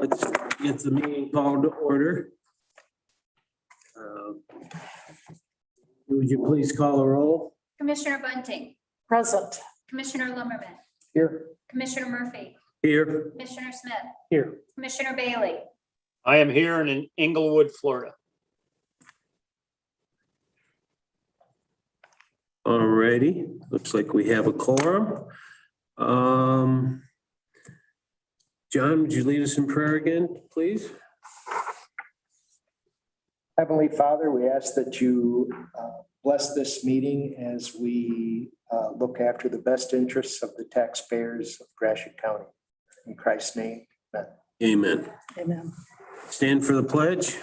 Let's get the meeting called to order. Would you please call a roll? Commissioner Bunting, Present. Commissioner Lumberman, Here. Commissioner Murphy, Here. Commissioner Smith, Here. Commissioner Bailey. I am here in Inglewood, Florida. All righty, looks like we have a quorum. John, would you lead us in prayer again, please? Heavenly Father, we ask that you bless this meeting as we look after the best interests of the taxpayers of Gratiot County. In Christ's name, amen. Amen. Amen. Stand for the pledge.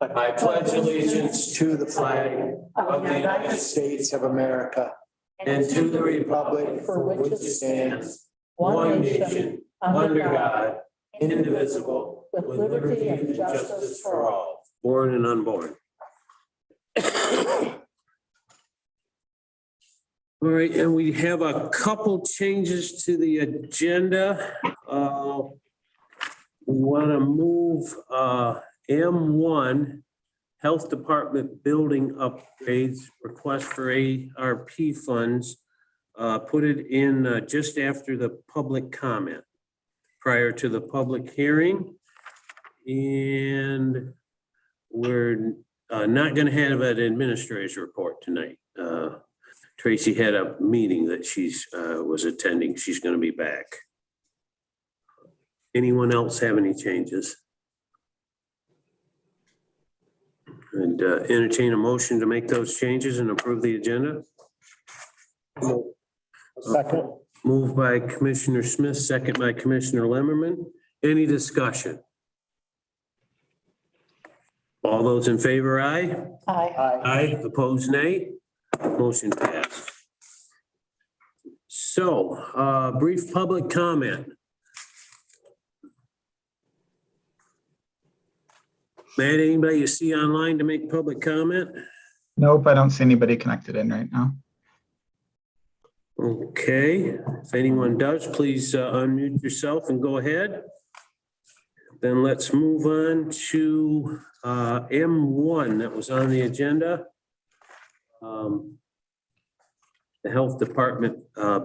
I pledge allegiance to the flag Of the United States of America and to the republic for which it stands, one nation, under God, indivisible, with liberty and justice for all. Born and unborn. All right, and we have a couple changes to the agenda. We want to move M1, Health Department Building Upgrades, request for ARP funds, put it in just after the public comment, prior to the public hearing. And we're not going to have an administrator's report tonight. Tracy had a meeting that she's was attending. She's going to be back. Anyone else have any changes? And entertain a motion to make those changes and approve the agenda. Second. Moved by Commissioner Smith, second by Commissioner Lemmerman. Any discussion? All those in favor, aye? Aye. Aye. Opposed, nay? Motion passed. So, brief public comment. Matt, anybody you see online to make public comment? Nope, I don't see anybody connected in right now. Okay, if anyone does, please unmute yourself and go ahead. Then let's move on to M1 that was on the agenda. The Health Department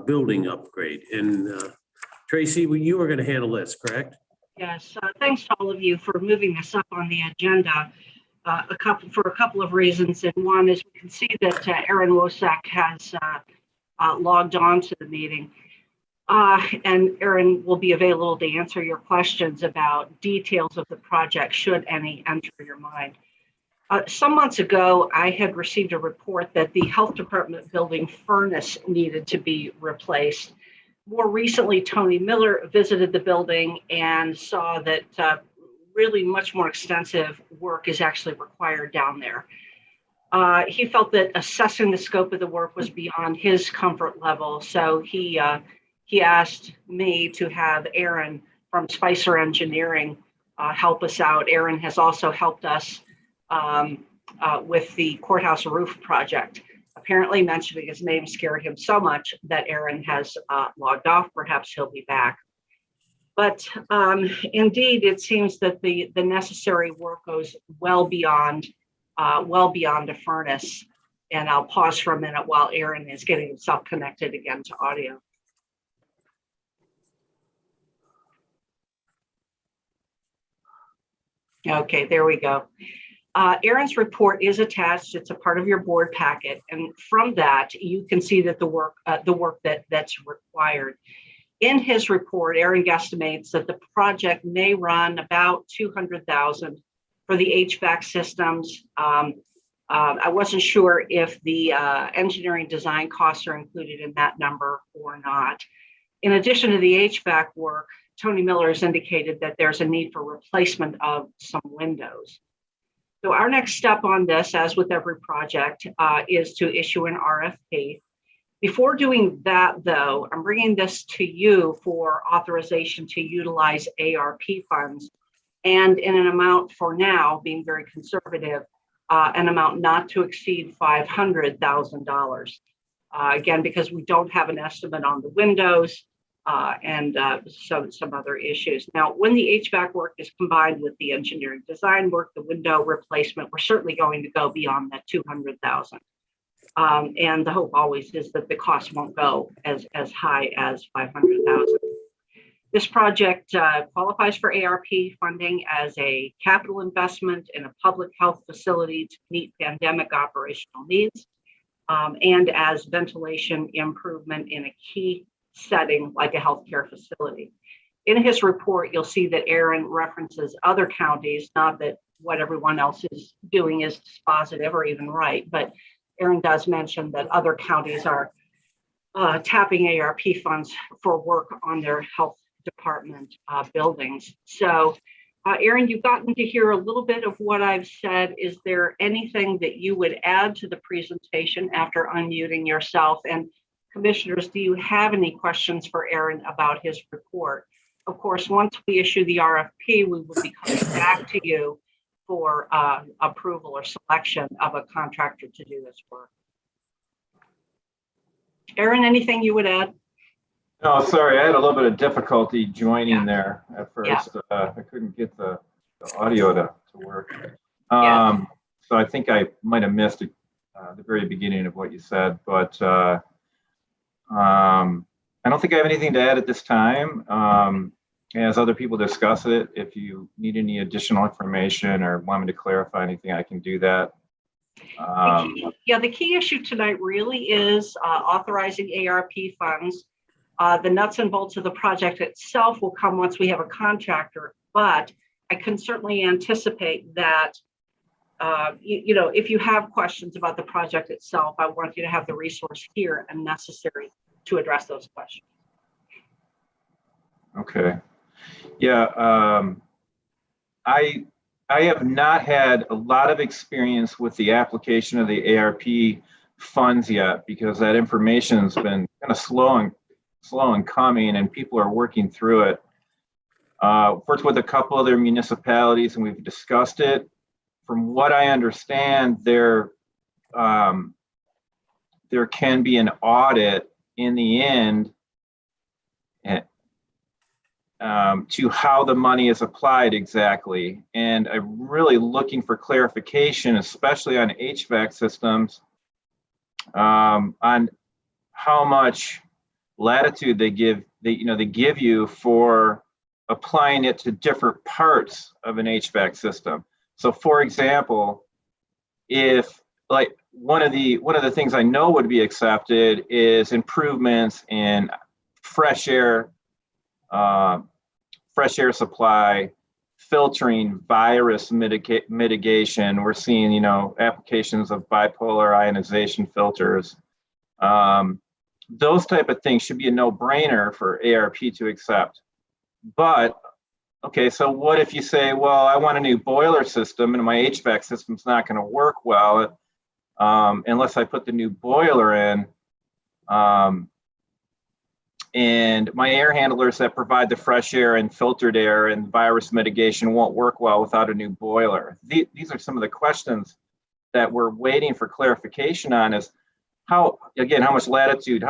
building upgrade. And Tracy, you were going to handle this, correct? Yes, thanks to all of you for moving this up on the agenda for a couple of reasons. And one is we can see that Aaron Wosak has logged on to the meeting. And Aaron will be available to answer your questions about details of the project, should any enter your mind. Some months ago, I had received a report that the health department building furnace needed to be replaced. More recently, Tony Miller visited the building and saw that really much more extensive work is actually required down there. He felt that assessing the scope of the work was beyond his comfort level, so he asked me to have Aaron from Spicer Engineering help us out. Aaron has also helped us with the courthouse roof project. Apparently mentioning his name scared him so much that Aaron has logged off. Perhaps he'll be back. But indeed, it seems that the necessary work goes well beyond a furnace. And I'll pause for a minute while Aaron is getting himself connected again to audio. Okay, there we go. Aaron's report is attached. It's a part of your board packet. And from that, you can see that the work that's required. In his report, Aaron guesstimates that the project may run about $200,000 for the HVAC systems. I wasn't sure if the engineering design costs are included in that number or not. In addition to the HVAC work, Tony Miller has indicated that there's a need for replacement of some windows. So our next step on this, as with every project, is to issue an RFP. Before doing that, though, I'm bringing this to you for authorization to utilize ARP funds, and in an amount, for now, being very conservative, an amount not to exceed $500,000. Again, because we don't have an estimate on the windows, and some other issues. Now, when the HVAC work is combined with the engineering design work, the window replacement, we're certainly going to go beyond that 200,000. And the hope always is that the cost won't go as high as 500,000. This project qualifies for ARP funding as a capital investment in a public health facility to meet pandemic operational needs, and as ventilation improvement in a key setting like a healthcare facility. In his report, you'll see that Aaron references other counties, not that what everyone else is doing is dispositive or even right, but Aaron does mention that other counties are tapping ARP funds for work on their health department buildings. So Aaron, you've gotten to hear a little bit of what I've said. Is there anything that you would add to the presentation after unmuting yourself? And commissioners, do you have any questions for Aaron about his report? Of course, once we issue the RFP, we will be coming back to you for approval or selection of a contractor to do this work. Aaron, anything you would add? No, sorry, I had a little bit of difficulty joining there at first. Yeah. I couldn't get the audio to work. Yeah. So I think I might have missed the very beginning of what you said, but I don't think I have anything to add at this time. As other people discuss it, if you need any additional information or want me to clarify anything, I can do that. The key issue tonight really is authorizing ARP funds. The nuts and bolts of the project itself will come once we have a contractor, but I can certainly anticipate that, if you have questions about the project itself, I want you to have the resource here and necessary to address those questions. Okay. Yeah. I have not had a lot of experience with the application of the ARP funds yet, because that information has been kind of slow and coming, and people are working through it. Worked with a couple other municipalities and we've discussed it. From what I understand, there can be an audit in the end to how the money is applied exactly. And I'm really looking for clarification, especially on HVAC systems, on how much latitude they give you for applying it to different parts of an HVAC system. So for example, if like one of the things I know would be accepted is improvements in fresh air supply, filtering, virus mitigation. We're seeing, applications of bipolar ionization filters. Those type of things should be a no-brainer for ARP to accept. But, okay, so what if you say, well, I want a new boiler system and my HVAC system's not going to work well unless I put the new boiler in, and my air handlers that provide the fresh air and filtered air and virus mitigation won't work well without a new boiler. These are some of the questions that we're waiting for clarification on, is how much latitude,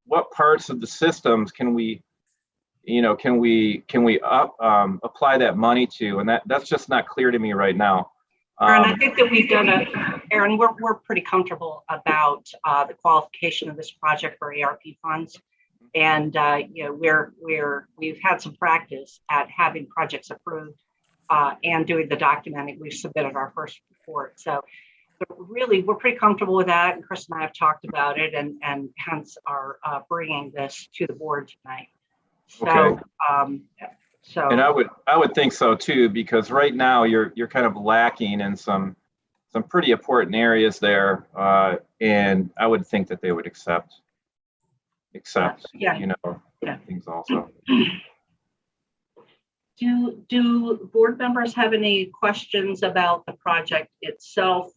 what parts of the systems can we apply that money to? And that's just not clear to me right now. Aaron, I think that we've done Aaron, we're pretty comfortable about the qualification of this project for ARP funds. And we've had some practice at having projects approved and doing the documenting. We've submitted our first report. So really, we're pretty comfortable with that. And Chris and I have talked about it, and hence are bringing this to the board tonight. So, okay. And I would think so too, because right now you're kind of lacking in some pretty important areas there, and I would think that they would accept things also. Do board members have any questions about the project itself?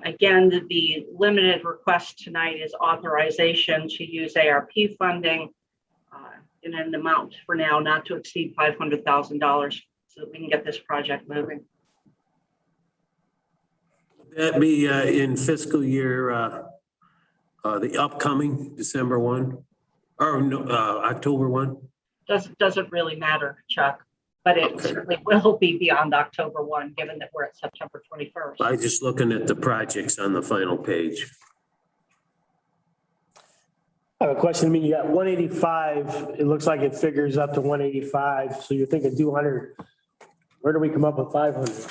Again, the limited request tonight is authorization to use ARP funding in an amount for now not to exceed $500,000 so that we can get this project moving. That be in fiscal year, the upcoming December 1? Or no, October 1? Doesn't really matter, Chuck, but it Okay. certainly will be beyond October 1, given that we're at September 21st. I was just looking at the projects on the final page. I have a question. I mean, you got 185. It looks like it figures up to 185. So you're thinking 200. Where do we come up with 500?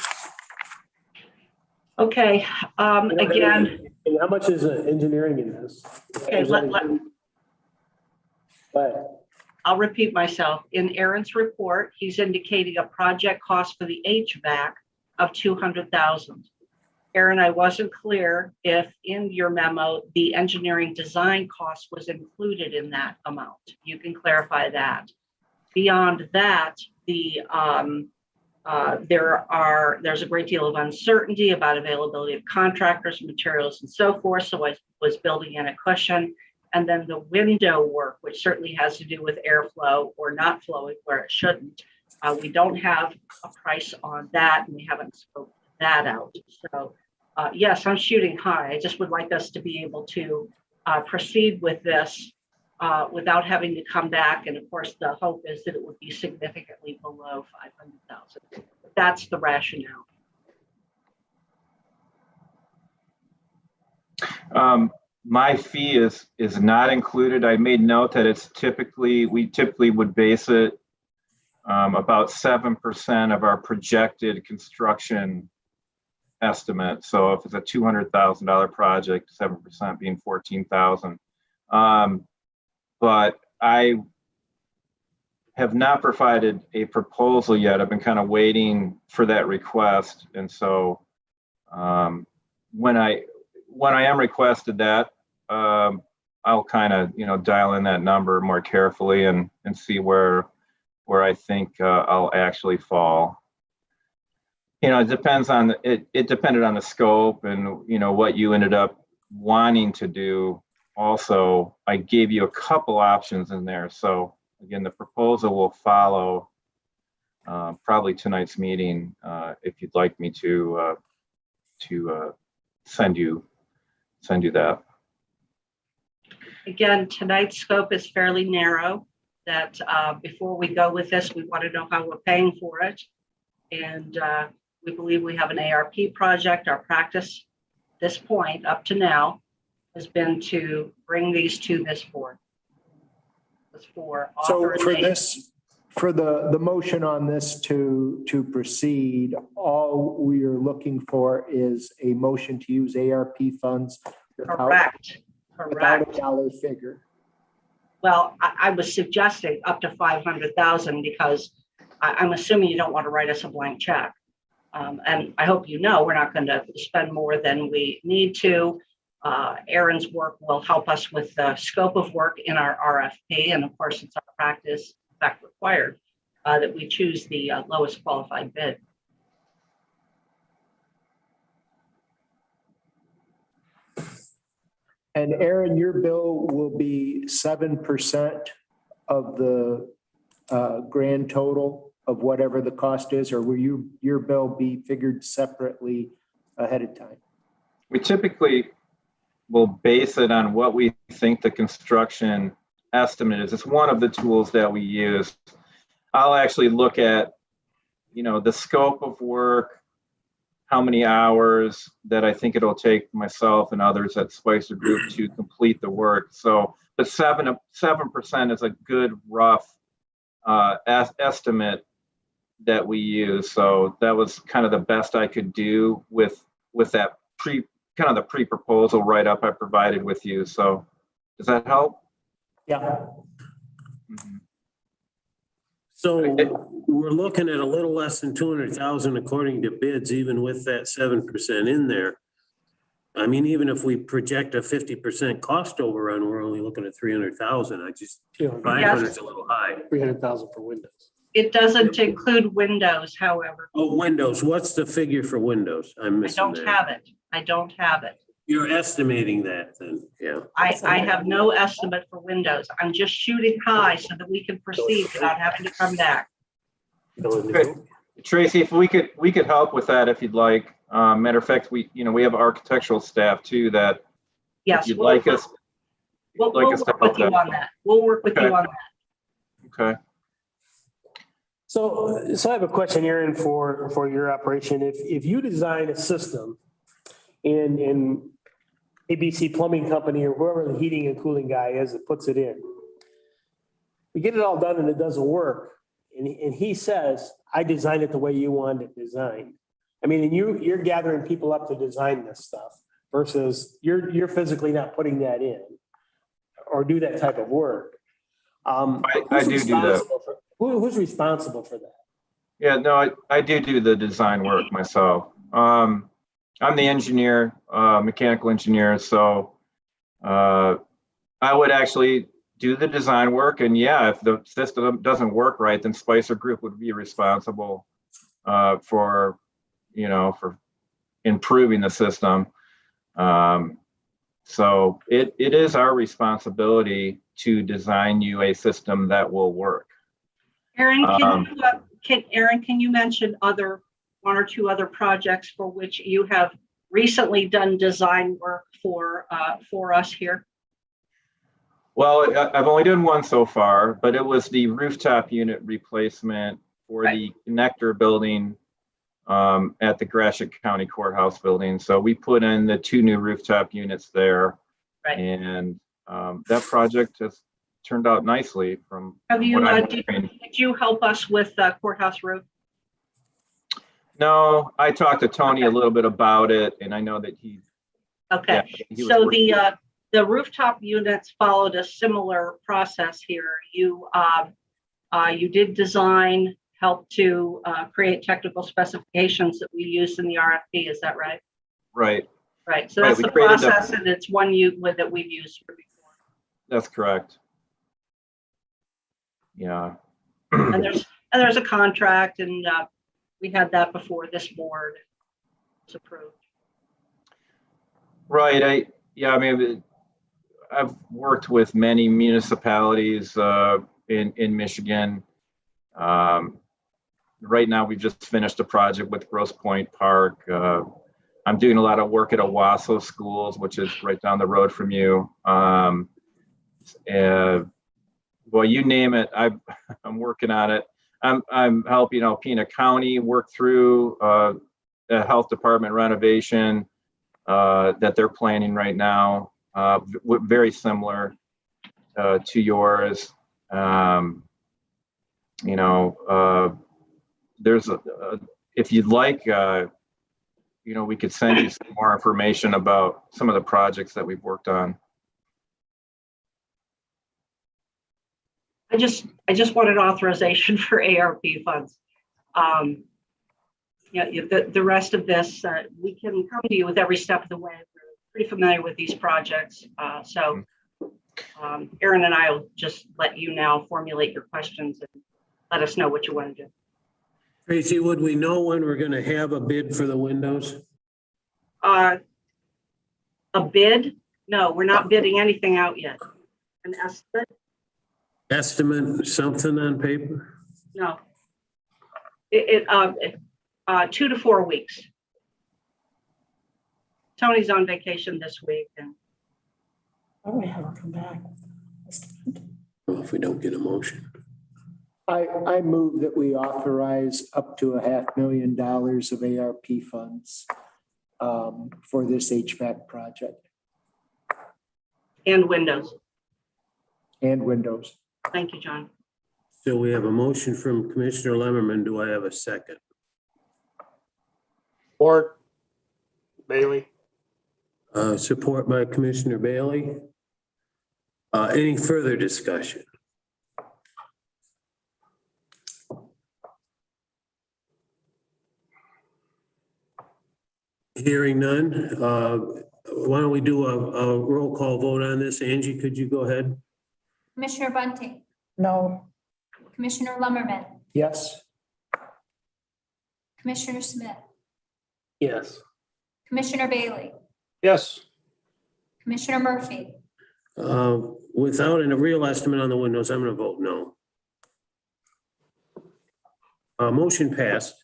Okay, again, And how much is engineering in this? Okay, But I'll repeat myself. In Aaron's report, he's indicating a project cost for the HVAC of 200,000. Aaron, I wasn't clear if in your memo, the engineering design cost was included in that amount. You can clarify that. Beyond that, there's a great deal of uncertainty about availability of contractors, materials, and so forth. So I was building in a cushion. And then the window work, which certainly has to do with airflow or not flowing where it shouldn't. We don't have a price on that, and we haven't scoped that out. So yes, I'm shooting high. I just would like us to be able to proceed with this without having to come back. And of course, the hope is that it would be significantly below 500,000. That's the rationale. My fee is not included. I made note that we typically would base it about 7% of our projected construction estimate. So if it's a $200,000 project, 7% being 14,000. But I have not provided a proposal yet. I've been kind of waiting for that request. And so when I am requested that, I'll kind of, dial in that number more carefully and see where I think I'll actually fall. It depends on it depended on the scope and, what you ended up wanting to do. Also, I gave you a couple options in there. So again, the proposal will follow probably tonight's meeting if you'd like me to send you that. Again, tonight's scope is fairly narrow. That before we go with this, we want to know how we're paying for it. And we believe we have an ARP project. Our practice this point up to now has been to bring these to this board. For So for the motion on this to proceed, all we are looking for is a motion to use ARP funds Correct. without a dollar figure. Well, I was suggesting up to 500,000 because I'm assuming you don't want to write us a blank check. And I hope we're not going to spend more than we need to. Aaron's work will help us with the scope of work in our RFP. And of course, it's our practice, in fact required, that we choose the lowest qualified bid. And Aaron, your bill will be 7% of the grand total of whatever the cost is, or will your bill be figured separately ahead of time? We typically will base it on what we think the construction estimate is. It's one of the tools that we use. I'll actually look at, the scope of work, how many hours that I think it'll take myself and others at Spicer Group to complete the work. So the 7% is a good rough estimate that we use. So that was kind of the best I could do with that the pre-proposal write-up I provided with you. So does that help? Yeah. Mm-hmm. So we're looking at a little less than 200,000 according to bids, even with that 7% in there. I mean, even if we project a 50% cost overrun, we're only looking at 300,000. 500 is a little high. 300,000 for windows. It doesn't include windows, however. Oh, windows. What's the figure for windows? I'm I missing don't that. have it. I don't have it. You're estimating that then, yeah. I have no estimate for windows. I'm just shooting high so that we can proceed without having to come back. Okay. Tracy, if we could help with that if you'd like. Matter of fact, we have architectural staff too that Yes. if you'd like us We'll like to work step with up you that. on that. We'll work with you Okay. on that. Okay. So I have a question, Aaron, for your operation. If you design a system in ABC Plumbing Company or whoever the heating and cooling guy is that puts it in, we get it all done and it doesn't work. And he says, I designed it the way you wanted it designed. I mean, and you're gathering people up to design this stuff versus you're physically not putting that in or do that type of work. I Who's do that. responsible for- Who's responsible for that? Yeah, no, I do the design work myself. I'm the engineer, mechanical engineer, so I would actually do the design work. And yeah, if the system doesn't work right, then Spicer Group would be responsible for improving the system. So it is our responsibility to design you a system that will work. Aaron, can you mention one or two other projects for which you have recently done design work for us here? Well, I've only done one so far, but it was the rooftop unit replacement for the connector building at the Gratiot County Courthouse building. So we put in the 2 new rooftop units there. Right. And that project has turned out nicely from Have you, what I'm did hearing. you help us with courthouse roof? No, I talked to Tony a little bit about it, and I know that he Okay, he was so working- the rooftop units followed a similar process here. You did design, help to create technical specifications that we used in the RFP. Is that right? Right, Right. So Right, that's we the created the- process, and it's one that we've used for before. that's correct. Yeah. And there's a contract, and we had that before this board was approved. Right. I mean, I've worked with many municipalities in Michigan. Right now, we've just finished a project with Grosse Pointe Park. I'm doing a lot of work at Owasso Schools, which is right down the road from you. Well, you name it, I'm working on it. I'm helping Alpena County work through a health department renovation that they're planning right now, very similar to yours. There's if you'd like, we could send you some more information about some of the projects that we've worked on. I just wanted authorization for ARP funds. The rest of this, we can come to you with every step of the way. We're pretty familiar with these projects. So Aaron and I will just let you now formulate your questions and let us know what you want to do. Tracy, would we know when we're going to have a bid for the windows? A bid? No, we're not bidding anything out yet. An estimate? Estimate, something on paper? No. 2 to 4 weeks. Tony's on vacation this week, and Oh, we haven't come back. Well, if we don't get a motion. I move that we authorize up to $500,000 of ARP funds for this HVAC project and windows. and windows. Thank you, John. So we have a motion from Commissioner Lemmerman. Do I have a second? Or Bailey. Support by Commissioner Bailey. Any further discussion? Hearing none. Why don't we do a roll call vote on this? Angie, could you go ahead? Commissioner Bunting, No, Commissioner Lumberman, Yes, Commissioner Smith, Yes. Commissioner Bailey, Yes. Commissioner Murphy, Without a real estimate on the windows, I'm going to vote no. Motion passed.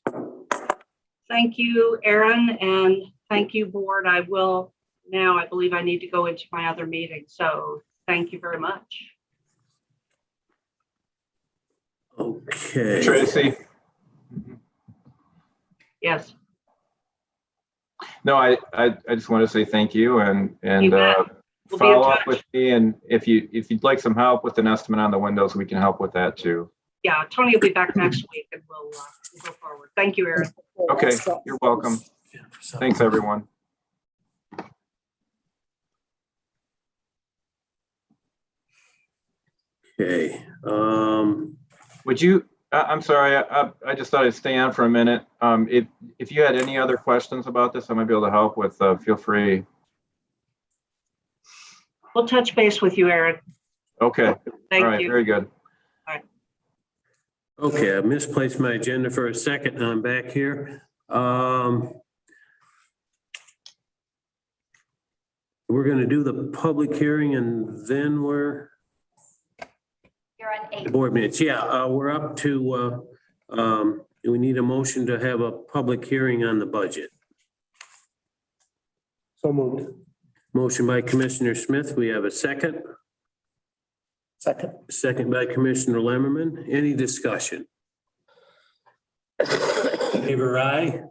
Thank you, Aaron, and thank you, board. I will now, I believe I need to go into my other meeting. So Thank you very much. Okay. Tracy? Yes. No, I just want to say thank you and You bet. We'll be in follow up touch. with me. And if you'd like some help with an estimate on the windows, we can help with that too. Yeah, Tony will be back next week and we'll go forward. Thank you, Erin. Okay, you're welcome. Thanks, everyone. Okay, Would you, I'm sorry, I just thought I'd stay on for a minute. If you had any other questions about this, I might be able to help with, feel free. We'll touch base with you, Erin. Okay, all Thank right, you. very good. okay, I misplaced my agenda for a second. Now I'm back here. We're gonna do the public hearing and then You're on the 8. board minutes. Yeah, we're up to, we need a motion to have a public hearing on the budget. So moved. Motion by Commissioner Smith. We have a second. Second. Second by Commissioner Lemmerman. Any discussion? Favor aye.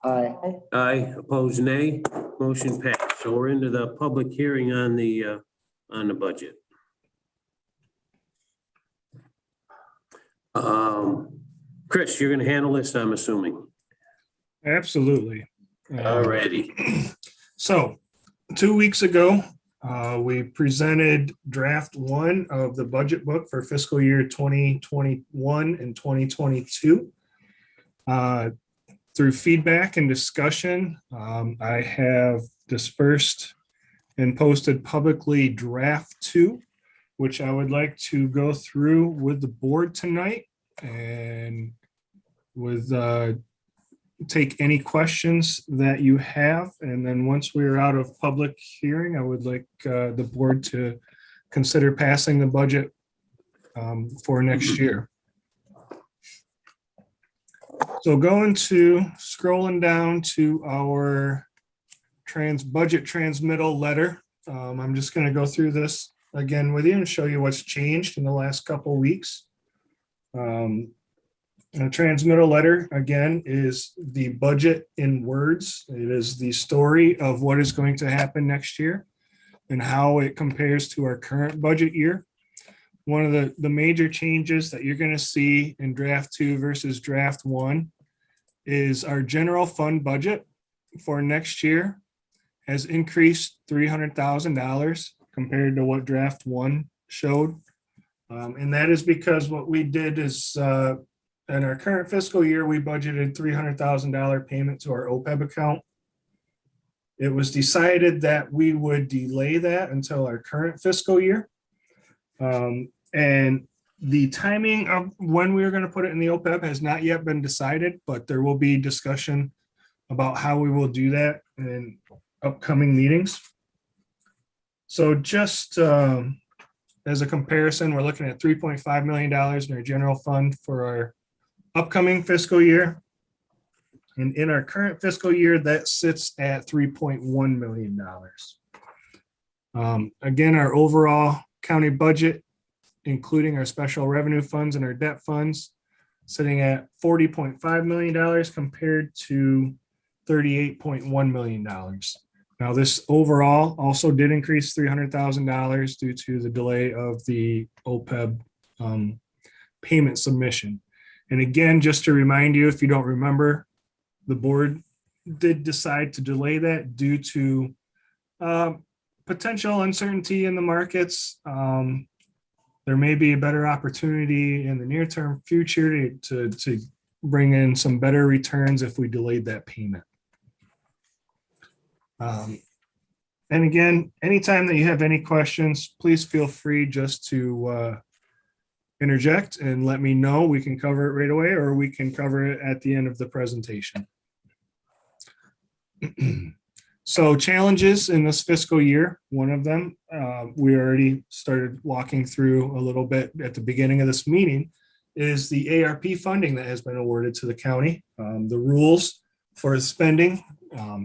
Aye. Aye. Opposed nay. Motion passed. So we're into the public hearing on the budget. Chris, you're gonna handle this, I'm assuming. Absolutely. Alrighty. So 2 weeks ago, we presented draft 1 of the budget book for fiscal year 2021 and 2022. Through feedback and discussion, I have dispersed and posted publicly draft 2, which I would like to go through with the board tonight and with take any questions that you have. And then once we're out of public hearing, I would like the board to consider passing the budget for next year. So scrolling down to our budget transmittal letter. I'm just going to go through this again with you and show you what's changed in the last couple of weeks. A transmittal letter, again, is the budget in words. It is the story of what is going to happen next year and how it compares to our current budget year. One of the major changes that you're going to see in draft 2 versus draft 1 is our general fund budget for next year has increased $300,000 compared to what draft 1 showed. And that is because what we did is in our current fiscal year, we budgeted $300,000 payment to our OPEB account. It was decided that we would delay that until our current fiscal year. And the timing of when we are going to put it in the OPEB has not yet been decided, but there will be discussion about how we will do that in upcoming meetings. So just as a comparison, we're looking at $3.5 million in our general fund for our upcoming fiscal year. And in our current fiscal year, that sits at $3.1 million. Again, our overall county budget, including our special revenue funds and our debt funds, sitting at $40.5 million compared to $38.1 million. Now, this overall also did increase $300,000 due to the delay of the OPEB payment submission. And again, just to remind you, if you don't remember, the board did decide to delay that due to potential uncertainty in the markets. There may be a better opportunity in the near-term future to bring in some better returns if we delayed that payment. And again, anytime that you have any questions, please feel free just to interject and let me know. We can cover it right away, or we can cover it at the end of the presentation. So challenges in this fiscal year, one of them, we already started walking through a little bit at the beginning of this meeting, is the ARP funding that has been awarded to the county. The rules for spending,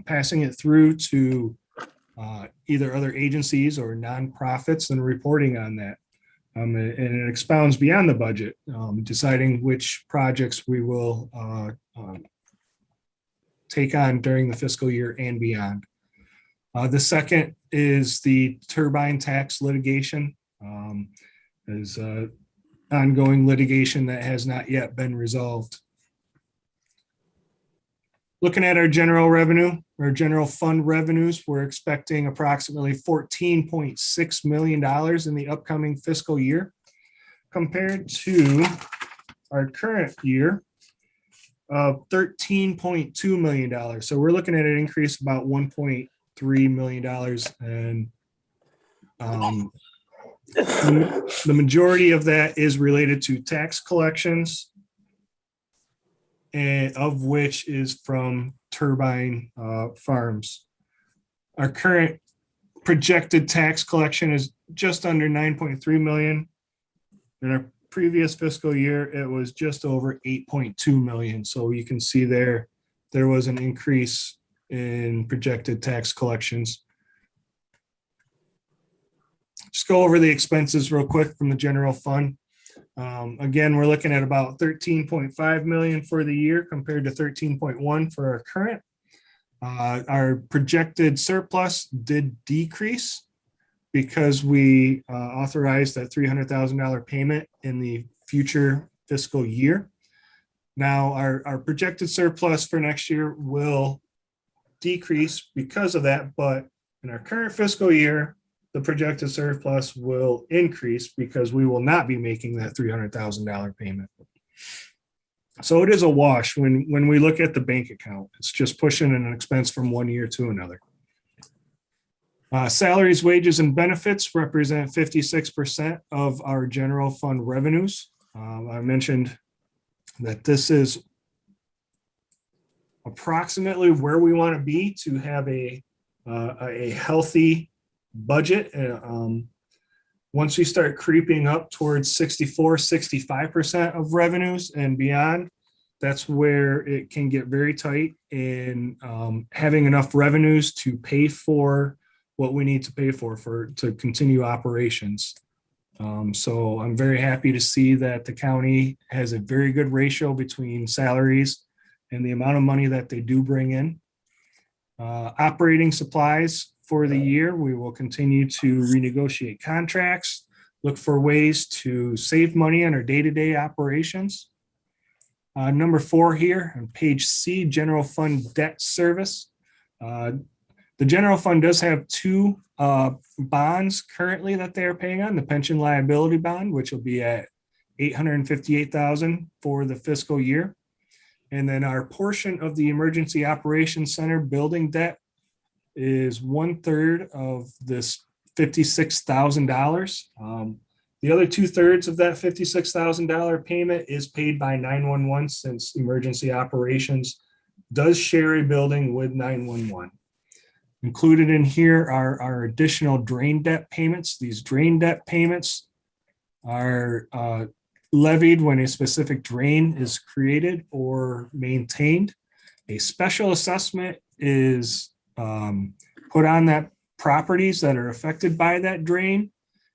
passing it through to either other agencies or nonprofits and reporting on that. And it expounds beyond the budget, deciding which projects we will take on during the fiscal year and beyond. The second is the turbine tax litigation. Is ongoing litigation that has not yet been resolved. Looking at our general revenue, our general fund revenues, we're expecting approximately $14.6 million in the upcoming fiscal year compared to our current year of $13.2 million. So we're looking at an increase of about $1.3 million. And the majority of that is related to tax collections, and of which is from turbine farms. Our current projected tax collection is just under 9.3 million. In our previous fiscal year, it was just over 8.2 million. So you can see there was an increase in projected tax collections. Just go over the expenses real quick from the general fund. Again, we're looking at about 13.5 million for the year compared to 13.1 for our current. Our projected surplus did decrease because we authorized that $300,000 payment in the future fiscal year. Now, our projected surplus for next year will decrease because of that, but in our current fiscal year, the projected surplus will increase because we will not be making that $300,000 payment. So it is a wash when we look at the bank account. It's just pushing an expense from one year to another. Salaries, wages, and benefits represent 56% of our general fund revenues. I mentioned that this is approximately where we want to be to have a healthy budget. Once we start creeping up towards 64-65% of revenues and beyond, that's where it can get very tight in having enough revenues to pay for what we need to pay for to continue operations. So I'm very happy to see that the county has a very good ratio between salaries and the amount of money that they do bring in. Operating supplies for the year, we will continue to renegotiate contracts, look for ways to save money on our day-to-day operations. Number 4 here on page C, general fund debt service. The general fund does have 2 bonds currently that they are paying on, the pension liability bond, which will be at $858,000 for the fiscal year. And then our portion of the Emergency Operations Center building debt is 1/3 of this $56,000. The other 2/3 of that $56,000 payment is paid by 911 since Emergency Operations does share a building with 911. Included in here are our additional drain debt payments. These drain debt payments are levied when a specific drain is created or maintained. A special assessment is put on that properties that are affected by that drain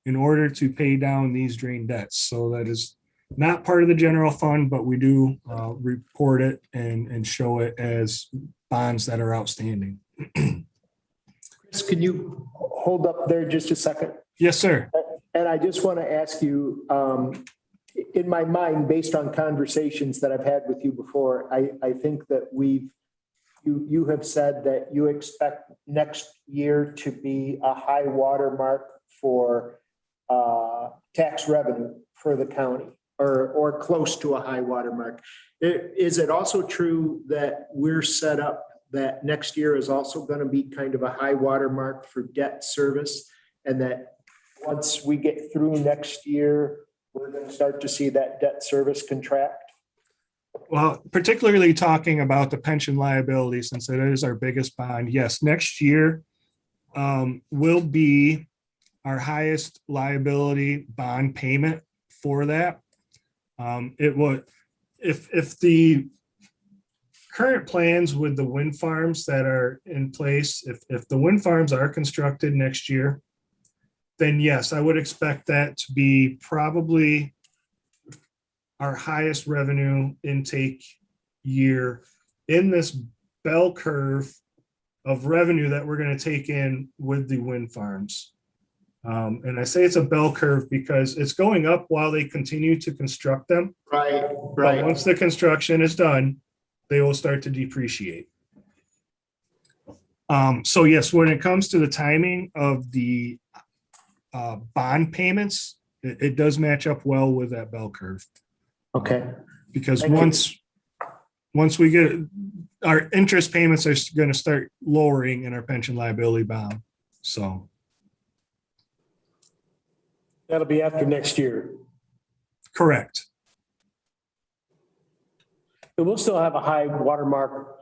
in order to pay down these drain debts. So that is not part of the general fund, but we do report it and show it as bonds that are outstanding. Chris, can you hold up there just a second? Yes, sir. And I just want to ask you, in my mind, based on conversations that I've had with you before, I think that you have said that you expect next year to be a high water mark for tax revenue for the county, or close to a high water mark. Is it also true that we're set up that next year is also going to be kind of a high water mark for debt service, and that once we get through next year, we're going to start to see that debt service contract? Well, particularly talking about the pension liability, since it is our biggest bond, yes, next year will be our highest liability bond payment for that. It would, if the current plans with the wind farms that are in place, if the wind farms are constructed next year, then yes, I would expect that to be probably our highest revenue intake year in this bell curve of revenue that we're going to take in with the wind farms. And I say it's a bell curve because it's going up while they continue to construct them. Right, But once the construction is done, they will start to depreciate. So yes, when it comes to the timing of the bond payments, it does match up well with that bell curve. Okay. Because Thank you. once we get, our interest payments are going to start lowering in our pension liability bond. So That'll be after next year. correct. And we'll still have a high watermark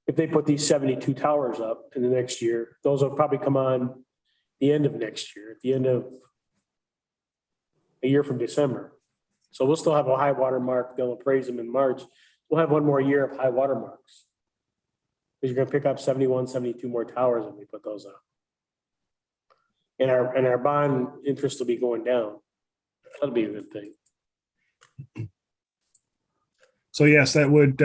if they put these 72 towers up in the next year. Those will probably come on the end of next year, at the end of a year from December. So we'll still have a high watermark. They'll appraise them in March. We'll have one more year of high watermarks. Because you're gonna pick up 71, 72 more towers when we put those up. And our bond interest will be going down. That'll be a good thing. So yes, that would,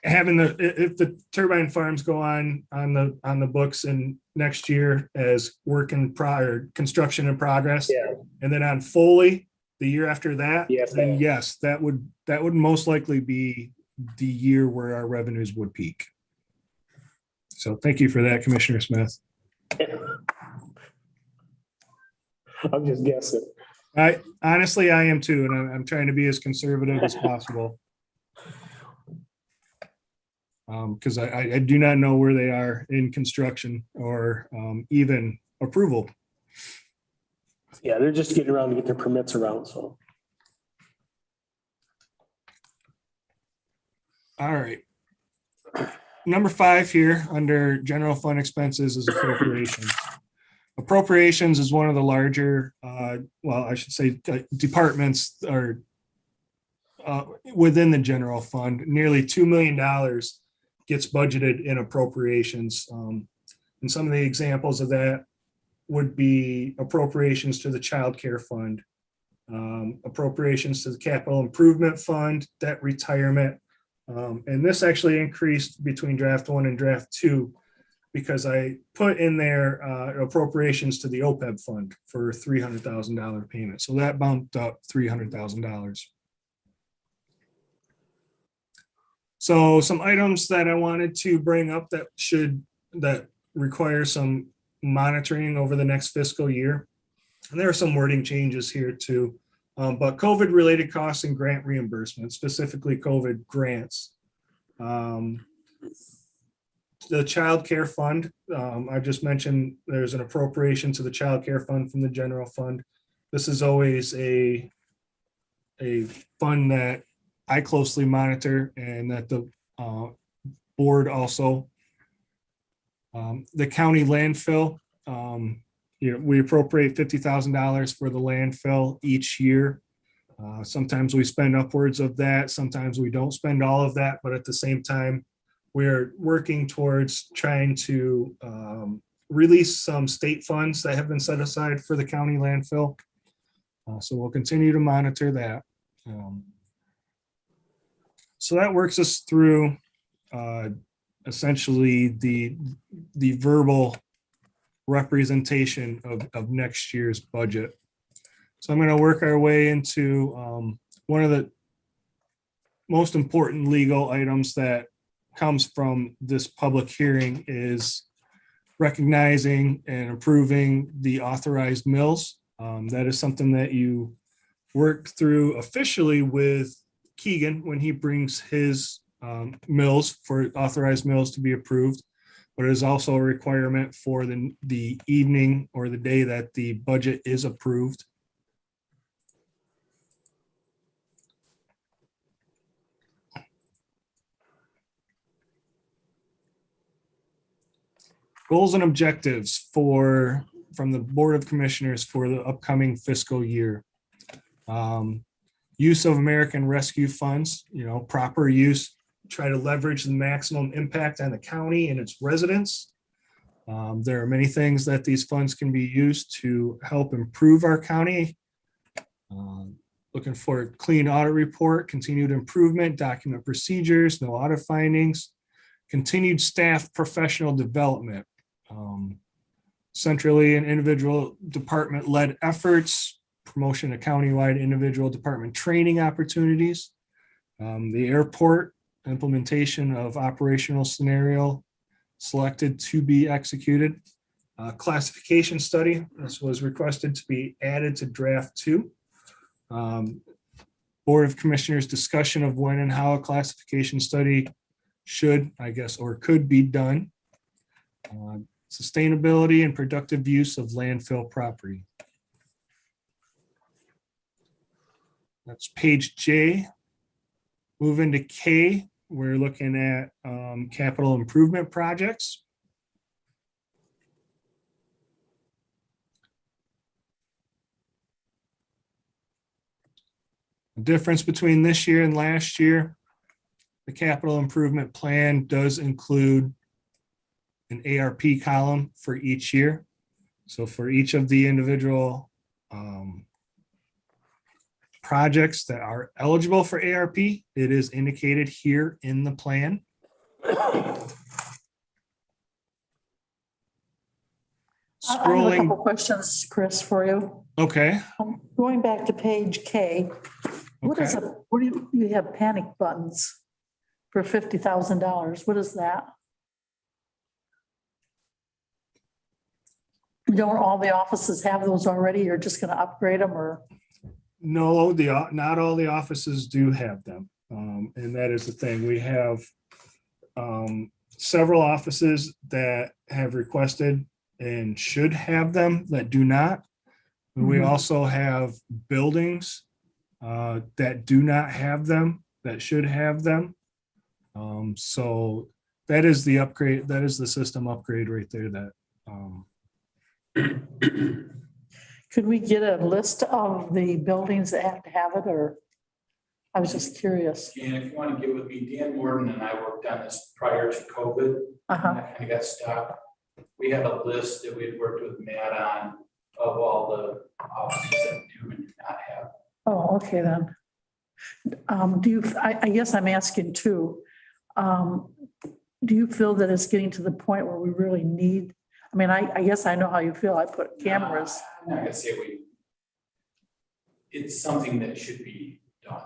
having if the turbine farms go on the books in next year as construction in progress. Yeah. And then on Foley, the year after that, Yes. then yes, that would most likely be the year where our revenues would peak. So thank you for that, Commissioner Smith. I'm just guessing. I am too, and I'm trying to be as conservative as possible. Because I do not know where they are in construction or even approval. Yeah, they're just getting around to get their permits around, so. All right. Number 5 here under general fund expenses is appropriations. Appropriations is one of the larger, well, I should say departments are within the general fund. Nearly $2 million gets budgeted in appropriations. And some of the examples of that would be appropriations to the child care fund, appropriations to the capital improvement fund, debt retirement. And this actually increased between draft 1 and draft 2 because I put in there appropriations to the OPEB fund for $300,000 payment. So that bumped up $300,000. So some items that I wanted to bring up that require some monitoring over the next fiscal year. And there are some wording changes here too. But COVID related costs and grant reimbursement, specifically COVID grants. The child care fund, I just mentioned there's an appropriation to the child care fund from the general fund. This is always a fund that I closely monitor and that the board also. The county landfill, we appropriate $50,000 for the landfill each year. Sometimes we spend upwards of that. Sometimes we don't spend all of that, but at the same time, we're working towards trying to release some state funds that have been set aside for the county landfill. So we'll continue to monitor that. So that works us through essentially the verbal representation of next year's budget. So I'm going to work our way into one of the most important legal items that comes from this public hearing is recognizing and approving the authorized mills. That is something that you work through officially with Keegan when he brings his mills for authorized mills to be approved, but it is also a requirement for the evening or the day that the budget is approved. Goals and objectives from the Board of Commissioners for the upcoming fiscal year. use of American Rescue Funds, proper use, try to leverage the maximum impact on the county and its residents. There are many things that these funds can be used to help improve our county. Looking for a clean audit report, continued improvement, document procedures, no audit findings, continued staff professional development, centrally and individual department-led efforts, promotion of countywide individual department training opportunities, the airport implementation of operational scenario selected to be executed, classification study. This was requested to be added to draft 2. Board of Commissioners discussion of when and how a classification study should, I guess, or could be done. Sustainability and productive use of landfill property. That's page J. Move into K. We're looking at capital improvement projects. The difference between this year and last year, the capital improvement plan does include an ARP column for each year. So for each of the individual projects that are eligible for ARP, it is indicated here in the plan. I have a Scrolling, couple questions, Chris, for you. okay, Going back to page K, what is okay. what do you have panic buttons for $50,000? What is that? Don't all the offices have those already? You're just going to upgrade them, or? No, not all the offices do have them. And that is the thing. We have several offices that have requested and should have them that do not. We also have buildings that do not have them that should have them. So that is the upgrade. That is the system upgrade right there that Could we get a list of the buildings that have to have it, or? I was just curious. And if you want to get with me, Dan Morton and I worked on this prior to COVID. Uh-huh. And that kind of got stopped. We have a list that we had worked with Matt on of all the offices that do and do not have. Oh, okay then. I guess I'm asking too, do you feel that it's getting to the point where we really need, I mean, I guess I know how you feel. I put cameras. I'm not gonna say it's something that should be done.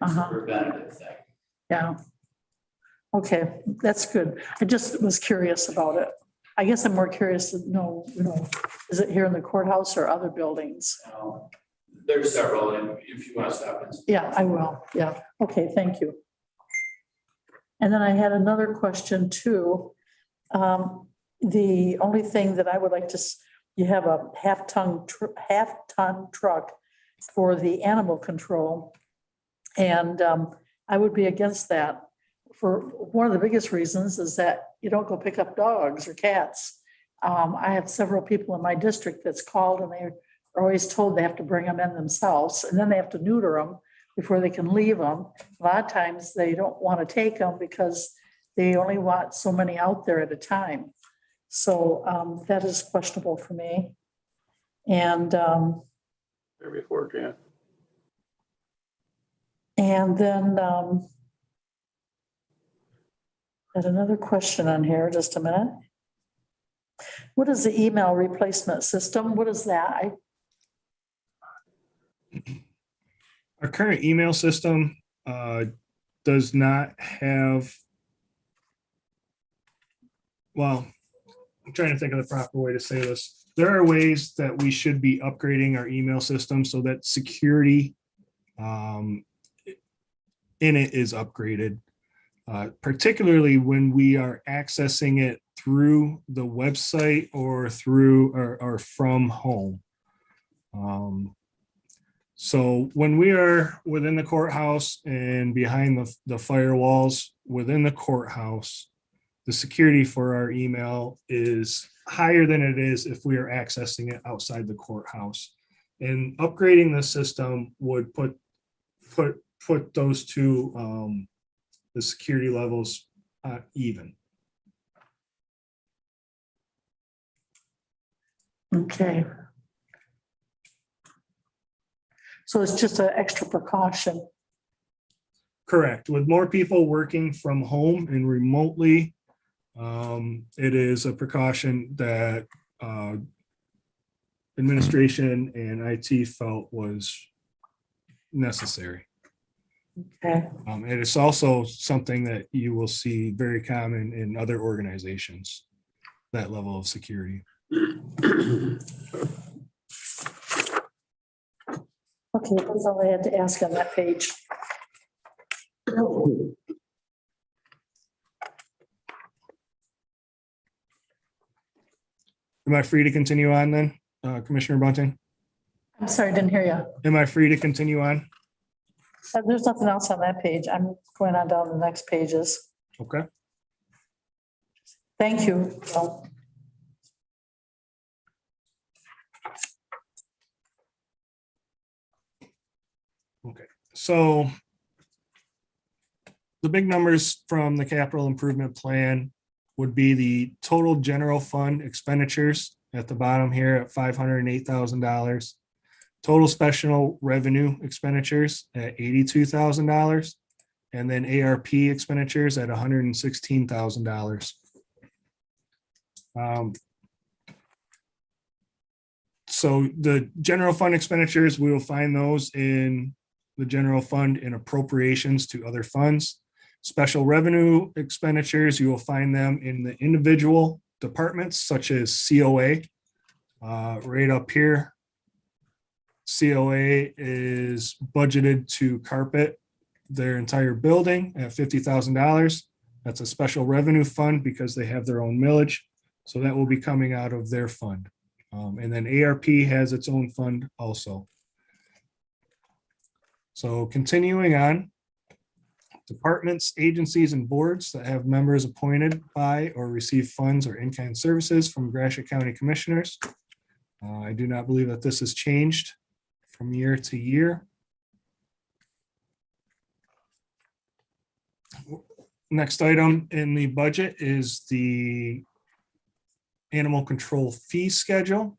It's Uh-huh. a preventative thing. Yeah. Okay, that's good. I just was curious about it. I guess I'm more curious to know, is it here in the courthouse or other buildings? There's several, and if you want to stop and. Yeah, I will. Yeah. Okay, thank you. And then I had another question too. The only thing that I would like to, you have a half-ton truck for the animal control. And I would be against that. For one of the biggest reasons is that you don't go pick up dogs or cats. I have several people in my district that's called and they're always told they have to bring them in themselves, and then they have to neuter them before they can leave them. A lot of times they don't want to take them because they only want so many out there at a time. So that is questionable for me. And There before, Jan. and then I had another question on here, just a minute. What is the email replacement system? What is that? our current email system does not have, well, I'm trying to think of the proper way to say this. There are ways that we should be upgrading our email system so that security in it is upgraded, particularly when we are accessing it through the website or through or from home. So when we are within the courthouse and behind the firewalls within the courthouse, the security for our email is higher than it is if we are accessing it outside the courthouse. And upgrading the system would put put those two, the security levels even. Okay. So it's just an extra precaution. Correct. With more people working from home and remotely, it is a precaution that administration and IT felt was necessary. Okay. And it's also something that you will see very common in other organizations, that level of security. Okay, that's all I had to ask on that page. Am I free to continue on then, Commissioner Bunting? I'm sorry, I didn't hear you. Am I free to continue on? There's nothing else on that page. I'm going on down the next pages. Okay. Thank you. Well, So the big numbers from the capital improvement plan would be the total general fund expenditures at the bottom here at $508,000. Total special revenue expenditures at $82,000. And then ARP expenditures at $116,000. So the general fund expenditures, we will find those in the general fund and appropriations to other funds. Special revenue expenditures, you will find them in the individual departments such as COA. Right up here, COA is budgeted to carpet their entire building at $50,000. That's a special revenue fund because they have their own millage. So that will be coming out of their fund. And then ARP has its own fund also. So continuing on, departments, agencies, and boards that have members appointed by or receive funds or in-kind services from Gratiot County Commissioners. I do not believe that this has changed from year to year. Next item in the budget is the animal control fee schedule.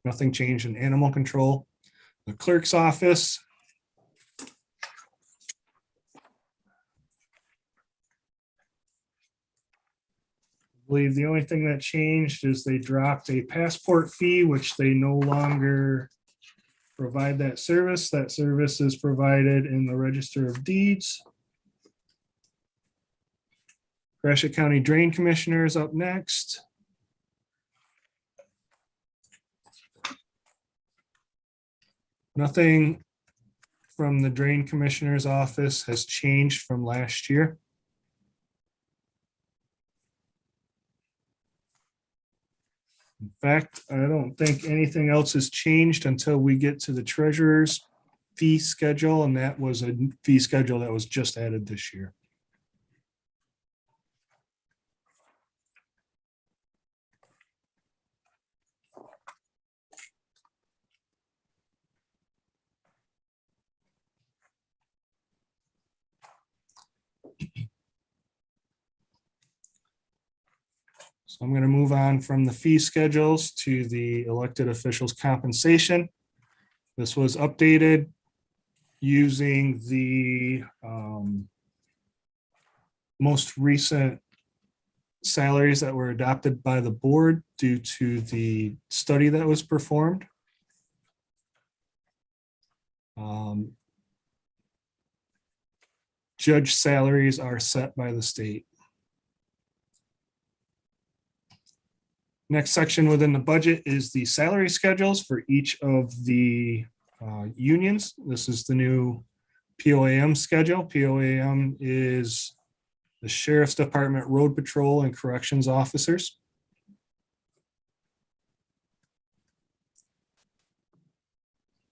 Nothing changed in animal control. The clerk's office. I believe the only thing that changed is they dropped a passport fee, which they no longer provide that service. That service is provided in the Register of Deeds. Gratiot County Drain Commissioner is up next. Nothing from the Drain Commissioner's office has changed from last year. In fact, I don't think anything else has changed until we get to the treasurer's fee schedule, and that was a fee schedule that was just added this year. So I'm going to move on from the fee schedules to the elected officials' compensation. This was updated using the most recent salaries that were adopted by the board due to the study that was performed. Judge salaries are set by the state. Next section within the budget is the salary schedules for each of the unions. This is the new POAM schedule. POAM is the Sheriff's Department, Road Patrol, and Corrections Officers.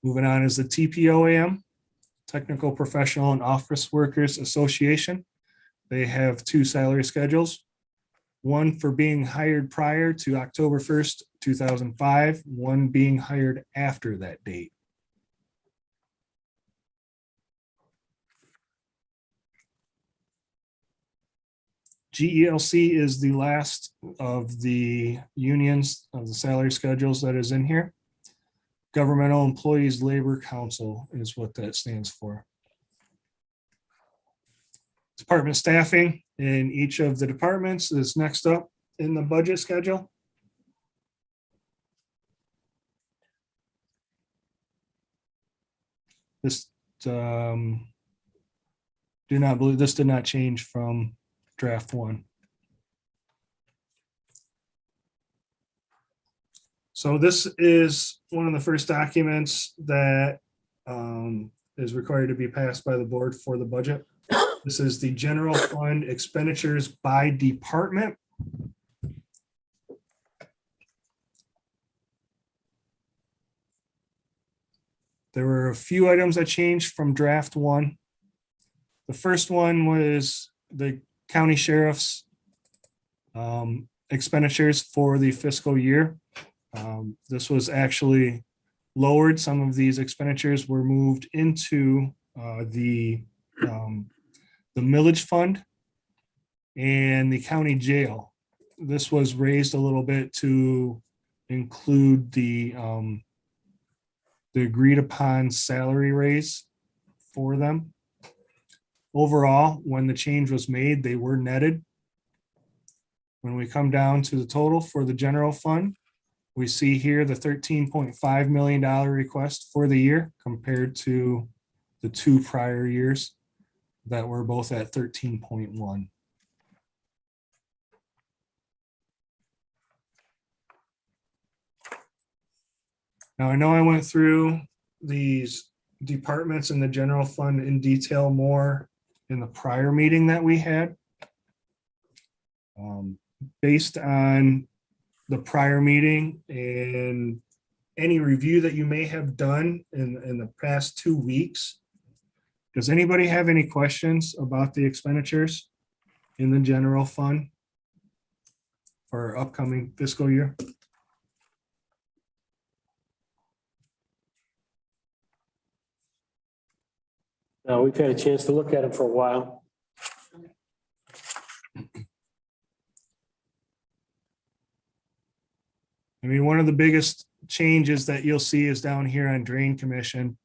Moving on is the TPOAM, Technical Professional and Office Workers Association. They have two salary schedules. one for being hired prior to October 1st, 2005, one being hired after that date. GELC is the last of the unions of the salary schedules that is in here. Governmental Employees Labor Council is what that stands for. Department staffing in each of the departments is next up in the budget schedule. This do not believe this did not change from draft one. So this is one of the first documents that is required to be passed by the board for the budget. This is the general fund expenditures by department. There were a few items that changed from draft one. The first one was the county sheriff's expenditures for the fiscal year. This was actually lowered. Some of these expenditures were moved into the millage fund and the county jail. This was raised a little bit to include the agreed upon salary raise for them. Overall, when the change was made, they were netted. When we come down to the total for the general fund, we see here the $13.5 million request for the year compared to the two prior years that were both at 13.1. Now, I know I went through these departments in the general fund in detail more in the prior meeting that we had. Based on the prior meeting and any review that you may have done in the past 2 weeks, does anybody have any questions about the expenditures in the general fund for our upcoming fiscal year? Now, we've had a chance to look at it for a while. I mean, one of the biggest changes that you'll see is down here on drain commission.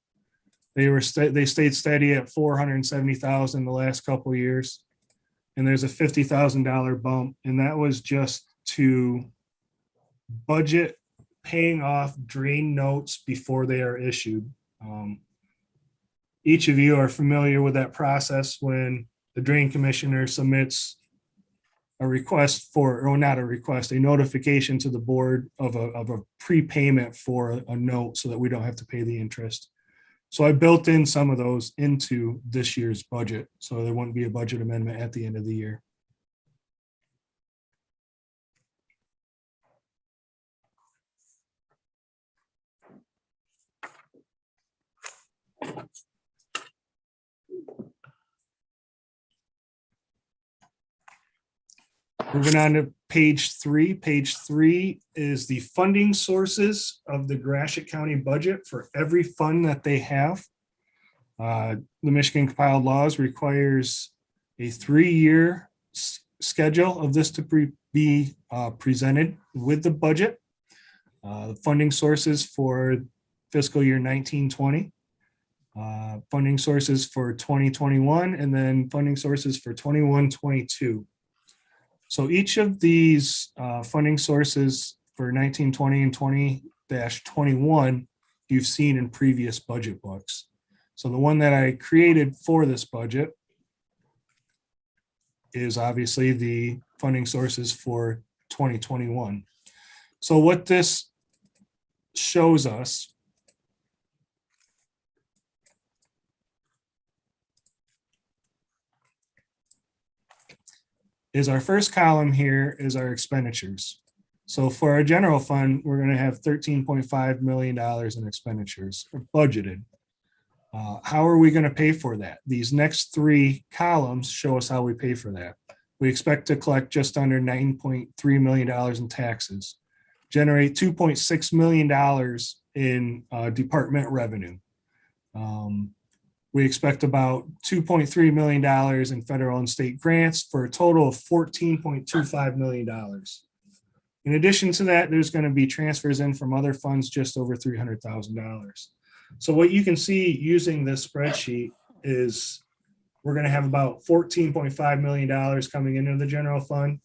They stayed steady at 470,000 the last couple of years. And there's a $50,000 bump, and that was just to budget paying off drain notes before they are issued. Each of you are familiar with that process when the drain commissioner submits a request for, or not a request, a notification to the board of a prepayment for a note so that we don't have to pay the interest. So I built in some of those into this year's budget, so there wouldn't be a budget amendment at the end of the year. Moving on to page 3. Page 3 is the funding sources of the Gratiot County budget for every fund that they have. The Michigan compiled laws requires a 3-year schedule of this to be presented with the budget. The funding sources for fiscal year 1920, funding sources for 2021, and then funding sources for 21-22. So each of these funding sources for 1920 and 20-21, you've seen in previous budget books. So the one that I created for this budget is obviously the funding sources for 2021. So what this shows us is our first column here is our expenditures. So for our general fund, we're going to have $13.5 million in expenditures budgeted. How are we going to pay for that? These next 3 columns show us how we pay for that. We expect to collect just under $9.3 million in taxes, generate $2.6 million in department revenue. We expect about $2.3 million in federal and state grants for a total of $14.25 million. In addition to that, there's going to be transfers in from other funds just over $300,000. So what you can see using this spreadsheet is we're going to have about $14.5 million coming into the general fund,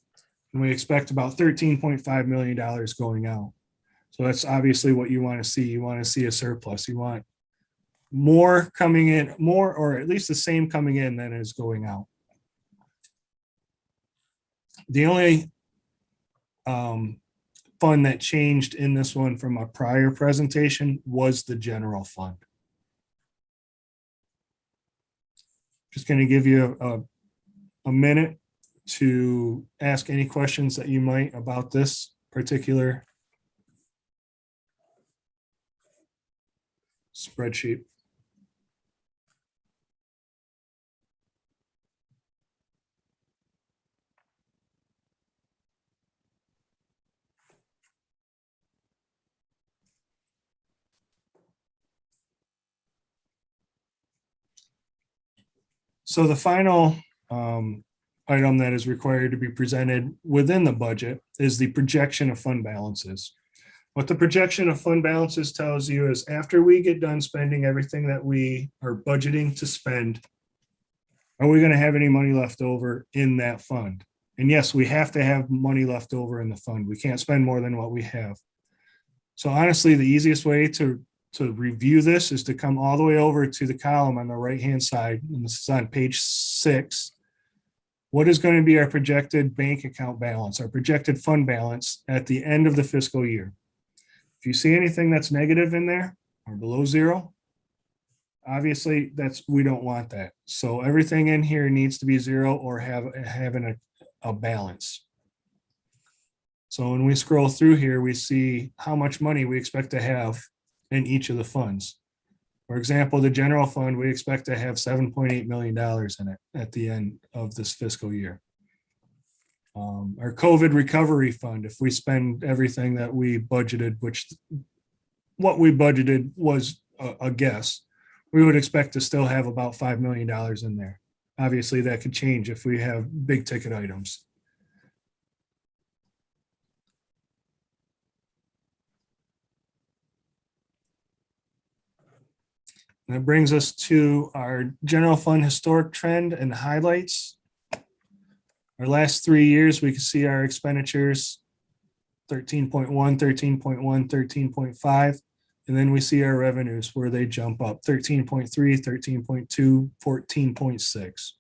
and we expect about $13.5 million going out. So that's obviously what you want to see. You want to see a surplus. You want more coming in, more or at least the same coming in than is going out. The only fund that changed in this one from a prior presentation was the general fund. Just going to give you a minute to ask any questions that you might about this particular spreadsheet. So the final item that is required to be presented within the budget is the projection of fund balances. What the projection of fund balances tells you is after we get done spending everything that we are budgeting to spend, are we going to have any money left over in that fund? And yes, we have to have money left over in the fund. We can't spend more than what we have. So honestly, the easiest way to review this is to come all the way over to the column on the right-hand side, and this is on page 6. What is going to be our projected bank account balance, our projected fund balance at the end of the fiscal year? If you see anything that's negative in there or below zero, obviously we don't want that. So everything in here needs to be zero or having a balance. So when we scroll through here, we see how much money we expect to have in each of the funds. For example, the general fund, we expect to have $7.8 million in it at the end of this fiscal year. Our COVID recovery fund, if we spend everything that we budgeted, which what we budgeted was a guess, we would expect to still have about $5 million in there. Obviously, that could change if we have big ticket items. That brings us to our general fund historic trend and highlights. Our last 3 years, we can see our expenditures 13.1, 13.1, 13.5. And then we see our revenues where they jump up 13.3, 13.2, 14.6.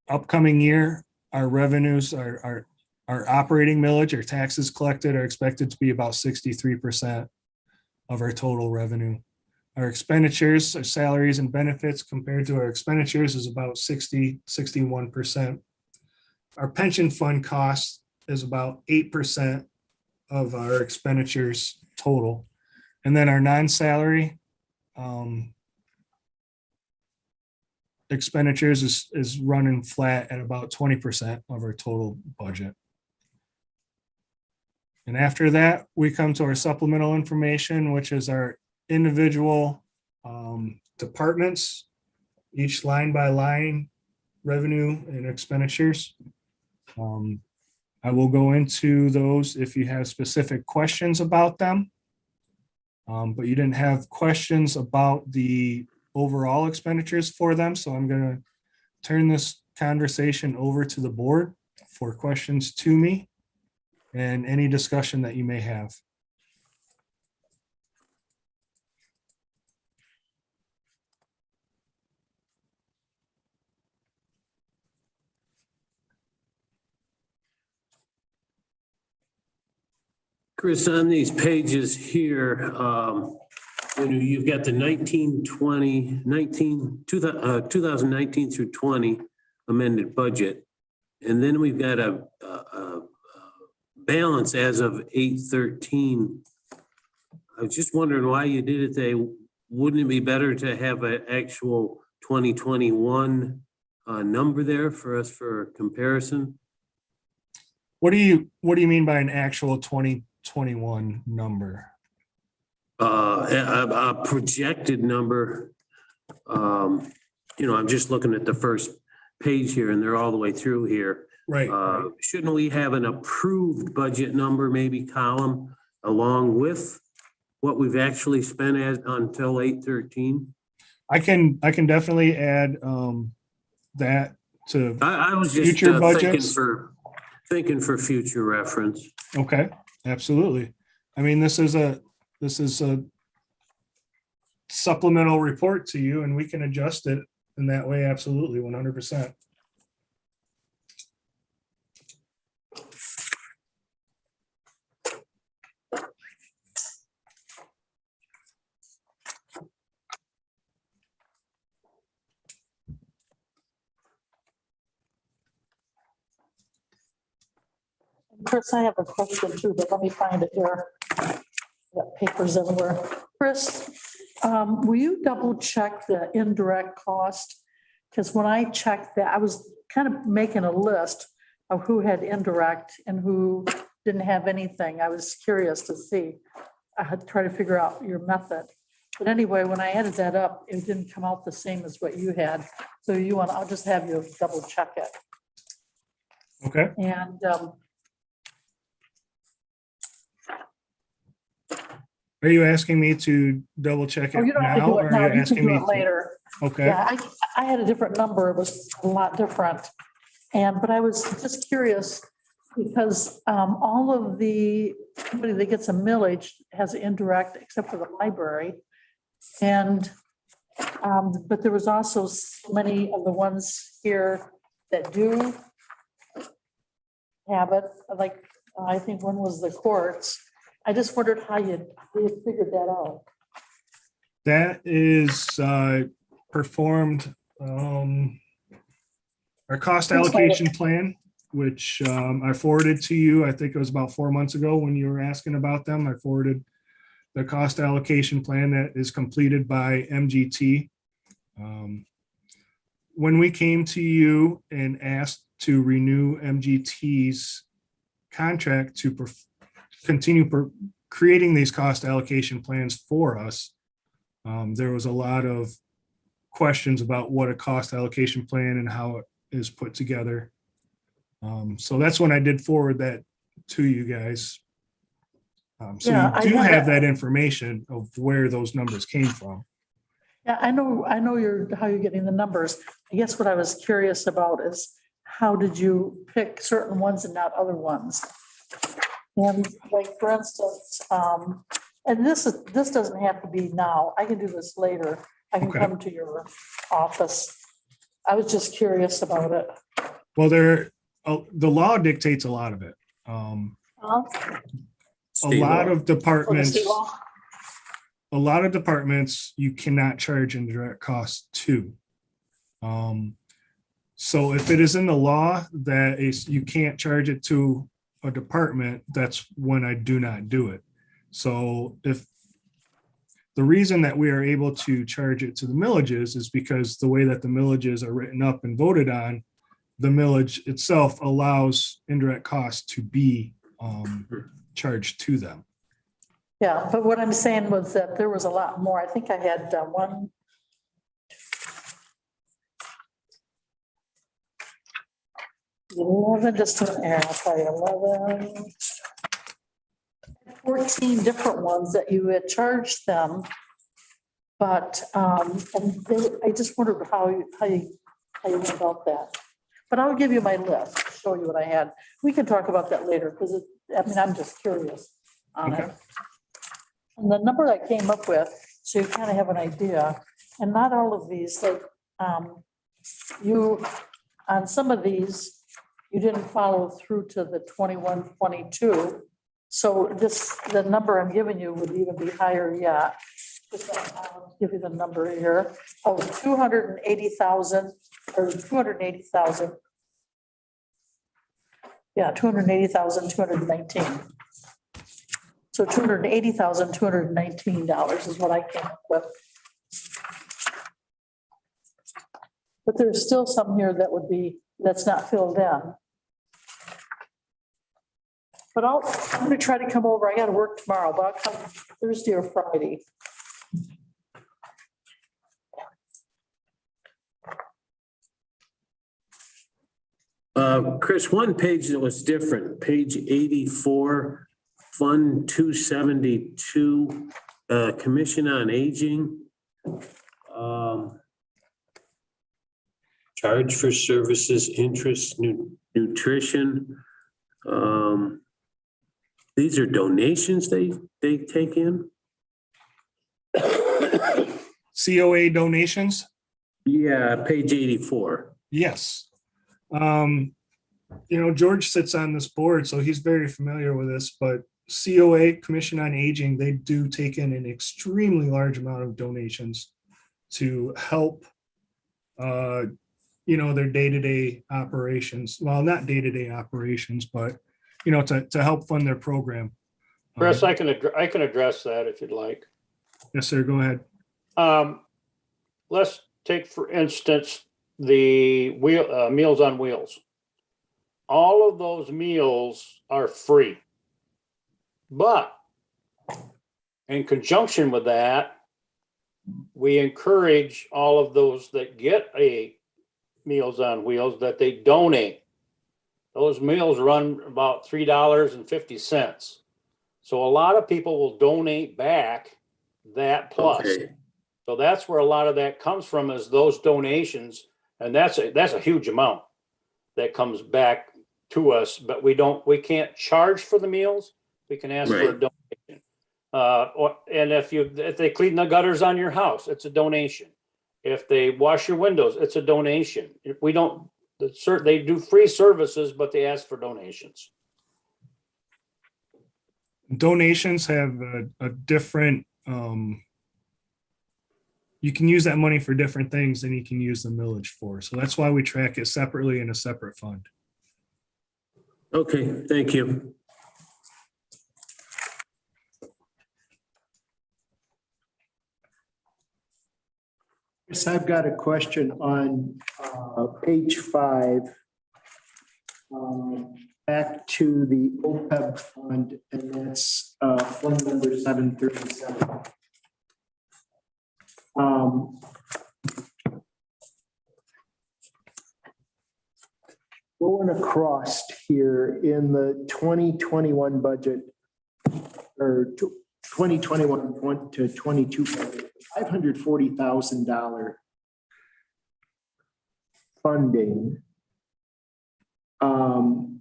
Upcoming year, our revenues, our operating millage, our taxes collected are expected to be about 63% of our total revenue. Our expenditures, our salaries and benefits compared to our expenditures is about 61%. Our pension fund cost is about 8% of our expenditures total. And then our non-salary expenditures is running flat at about 20% of our total budget. And after that, we come to our supplemental information, which is our individual departments, each line by line revenue and expenditures. I will go into those if you have specific questions about them. But you didn't have questions about the overall expenditures for them. So I'm going to turn this conversation over to the board for questions to me and any discussion that you may have. Chris, on these pages here, you've got the 2019 through 20 amended budget. And then we've got a balance as of 8/13. I was just wondering why you did it. Wouldn't it be better to have an actual 2021 number there for us for comparison? What do you mean by an actual 2021 number? A projected number. I'm just looking at the first page here and they're all the way through here. Right. Shouldn't we have an approved budget number, maybe column, along with what we've actually spent until 8/13? I can definitely add that to I was just future budgets. thinking for future reference. Okay, absolutely. I mean, this is a supplemental report to you, and we can adjust it in that way. Absolutely, 100%. Chris, I have a question too, but let me find it here. Got papers everywhere. Chris, will you double check the indirect cost? Because when I checked that, I was kind of making a list of who had indirect and who didn't have anything. I was curious to see. I had to try to figure out your method. But anyway, when I added that up, it didn't come out the same as what you had. So I'll just have you double check it. Okay. And Are you asking me to double check it you don't have to now, do or it now. are you You can asking do me? it later. Okay. Yeah, I had a different number. It was a lot different. But I was just curious because all of somebody that gets a millage has indirect except for the library. And, but there was also so many of the ones here that do have it, like, I think one was the courts. I just wondered how you figured that out. That is performed our cost allocation plan, which I forwarded to you. I think it was about 4 months ago when you were asking about them. I forwarded the cost allocation plan that is completed by MGT. When we came to you and asked to renew MGT's contract to continue creating these cost allocation plans for us, there was a lot of questions about what a cost allocation plan and how it is put together. So that's when I did forward that to you guys. So Yeah, you do I have that information of where those numbers came from. Yeah, I know how you're getting the numbers. I guess what I was curious about is how did you pick certain ones and not other ones? And like, for instance, and this doesn't have to be now. I can do this later. I can Okay. come to your office. I was just curious about it. Well, the law dictates a lot of it. A lot of departments, you cannot charge indirect costs to. So if it is in the law that you can't charge it to a department, that's when I do not do it. So if the reason that we are able to charge it to the millages is because the way that the millages are written up and voted on, the millage itself allows indirect costs to be charged to them. Yeah, but what I'm saying was that there was a lot more. I think I had 11, just an error, I'll tell you, 11, 14 different ones that you had charged them. But, I just wondered how you went about that. But I'll give you my list, show you what I had. We can talk about that later, because I'm just curious on it. And the number I came up with, so you kind of have an idea, and not all of these, like, on some of these, you didn't follow through to the 21, 22. So the number I'm giving you would even be higher yet. I'll give you the number here of 280,000 or 280,000. Yeah, 280,219. So $280,219 is what I came up with. But there's still some here that would be, that's not filled in. But I'm gonna try to come over. I gotta work tomorrow, but I'll come Thursday or Friday. Chris, one page that was different, page 84, Fund 272, Commission on Aging. Charge for services, interest, nutrition. These are donations they take in? COA donations? Yeah, page 84. Yes. George sits on this board, so he's very familiar with this, but COA, Commission on Aging, they do take in an extremely large amount of donations to help, their day-to-day operations. Well, not day-to-day operations, but, to help fund their program. Chris, I can address that if you'd like. Yes, sir. Go ahead. Let's take, for instance, the Meals on Wheels. All of those meals are free. But in conjunction with that, we encourage all of those that get a Meals on Wheels that they donate. Those meals run about $3.50. So a lot of people will donate back that plus. Okay. So that's where a lot of that comes from, is those donations. And that's a huge amount that comes back to us, but we can't charge for the meals. We can ask for a Right. donation. And if they clean the gutters on your house, it's a donation. If they wash your windows, it's a donation. If we don't, they do free services, but they ask for donations. Donations have a different, you can use that money for different things than you can use the millage for. So that's why we track it separately in a separate fund. Okay, thank you. Chris, I've got a question on page 5. Back to the OPEB fund, and that's fund number 737. Going across here in the 2021 budget, or 2021 to 22 budget, $540,000 funding.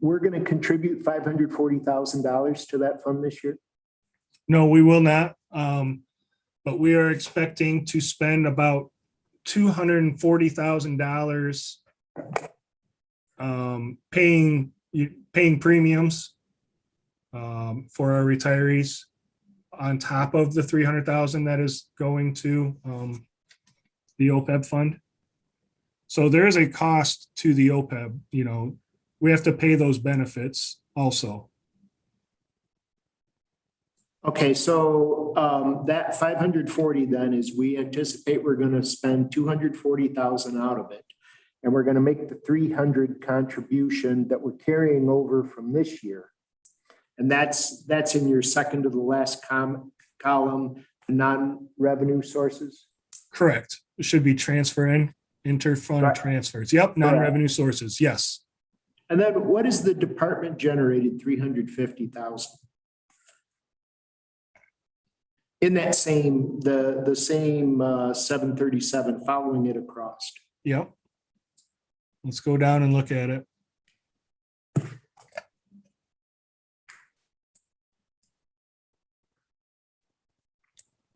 We're going to contribute $540,000 to that fund this year. No, we will not. But we are expecting to spend about $240,000 paying premiums for our retirees on top of the $300,000 that is going to the OPEB fund. So there is a cost to the OPEB. We have to pay those benefits also. Okay, so that 540 then is, we anticipate we're going to spend 240,000 out of it. And we're going to make the 300 contribution that we're carrying over from this year. And that's in your second to the last column, non-revenue sources. Correct. It should be transfer in, interfund Right. transfers. Yep, non-revenue sources. Yes. And then what is the department generated 350,000? In that same, the same 737 following it across. Yep. Let's go down and look at it.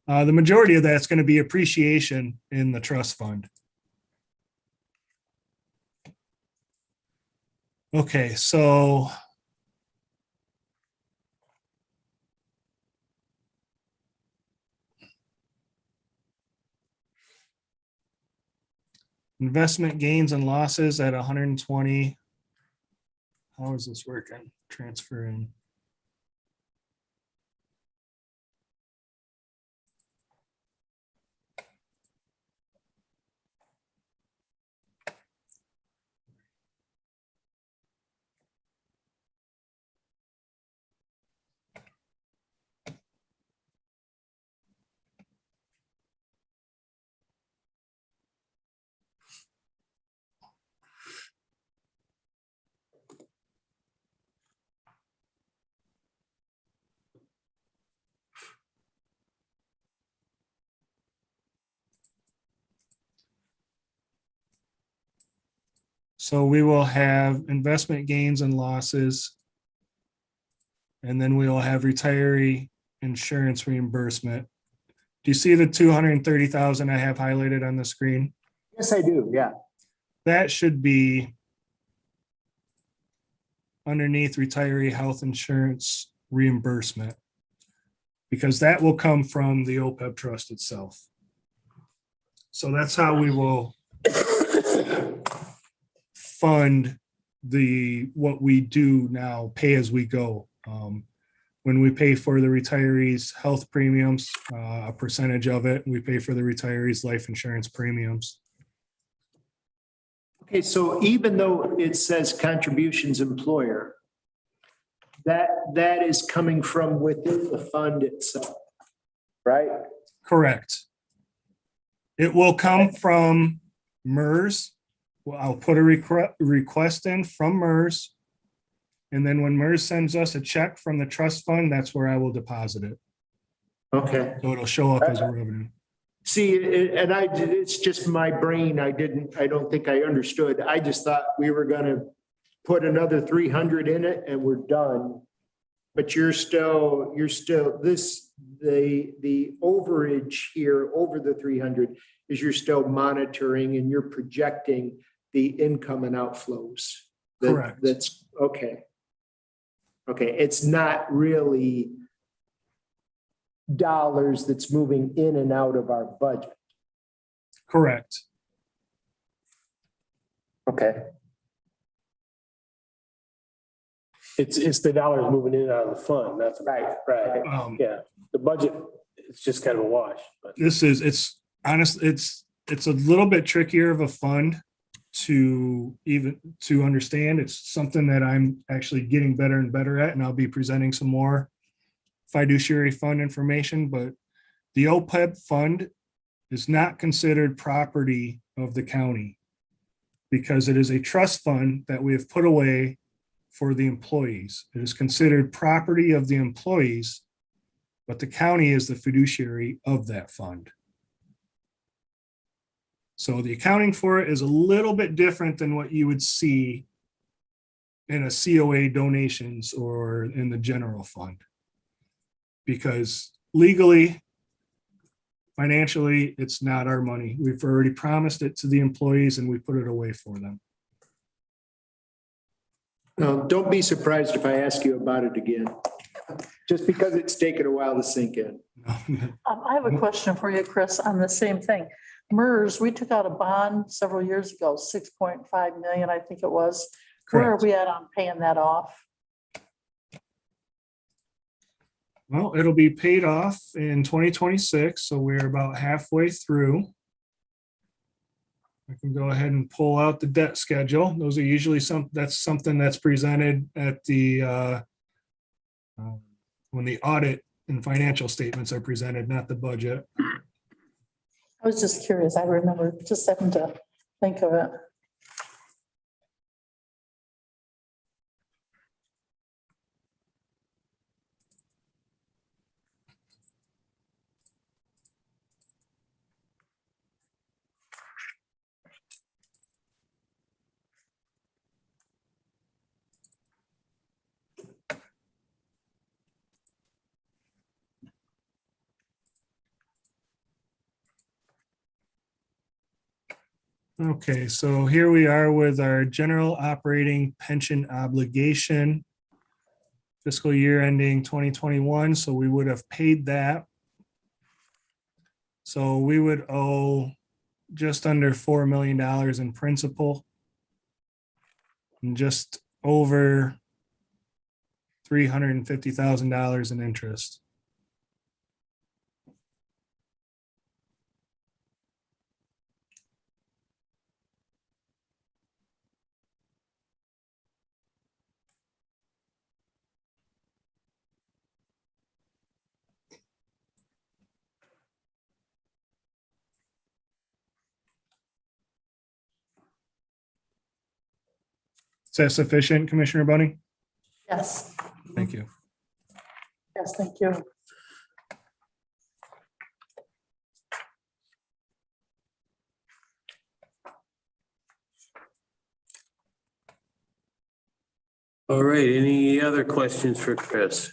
The majority of that's going to be appreciation in the trust fund. Okay, so investment gains and losses at 120. How is this working? Transfer in. So we will have investment gains and losses. And then we will have retiree insurance reimbursement. Do you see the 230,000 I have highlighted on the screen? Yes, I do. Yeah. That should be underneath retiree health insurance reimbursement, because that will come from the OPEB trust itself. So that's how we will fund what we do now, pay as we go. When we pay for the retirees' health premiums, a percentage of it, we pay for the retirees' life insurance premiums. Okay, so even though it says contributions employer, that is coming from within the fund itself, right? Correct. It will come from MERS. Well, I'll put a request in from MERS. And then when MERS sends us a check from the trust fund, that's where I will deposit it. Okay. So it'll show up as a revenue. See, it's just my brain. I don't think I understood. I just thought we were gonna put another 300 in it and we're done. But the overage here over the 300 is you're still monitoring and you're projecting the income and outflows. Correct. That's okay. Okay, it's not really dollars that's moving in and out of our budget. Correct. Okay. It's the dollars moving in and out of the fund. That's Right. Yeah, the budget, it's just kind of a wash, but. It's honestly, it's a little bit trickier of a fund to understand. It's something that I'm actually getting better and better at, and I'll be presenting some more fiduciary fund information, but the OPEB fund is not considered property of the county because it is a trust fund that we have put away for the employees. It is considered property of the employees, but the county is the fiduciary of that fund. So the accounting for it is a little bit different than what you would see in a COA donations or in the general fund. Because legally, financially, it's not our money. We've already promised it to the employees and we put it away for them. Now, don't be surprised if I ask you about it again, just because it's taken a while to sink in. I have a question for you, Chris, on the same thing. MERS, we took out a bond several years ago, 6.5 million, I think it was. Where are Correct. we at on paying that off? Well, it'll be paid off in 2026, so we're about halfway through. I can go ahead and pull out the debt schedule. Those are usually that's something that's presented at the when the audit and financial statements are presented, not the budget. I was just curious. I remember just having to think of it. Okay, so here we are with our general operating pension obligation. Fiscal year ending 2021, so we would have paid that. So we would owe just under $4 million in principal and just over $350,000 in interest. Is that sufficient, Commissioner Bunny? Yes, Thank you. yes, thank you. All right, any other questions for Chris?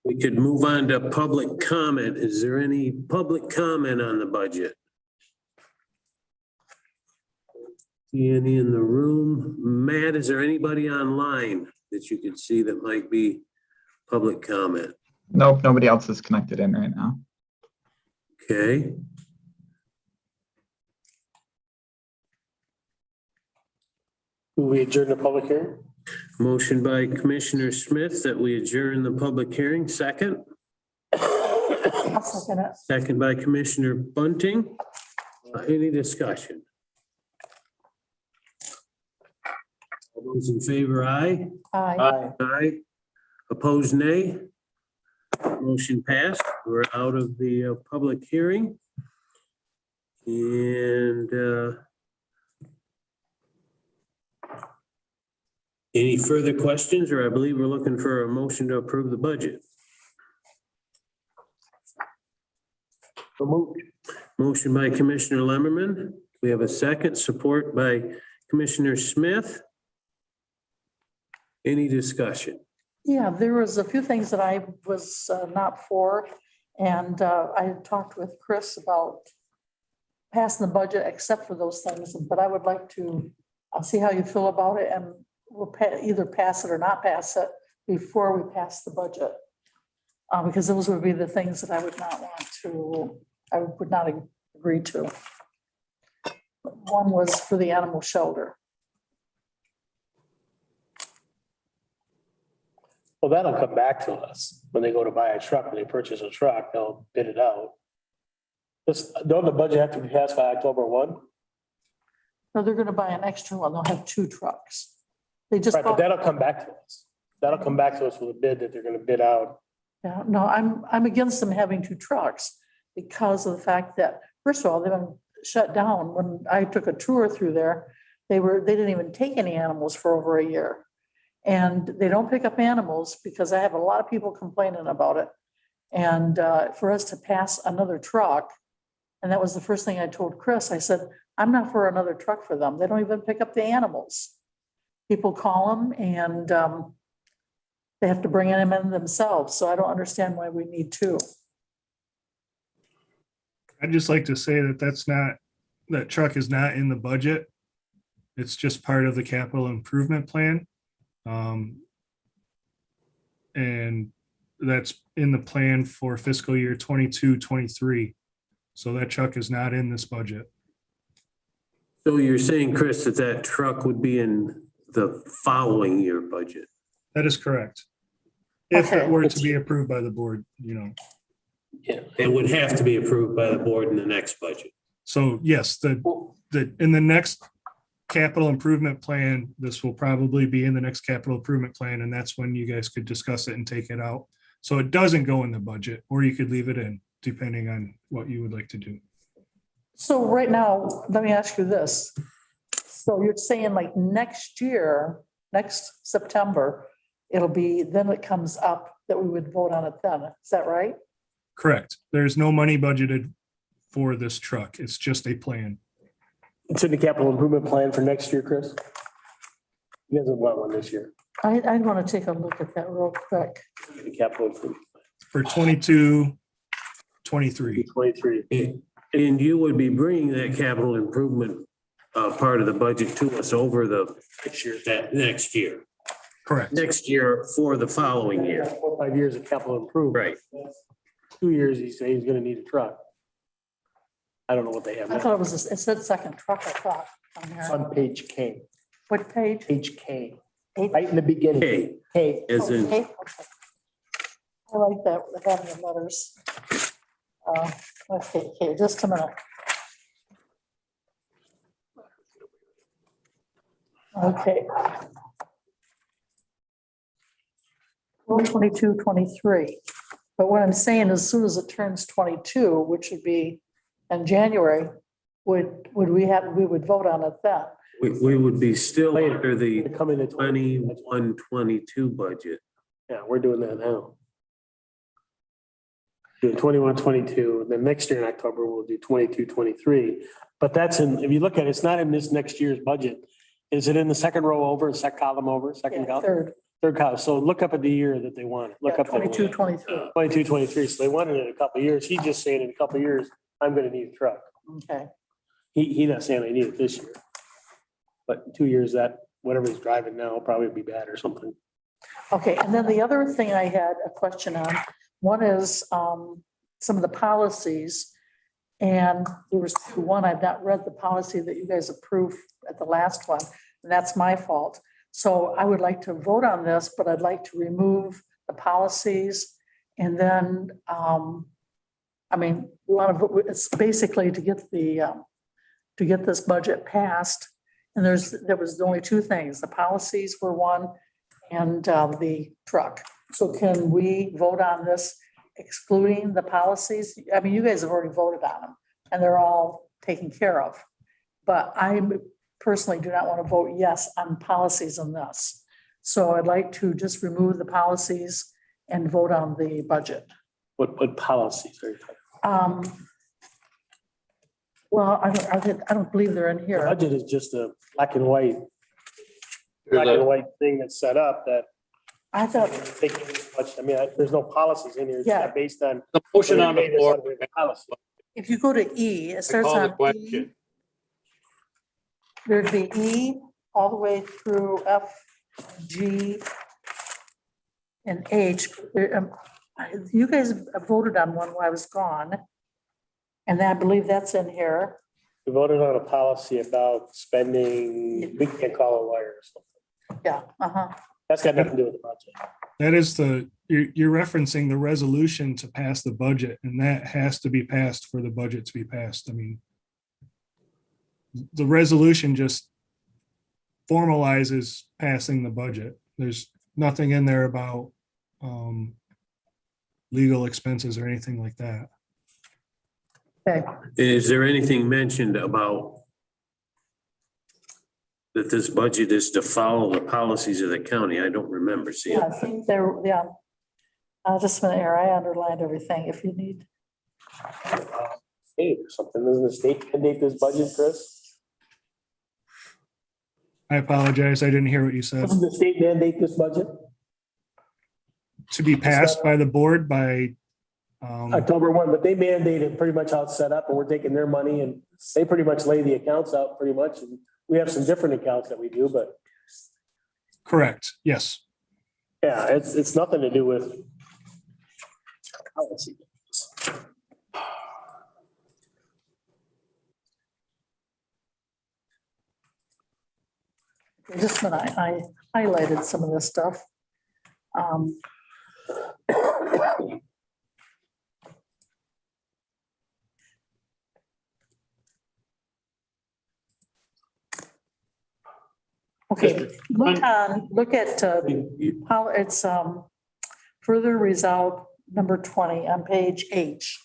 We could move on to public comment. Is there any public comment on the budget? See any in the room? Matt, is there anybody online that you could see that might be public comment? Nope, nobody else is connected in right now. Okay. Will we adjourn the public hearing? Motion by Commissioner Smith that we adjourn the public hearing. Second. I'll second it. Second by Commissioner Bunting. Any discussion? All those in favor, aye. Aye. Aye. Opposed, nay. Motion passed. We're out of the public hearing. And any further questions, or I believe we're looking for a motion to approve the budget. So moved. Motion by Commissioner Lemmerman. We have a second, support by Commissioner Smith. Any discussion? Yeah, there was a few things that I was not for. And I had talked with Chris about passing the budget except for those things. But I would like to, I'll see how you feel about it, and we'll either pass it or not pass it before we pass the budget. Because those would be the things that I would not want to, I would not agree to. One was for the animal shelter. Well, that'll come back to us when they go to buy a truck, when they purchase a truck, they'll bid it out. Don't the budget have to be passed by October 1? No, they're gonna buy an extra one. They'll have 2 trucks. They just, Right, but that'll come back to us. That'll come back to us with a bid that they're gonna bid out. yeah, no, I'm against them having 2 trucks because of the fact that, first of all, they've been shut down. When I took a tour through there, they didn't even take any animals for over a year. And they don't pick up animals because I have a lot of people complaining about it. And for us to pass another truck, and that was the first thing I told Chris, I said, I'm not for another truck for them. They don't even pick up the animals. People call them and they have to bring them in themselves. So I don't understand why we need 2. I'd just like to say that that truck is not in the budget. It's just part of the capital improvement plan. And that's in the plan for fiscal year 22-23. So that truck is not in this budget. So you're saying, Chris, that truck would be in the following year budget? That is correct. If Okay. it were to be approved by the board, It would have to be approved by the board in the next budget. So yes, in the next capital improvement plan, this will probably be in the next capital improvement plan, and that's when you guys could discuss it and take it out. So it doesn't go in the budget, or you could leave it in, depending on what you would like to do. So right now, let me ask you this. So you're saying like next year, next September, then it comes up that we would vote on it then. Is that right? Correct. There's no money budgeted for this truck. It's just a plan. It's in the capital improvement plan for next year, Chris? You guys have want one this year, I'd want to take a look at that real quick. the capital improvement. For 22, 23. 23. And you would be bringing that capital improvement part of the budget to us over that next year. Correct. Next year for the following year. 4 or 5 years of capital improvement. Right. 2 years, he's saying he's gonna need a truck. I don't know what they have I now. thought it said second truck, I thought on It's here. on page K, What page? page K, Eight? right in the beginning. Okay, K. as in, Okay, okay. I like that, having the letters. Okay, just a minute. Okay. 22, 23. But what I'm saying, as soon as it turns 22, which would be in January, we would vote on it then. We would be still Later. under the They come in at 21, 22 budget. Yeah, we're doing that now. Doing 21, 22, then next year in October, we'll do 22, 23. But that's in, if you look at it, it's not in this next year's budget. Is it in the second row over, second column over, second Yeah, column? Third column. So look up at the year that they want. Look up. 22, 23. 22, 23. So they wanted it in a couple of years. He's just saying in a couple of years, I'm gonna need a truck. Okay. He not saying I need it this year. But in 2 years, that whatever he's driving now will probably be bad or something. Okay, and then the other thing I had a question on, one is some of the policies. And there was one, I've not read the policy that you guys approved at the last one, and that's my fault. So I would like to vote on this, but I'd like to remove the policies. And then, I mean, it's basically to get to get this budget passed. And there was only two things, the policies were one and the truck. So can we vote on this excluding the policies? I mean, you guys have already voted on them and they're all taken care of. But I personally do not want to vote yes on policies on this. So I'd like to just remove the policies and vote on the budget. What policies are you talking? Well, I don't believe they're in The here. budget is just a black and white Here's a- thing that's set up that I thought, they can't do much. I mean, there's no policies in here. It's Yeah. not based on. The motion on the They made this floor. out of a policy. if you go to E, it I starts call the on E. question. There'd be E all the way through F, G, and H. You guys voted on one while I was gone. And I believe that's in here. We voted on a policy about spending, we can't call a lawyer or something. Yeah, That's got nothing to do with the budget. That is you're referencing the resolution to pass the budget, and that has to be passed for the budget to be passed. I mean, the resolution just formalizes passing the budget. There's nothing in there about legal expenses or anything like that. okay. Is there anything mentioned about that this budget is to follow the policies of the county? I don't remember seeing. Yeah, I think there, yeah. Just a minute here, I underlined everything if you need. State or something. Doesn't the state mandate this budget, Chris? I apologize. I didn't hear what you said. Doesn't the state mandate this budget? To be passed by the board by, October 1, but they mandated pretty much how it's set up and we're taking their money and they pretty much lay the accounts out pretty much. And we have some different accounts that we do, but correct, yes. yeah, it's nothing to do with policy. Just a minute, I highlighted some of this stuff. Okay, look at, how it's, further resolved number 20 on page H.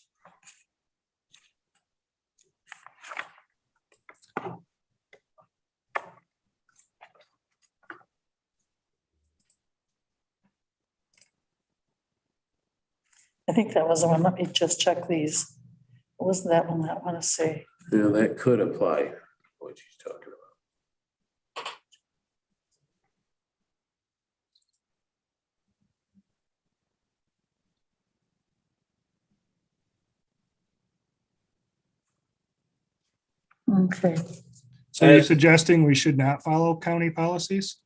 I think that was the one. Let me just check these. Wasn't that one that I want to say? Yeah, that could apply, what she's talking about. Okay, So you're suggesting we should not follow county policies?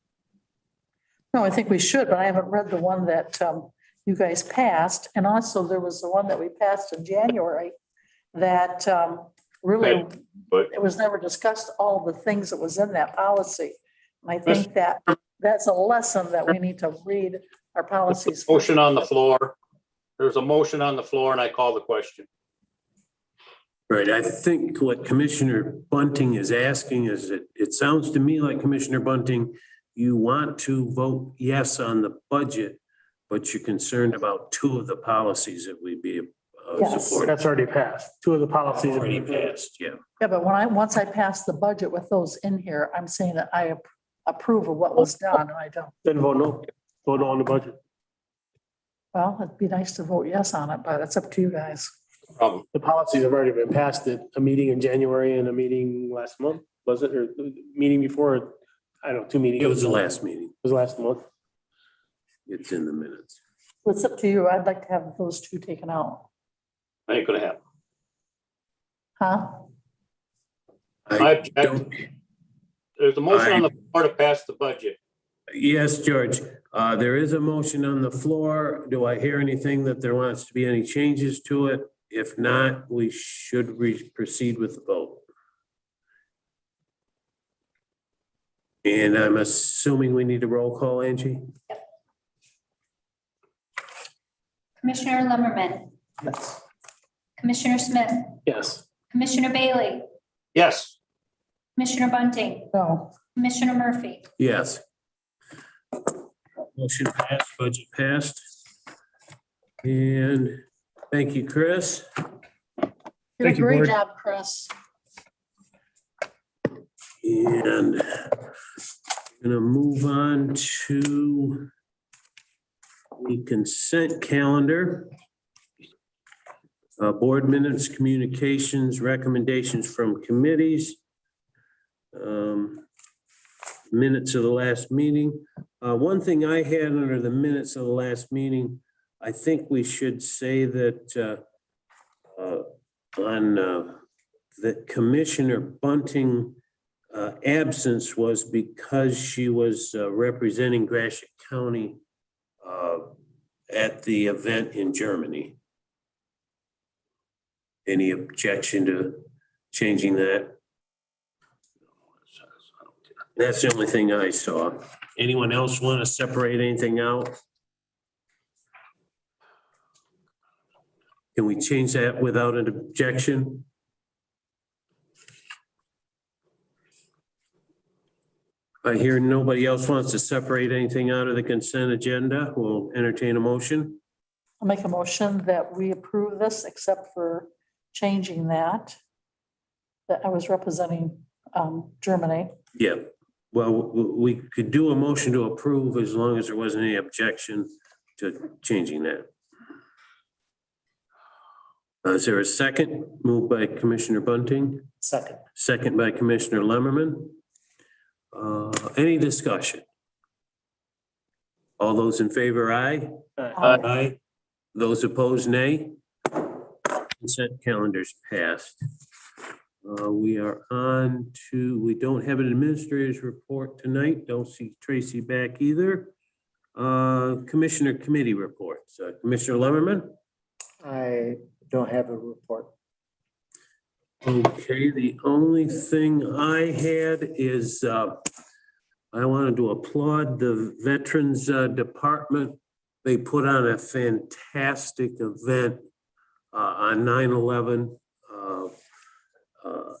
no, I think we should, but I haven't read the one that you guys passed. And also there was the one that we passed in January that really, but- it was never discussed, all the things that was in that policy. And I think that that's a lesson that we need to read our policies. Motion on the floor. There's a motion on the floor and I call the question. Right, I think what Commissioner Bunting is asking is that it sounds to me like Commissioner Bunting, you want to vote yes on the budget, but you're concerned about two of the policies that we'd be Yes. support. That's already passed. Two of the policies. Already passed, yeah. Yeah, but once I pass the budget with those in here, I'm saying that I approve of what was done, and I don't. Then vote no. Vote no on the budget. Well, it'd be nice to vote yes on it, but it's up to you guys. Problem. The policies have already been passed at a meeting in January and a meeting last month, was it? Or meeting before, I don't know, 2 meetings. It was the last meeting. It was last month. It's in the minutes. It's up to you. I'd like to have those two taken out. Ain't gonna happen. Huh? I object. don't- There's a motion on the floor to pass the budget. Yes, George, there is a motion on the floor. Do I hear anything that there wants to be any changes to it? If not, we should proceed with the vote. And I'm assuming we need a roll call, Angie? Commissioner Lumberman, Yes. Commissioner Smith, Yes. Commissioner Bailey, Yes, Commissioner Bunting, No. Commissioner Murphy. Yes. Motion passed, budget passed. And thank you, Chris. Did a Thank you, great Board. job, Chris. And gonna move on to the consent calendar. Board minutes, communications, recommendations from committees. Minutes of the last meeting. One thing I had under the minutes of the last meeting, I think we should say that on that Commissioner Bunting absence was because she was representing Gratiot County at the event in Germany. Any objection to changing that? That's the only thing I saw. Anyone else want to separate anything out? Can we change that without an objection? I hear nobody else wants to separate anything out of the consent agenda. We'll entertain a motion. I'll make a motion that we approve this except for changing that I was representing Germany. Yeah, well, we could do a motion to approve as long as there wasn't any objection to changing that. Is there a second? Moved by Commissioner Bunting, Second. second by Commissioner Lemmerman. Any discussion? All those in favor, aye? Aye. Those opposed, nay. Consent calendar's passed. We are on to, we don't have an administrator's report tonight. Don't see Tracy back either. Commissioner committee reports. Commissioner Lemmerman? I don't have a report. Okay, the only thing I had is I wanted to applaud the Veterans Department. They put on a fantastic event on 9/11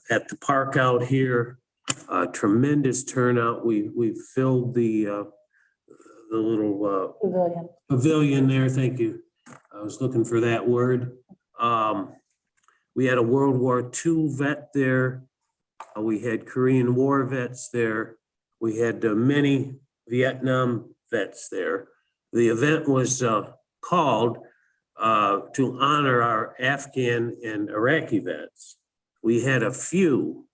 at the park out here. Tremendous turnout. We filled the little Pavilion. pavilion there. Thank you. I was looking for that word. We had a World War II vet there. We had Korean War vets there. We had many Vietnam vets there. The event was called to honor our Afghan and Iraqi vets. We had a few,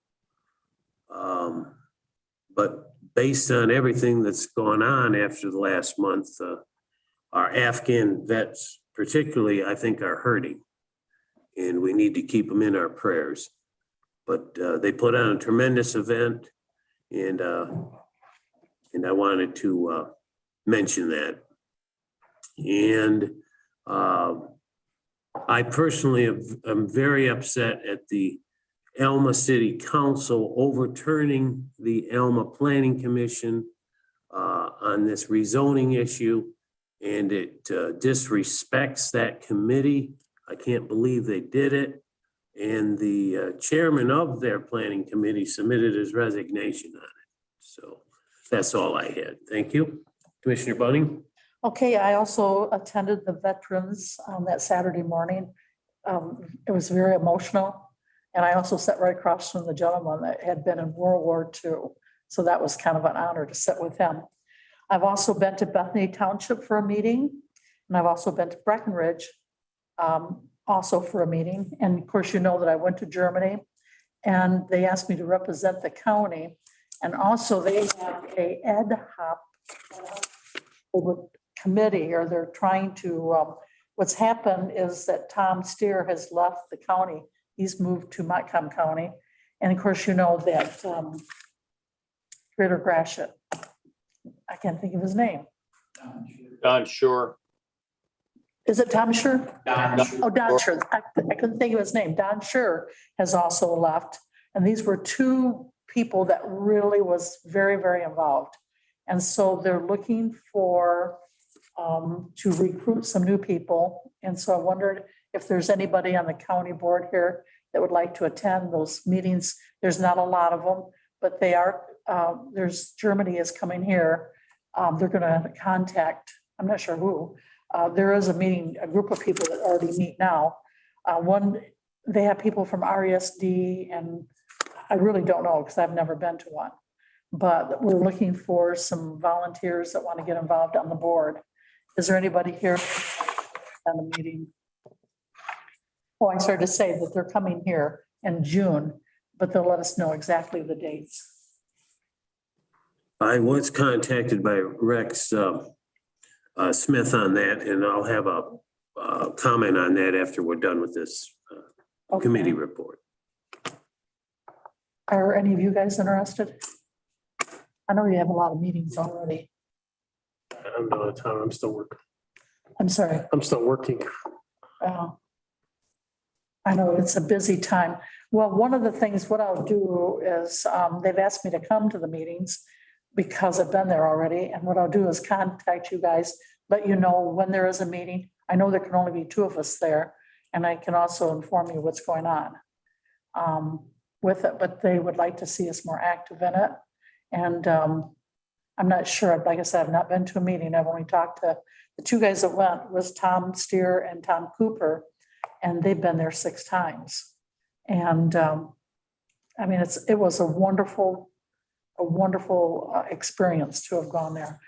but based on everything that's gone on after the last month, our Afghan vets particularly, I think, are hurting. And we need to keep them in our prayers. But they put on a tremendous event, and I wanted to mention that. And I personally am very upset at the Alma City Council overturning the Alma Planning Commission on this rezoning issue, and it disrespects that committee. I can't believe they did it. And the chairman of their planning committee submitted his resignation on it. So that's all I had. Thank you. Commissioner Bunting? Okay, I also attended the veterans on that Saturday morning. It was very emotional. And I also sat right across from the gentleman that had been in World War II. So that was kind of an honor to sit with him. I've also been to Bethany Township for a meeting, and I've also been to Breckenridge also for a meeting. And of course, you know that I went to Germany and they asked me to represent the county. And also they have a ad hoc committee, or they're trying to, what's happened is that Tom Steer has left the county. He's moved to Montcalm County. And of course, you know that Greater Gratiot, I can't think of his name. Don Shore. Is it Tom Sure? Don. Oh, Don Sure. I couldn't think of his name. Don Sure has also left. And these were two people that really was very, very involved. And so they're looking for to recruit some new people. And so I wondered if there's anybody on the county board here that would like to attend those meetings. There's not a lot of them, but they are, Germany is coming here. They're gonna contact, I'm not sure who. There is a meeting, a group of people that already meet now. They have people from RESD, and I really don't know because I've never been to one. But we're looking for some volunteers that want to get involved on the board. Is there anybody here on the meeting? Oh, I started to say that they're coming here in June, but they'll let us know exactly the dates. I was contacted by Rex Smith on that, and I'll have a comment on that after we're done with this Okay. committee report. Are any of you guys interested? I know you have a lot of meetings already. I'm not out of town. I'm still working. I'm sorry. I'm still working. I know it's a busy time. Well, one of the things, what I'll do is, they've asked me to come to the meetings because I've been there already. And what I'll do is contact you guys, let you know when there is a meeting. I know there can only be two of us there, and I can also inform you what's going on with it, but they would like to see us more active in it. And I'm not sure, like I said, I've not been to a meeting. I've only talked to the two guys that went, was Tom Steer and Tom Cooper, and they've been there 6 times. And I mean, it was a wonderful experience to have gone there.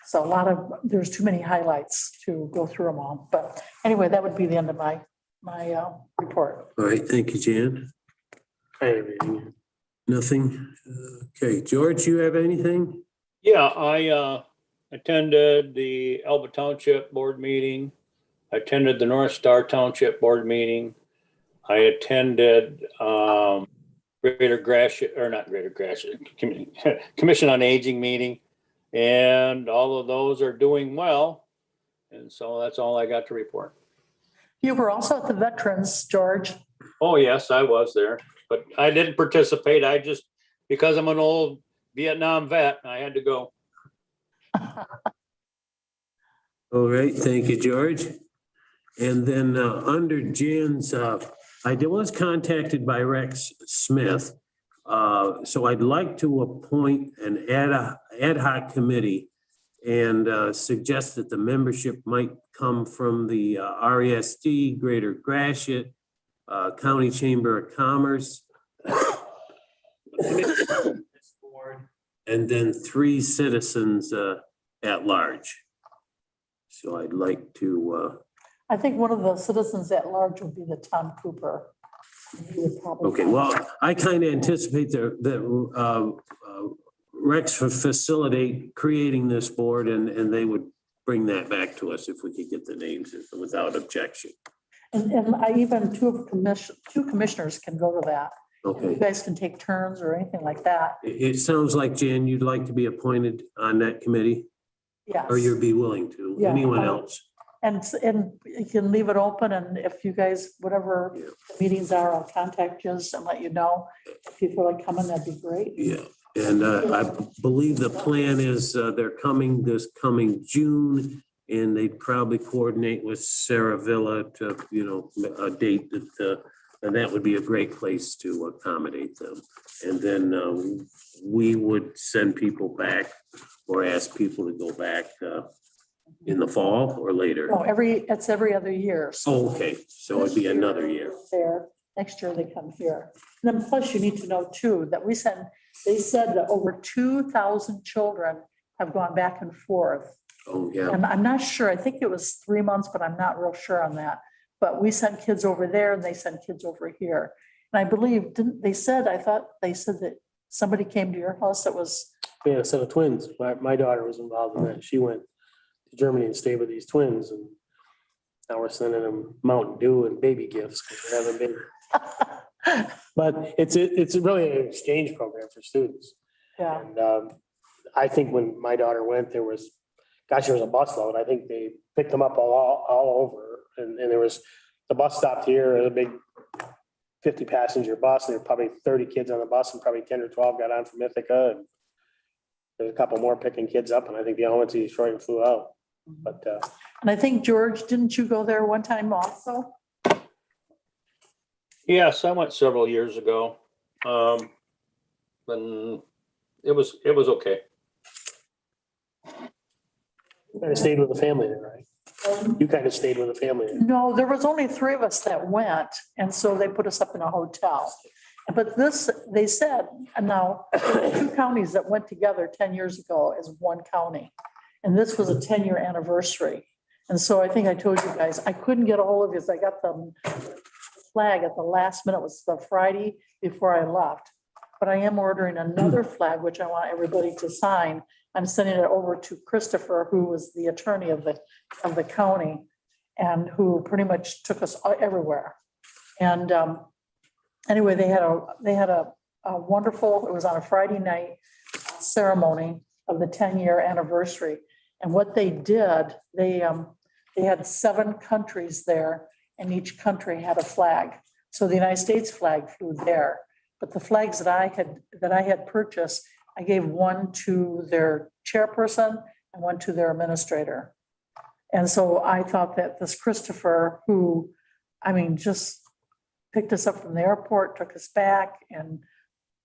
So there's too many highlights to go through them all. But anyway, that would be the end of my report. All right, thank you, Jan. I have anything. Nothing? Okay, George, you have anything? Yeah, I attended the Alba Township Board meeting. I attended the North Star Township Board meeting. I attended Greater Gratiot, or not Greater Gratiot, Commission on Aging meeting. And all of those are doing well. And so that's all I got to report. You were also at the Veterans, George. Oh, yes, I was there, but I didn't participate. I just, because I'm an old Vietnam vet, I had to go. All right, thank you, George. And then under Jan's, I was contacted by Rex Smith. So I'd like to appoint an ad hoc committee and suggest that the membership might come from the RESD, Greater Gratiot, County Chamber of Commerce, and then 3 citizens at large. So I'd like to. I think one of the citizens at large would be the Tom Cooper. He would probably- Okay, well, I kind of anticipate that Rex would facilitate creating this board, and they would bring that back to us if we could get the names without objection. And I even two commissioners can go to that. Okay, You guys can take turns or anything like that. it sounds like, Jan, you'd like to be appointed on that committee, Yes. or you'd be willing to. Yeah, Anyone else? And you can leave it open, and if you guys, whatever Yeah. the meetings are, I'll contact you and let you know. If you feel like coming, that'd be great. Yeah, and I believe the plan is they're coming this coming June, and they'd probably coordinate with Sarah Villa to, a date and that would be a great place to accommodate them. And then we would send people back or ask people to go back In the fall or later? No, it's every other year. So Oh, okay, so it'd be another year. there, next year they come here. And then plus you need to know too, that they said that over 2,000 children have gone back and forth. Oh, yeah. And I'm not sure, I think it was 3 months, but I'm not real sure on that. But we sent kids over there and they sent kids over here. And I believe, I thought they said that somebody came to your house that was, Yeah, a set of twins. My daughter was involved in that. She went to Germany and stayed with these twins, and now we're sending them Mountain Dew and baby gifts because they haven't been. But it's really an exchange program for students. yeah, And I think when my daughter went, there was a busload. I think they picked them up all over. And there was, the bus stopped here, a big 50 passenger bus. There were probably 30 kids on the bus and probably 10 or 12 got on from Ithaca. And there's a couple more picking kids up, and I think they all went to Detroit and flew out. But and I think, George, didn't you go there one time also? Yes, I went several years ago. And it was okay. you kind of stayed with the family there, right? You kind of stayed with the family there. No, there was only 3 of us that went, and so they put us up in a hotel. But this, they said, and now, 2 counties that went together 10 years ago as one county. And this was a 10-year anniversary. And so I think I told you guys, I couldn't get a hold of you. I got the flag at the last minute. It was the Friday before I left. But I am ordering another flag, which I want everybody to sign. I'm sending it over to Christopher, who was the attorney of the county and who pretty much took us everywhere. And anyway, they had a wonderful, it was on a Friday night ceremony of the 10-year anniversary. And what they did, they had 7 countries there, and each country had a flag. So the United States flag flew there, but the flags that I had purchased, I gave one to their chairperson and one to their administrator. And so I thought that this Christopher, who, I mean, just picked us up from the airport, took us back, and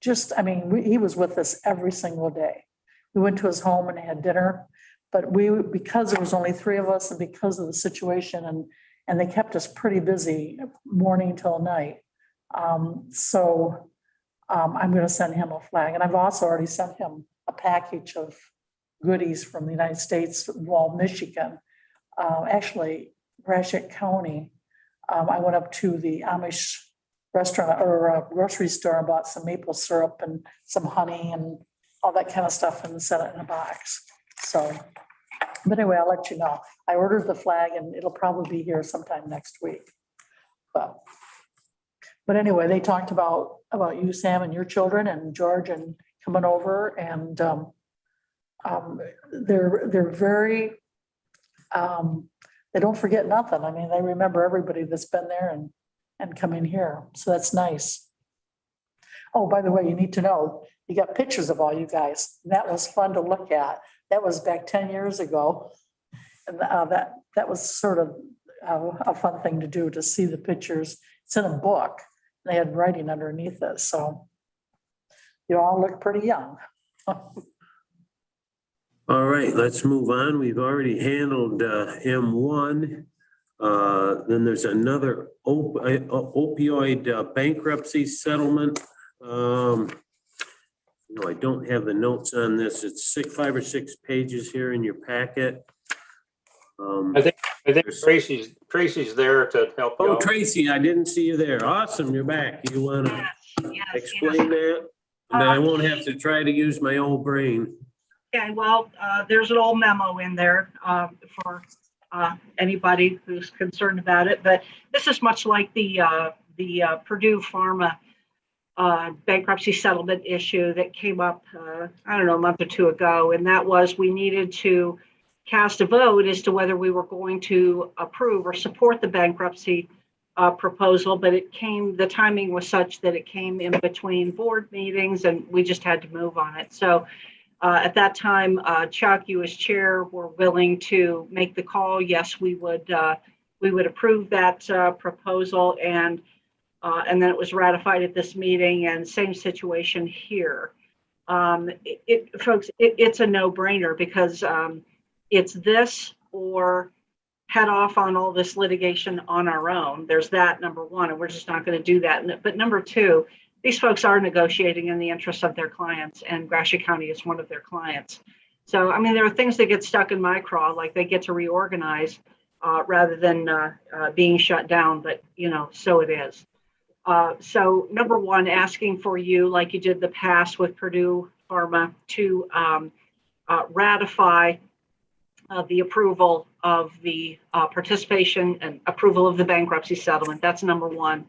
just, I mean, he was with us every single day. We went to his home and had dinner, but because there was only 3 of us and because of the situation, and they kept us pretty busy morning till night. I'm going to send him a flag, and I've also already sent him a package of goodies from the United States, Wall, Michigan. Actually, Gratiot County. I went up to the Amish restaurant or grocery store and bought some maple syrup and some honey and all that kind of stuff and set it in a box. So, but anyway, I'll let you know. I ordered the flag and it'll probably be here sometime next week. But anyway, they talked about you, Sam, and your children and George and coming over, and they're very, they don't forget nothing. I mean, they remember everybody that's been there and come in here. So that's nice. Oh, by the way, you need to know, you got pictures of all you guys. That was fun to look at. That was back 10 years ago. And that was sort of a fun thing to do, to see the pictures. It's in a book. They had writing underneath it. So you all look pretty young. All right, let's move on. We've already handled M1. Then there's another opioid bankruptcy settlement. No, I don't have the notes on this. It's 5 or 6 pages here in your packet. I think Tracy's there to help you Oh, out. Tracy, I didn't see you there. Awesome, you're back. You want to Yes. explain that? And then I won't have to try to use my old brain. Okay, well, there's an old memo in there for anybody who's concerned about it, but this is much like the Purdue Pharma bankruptcy settlement issue that came up, I don't know, a month or 2 ago, and that was we needed to cast a vote as to whether we were going to approve or support the bankruptcy proposal, but the timing was such that it came in between board meetings and we just had to move on it. So at that time, Chuck, you as chair were willing to make the call. Yes, we would approve that proposal, and then it was ratified at this meeting, and same situation here. Folks, it's a no-brainer because it's this or head off on all this litigation on our own. There's that, number one, and we're just not going to do that. But number two, these folks are negotiating in the interest of their clients, and Gratiot County is one of their clients. So, I mean, there are things that get stuck in my craw, like they get to reorganize rather than being shut down, but, you know, so it is. So number one, asking for you, like you did the past with Purdue Pharma, to ratify the approval of the participation and approval of the bankruptcy settlement. That's number one.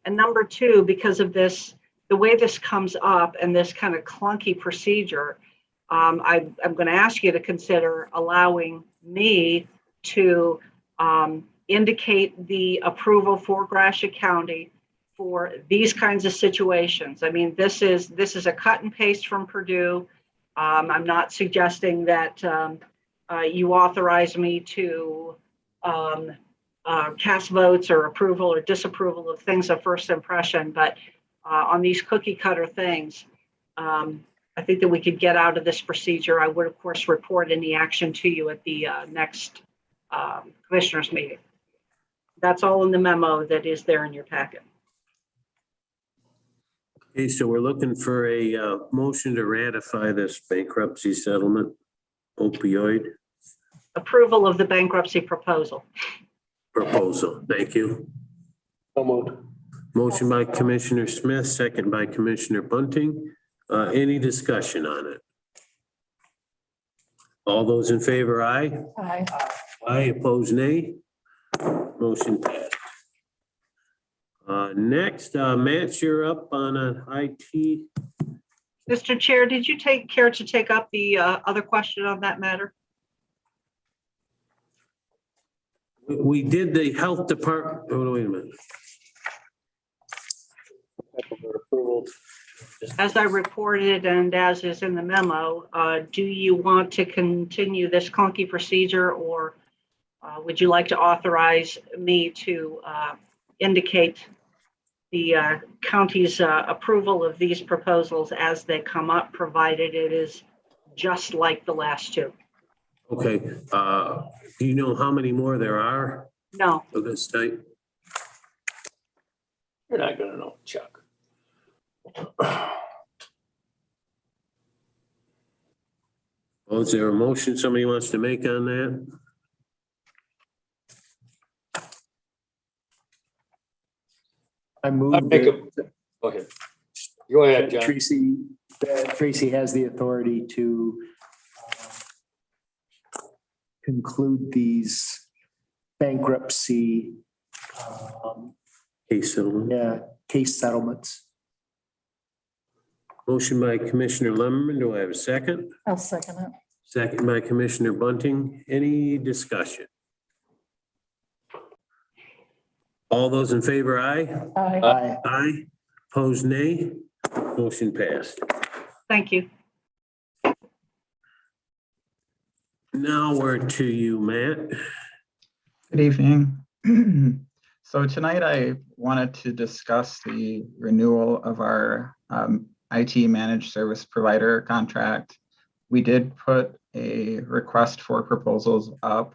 And number two, because of this, the way this comes up and this kind of clunky procedure, I'm going to ask you to consider allowing me to indicate the approval for Gratiot County for these kinds of situations. I mean, this is a cut and paste from Purdue. I'm not suggesting that you authorize me to cast votes or approval or disapproval of things of first impression, but on these cookie cutter things, I think that we could get out of this procedure. I would, of course, report any action to you at the next commissioners meeting. That's all in the memo that is there in your packet. Okay, so we're looking for a motion to ratify this bankruptcy settlement, opioid Approval of the bankruptcy proposal. proposal. Thank you. So moved. Motion by Commissioner Smith, second by Commissioner Bunting. Any discussion on it? All those in favor, aye. Aye. Aye, opposed, nay. Motion passed. Next, Matt, you're up on an IT. Mr. Chair, did you take care to take up the other question on that matter? We did the health department. Oh, wait a minute. Approval. As I reported and as is in the memo, do you want to continue this clunky procedure, or would you like to authorize me to indicate the county's approval of these proposals as they come up, provided it is just like the last two? Okay, do you know how many more there are No. of this type? You're not gonna know, Chuck. Oh, is there a motion somebody wants to make on that? I move I'd make that Go ahead. Go ahead, John. Tracy has the authority to conclude these bankruptcy Case settlement. case settlements. Motion by Commissioner Lemmerman. Do I have a second? I'll second it. Second by Commissioner Bunting. Any discussion? All those in favor, aye. Aye. Aye. Aye. Opposed, nay. Motion passed. Thank you. Now we're to you, Matt. Good evening. So tonight I wanted to discuss the renewal of our IT managed service provider contract. We did put a request for proposals up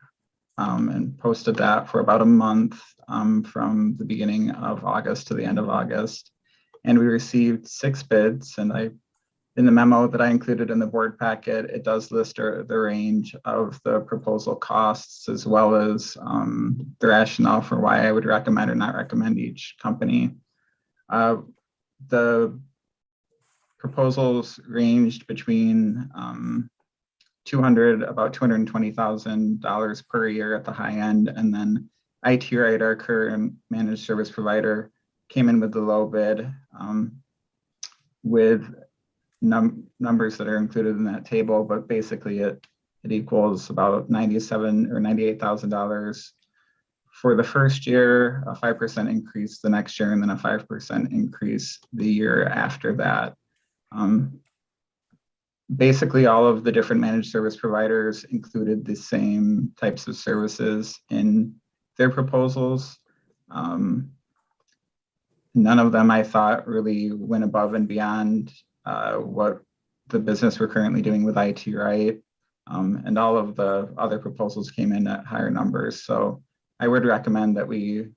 and posted that for about a month from the beginning of August to the end of August. And we received 6 bids, and in the memo that I included in the board packet, it does list the range of the proposal costs, as well as the rationale for why I would recommend or not recommend each company. The proposals ranged between about $220,000 per year at the high end, and then Retiree, our current managed service provider, came in with the low bid with numbers that are included in that table, but basically it equals about $97,000 or $98,000 for the first year, a 5% increase the next year, and then a 5% increase the year after that. Basically, all of the different managed service providers included the same types of services in their proposals. None of them, I thought, really went above and beyond what the business we're currently doing with IT, right? And all of the other proposals came in at higher numbers. So I would recommend that we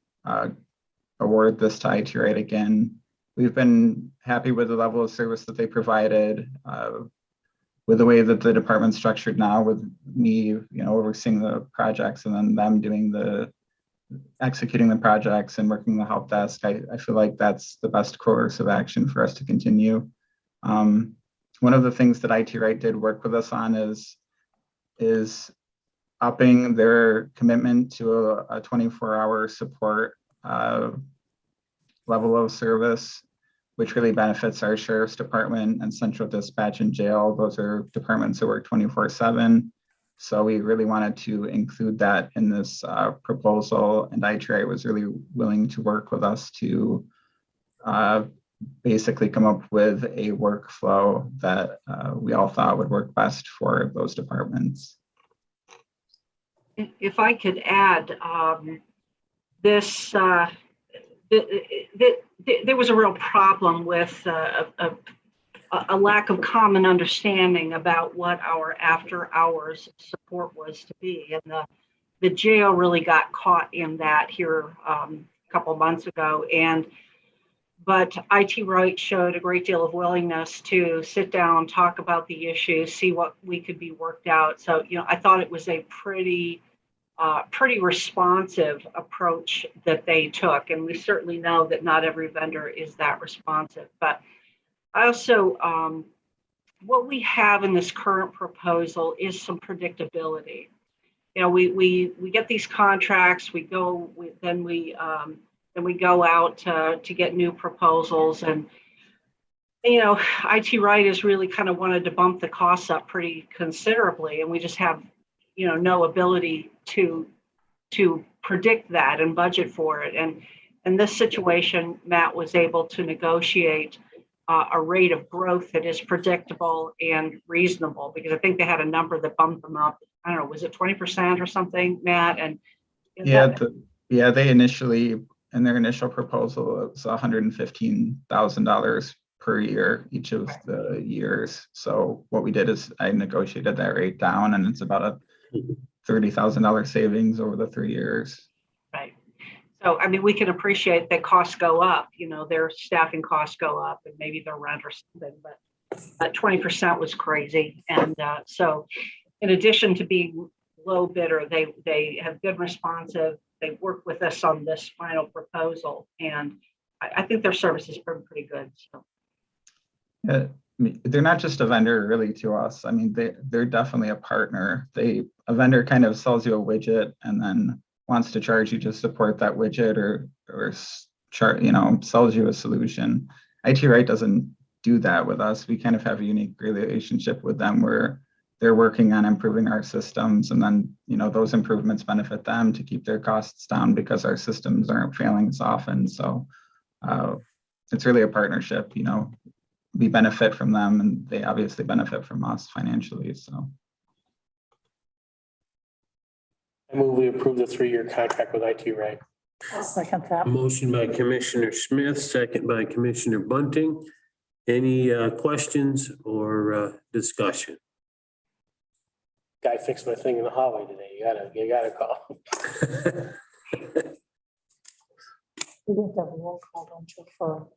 award this to IT Right again. We've been happy with the level of service that they provided, with the way that the department's structured now, with me, overseeing the projects and then them doing executing the projects and working the help desk. I feel like that's the best course of action for us to continue. One of the things that IT Right did work with us on is upping their commitment to a 24-hour support level of service, which really benefits our sheriff's department and central dispatch and jail. Those are departments that work 24/7. So we really wanted to include that in this proposal, and IT Right was really willing to work with us to basically come up with a workflow that we all thought would work best for those departments. If I could add, there was a real problem with a lack of common understanding about what our after hours support was to be. And the jail really got caught in that here a couple of months ago. But IT Right showed a great deal of willingness to sit down, talk about the issues, see what we could be worked out. So, I thought it was a pretty responsive approach that they took. And we certainly know that not every vendor is that responsive. But I also, what we have in this current proposal is some predictability. We get these contracts, then we go out to get new proposals, and IT Right has really kind of wanted to bump the costs up pretty considerably, and we just have no ability to predict that and budget for it. And in this situation, Matt was able to negotiate a rate of growth that is predictable and reasonable, because I think they had a number that bumped them up. I don't know, was it 20% or something, Matt? And they initially, in their initial proposal, it was $115,000 per year each of the years. So what we did is I negotiated that rate down, and it's about a $30,000 savings over the 3 years. Right. So, we can appreciate that costs go up, their staffing costs go up, and maybe their rent or something, but 20% was crazy. And so in addition to being low bidder, they have been responsive. They worked with us on this final proposal, and I think their service has been pretty good. So. They're not just a vendor really to us. They're definitely a partner. A vendor kind of sells you a widget and then wants to charge you to support that widget or sells you a solution. IT Right doesn't do that with us. We kind of have a unique relationship with them where they're working on improving our systems, and then those improvements benefit them to keep their costs down because our systems aren't failing as often. So it's really a partnership. We benefit from them, and they obviously benefit from us financially. So I move we approve the 3-year contract with IT Right. I'll second that. Motion by Commissioner Smith, second by Commissioner Bunting. Any questions or discussion? Guy fixed my thing in the hallway today. You gotta call. We didn't have a roll call, don't you, for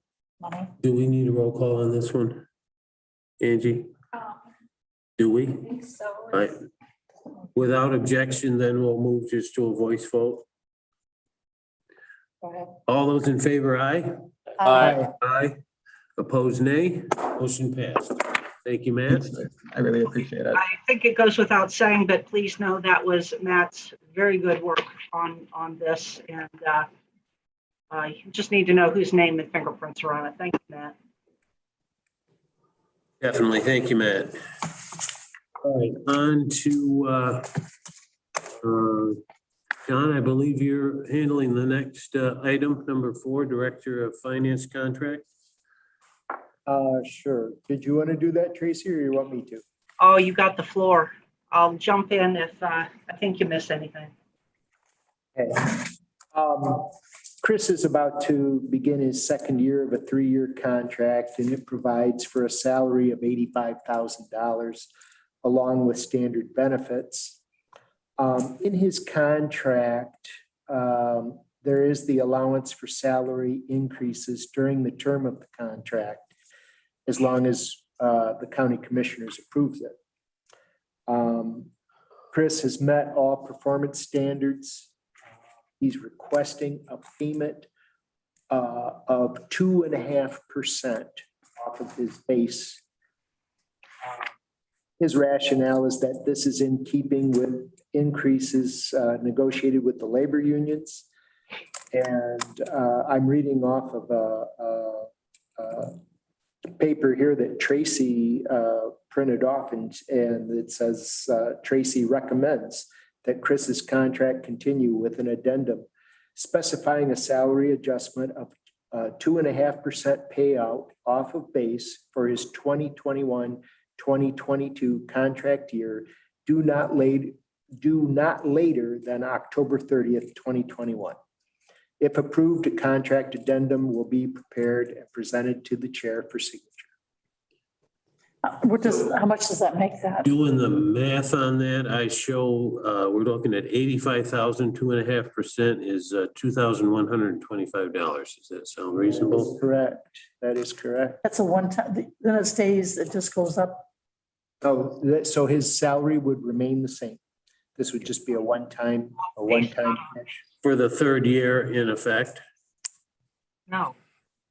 money? Do we need a roll call on this one? Angie, do we? I think so. All right. Without objection, then we'll move just to a voice vote. Go ahead. All those in favor, aye? Aye. Opposed, nay. Motion passed. Thank you, Matt. I really appreciate it. I think it goes without saying, but please know that was Matt's very good work on this, and you just need to know whose name and fingerprints are on it. Thank you, Matt. Definitely. Thank you, Matt. All right, on to John, I believe you're handling the next item, number 4, Director of Finance Contract. Sure. Did you want to do that, Tracy, or you want me to? Oh, you got the floor. I'll jump in if I think you missed anything. Okay. Chris is about to begin his second year of a 3-year contract, and it provides for a salary of $85,000 along with standard benefits. In his contract, there is the allowance for salary increases during the term of the contract, as long as the county commissioners approves it. Chris has met all performance standards. He's requesting a payment of 2.5% off of his base. His rationale is that this is in keeping with increases negotiated with the labor unions. And I'm reading off of a paper here that Tracy printed off, and it says Tracy recommends that Chris's contract continue with an addendum specifying a salary adjustment of 2.5% payout off of base for his 2021-2022 contract year, do not later than October 30th, 2021. If approved, a contract addendum will be prepared and presented to the chair for signature. How much does that make that? Doing the math on that, I show, we're looking at 85,000, 2.5% is $2,125. Does that sound reasonable? Correct. That is correct. That's a one-time, then it stays, it just goes up. Oh, so his salary would remain the same. This would just be a one-time. For the third year in effect? No,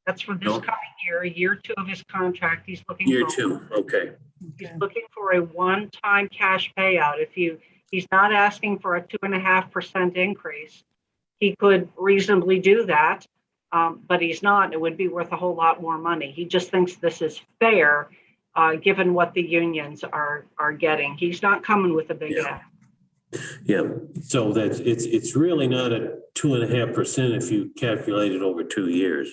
that's for this No. coming year, year 2 of his contract. He's looking Year for, 2, okay. he's looking for a one-time cash payout. He's not asking for a 2.5% increase. He could reasonably do that, but he's not. It would be worth a whole lot more money. He just thinks this is fair, given what the unions are getting. He's not coming with a big ask. Yeah, so it's really not a 2.5% if you calculate it over 2 years,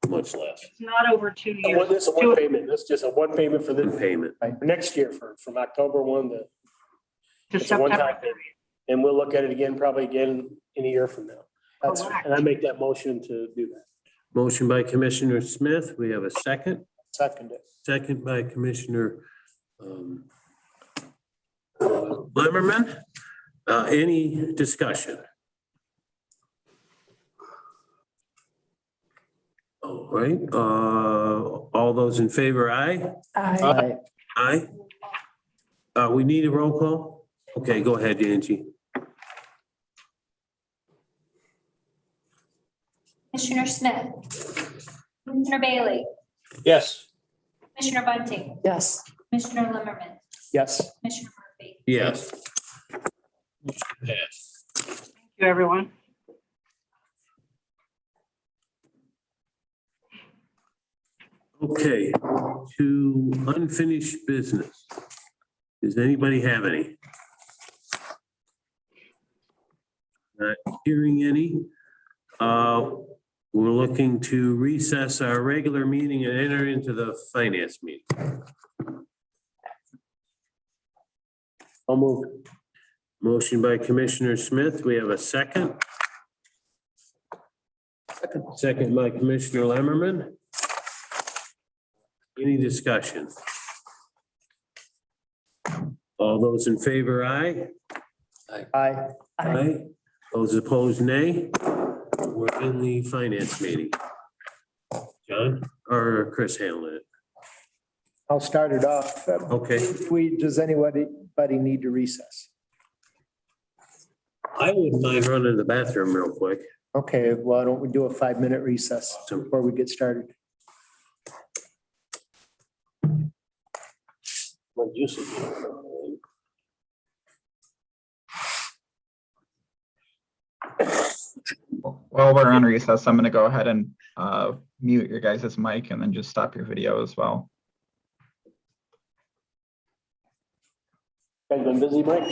much less. It's not over 2 years. This is a one payment. That's just a one payment for The the payment. for next year from October 1 to, To it's a one-time September. payment. And we'll look at it again, probably again in a year from now. Correct. And I make that motion to do that. Motion by Commissioner Smith. We have a second. Second. Second by Commissioner Lemmerman. Any discussion? All right, all those in favor, aye? I, Aye. We need a roll call? Okay, go ahead, Angie. Commissioner Smith, Commissioner Bailey, Yes. Commissioner Bunting, yes. Commissioner Limmerman, Yes. Commissioner Murphy. Yes. Yes. Thank you, everyone. Okay, to unfinished business. Does anybody have any? Not hearing any. We're looking to recess our regular meeting and enter into the finance meeting. I'll move. Motion by Commissioner Smith. We have a second. Second by Commissioner Lemmerman. Any discussion? All those in favor, aye? Aye. Aye. Those opposed, nay. We're in the finance meeting. John or Chris handling it? I'll start it off. Okay. Does anybody need to recess? I wouldn't mind running to the bathroom real quick. Okay, why don't we do a 5-minute recess before we get started? What you said. While we're on recess, I'm going to go ahead and mute your guys' mic and then just stop your video as well. Guys been busy, Mike?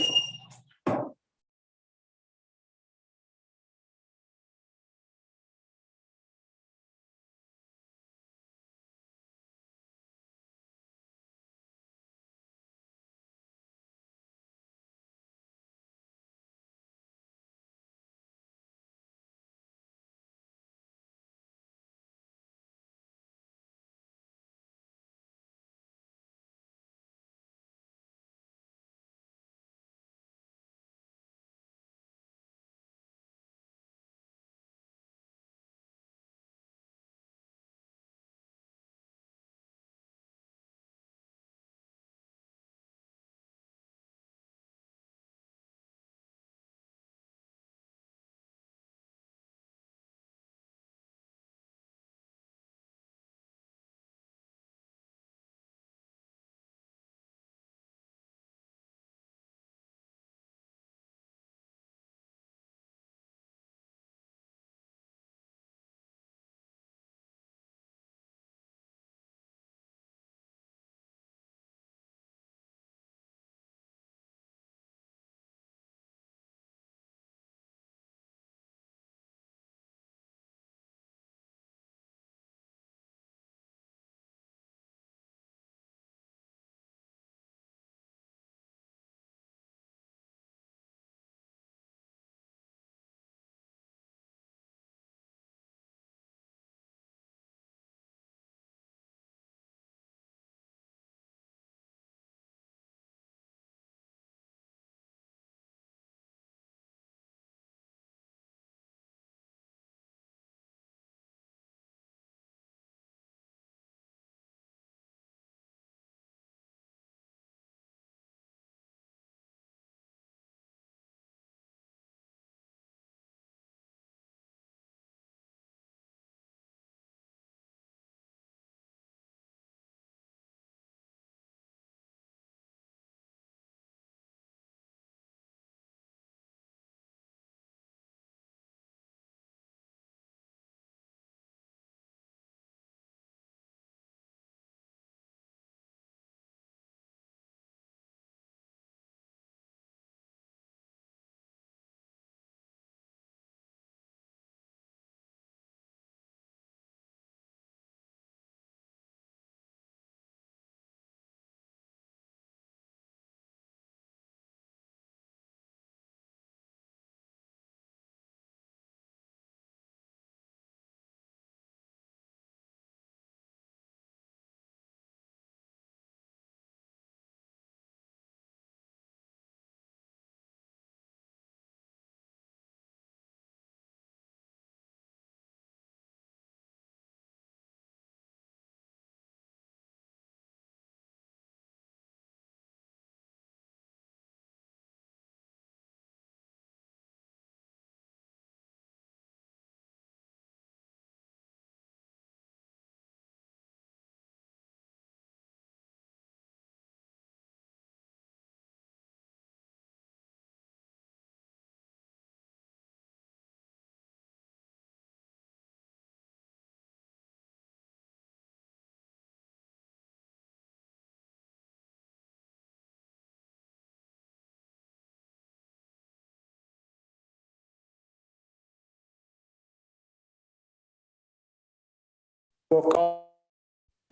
Roll call,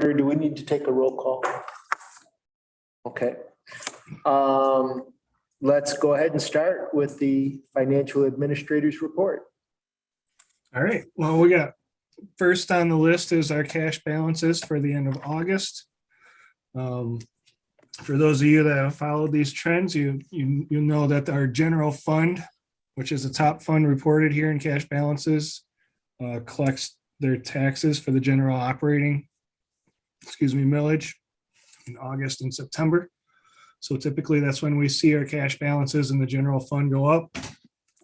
or do we need to take a roll call? Okay. Let's go ahead and start with the financial administrator's report. All right, well, we got first on the list is our cash balances for the end of August. For those of you that have followed these trends, you know that our general fund, which is the top fund reported here in cash balances, collects their taxes for the general operating, millage in August and September. So typically that's when we see our cash balances in the general fund go up.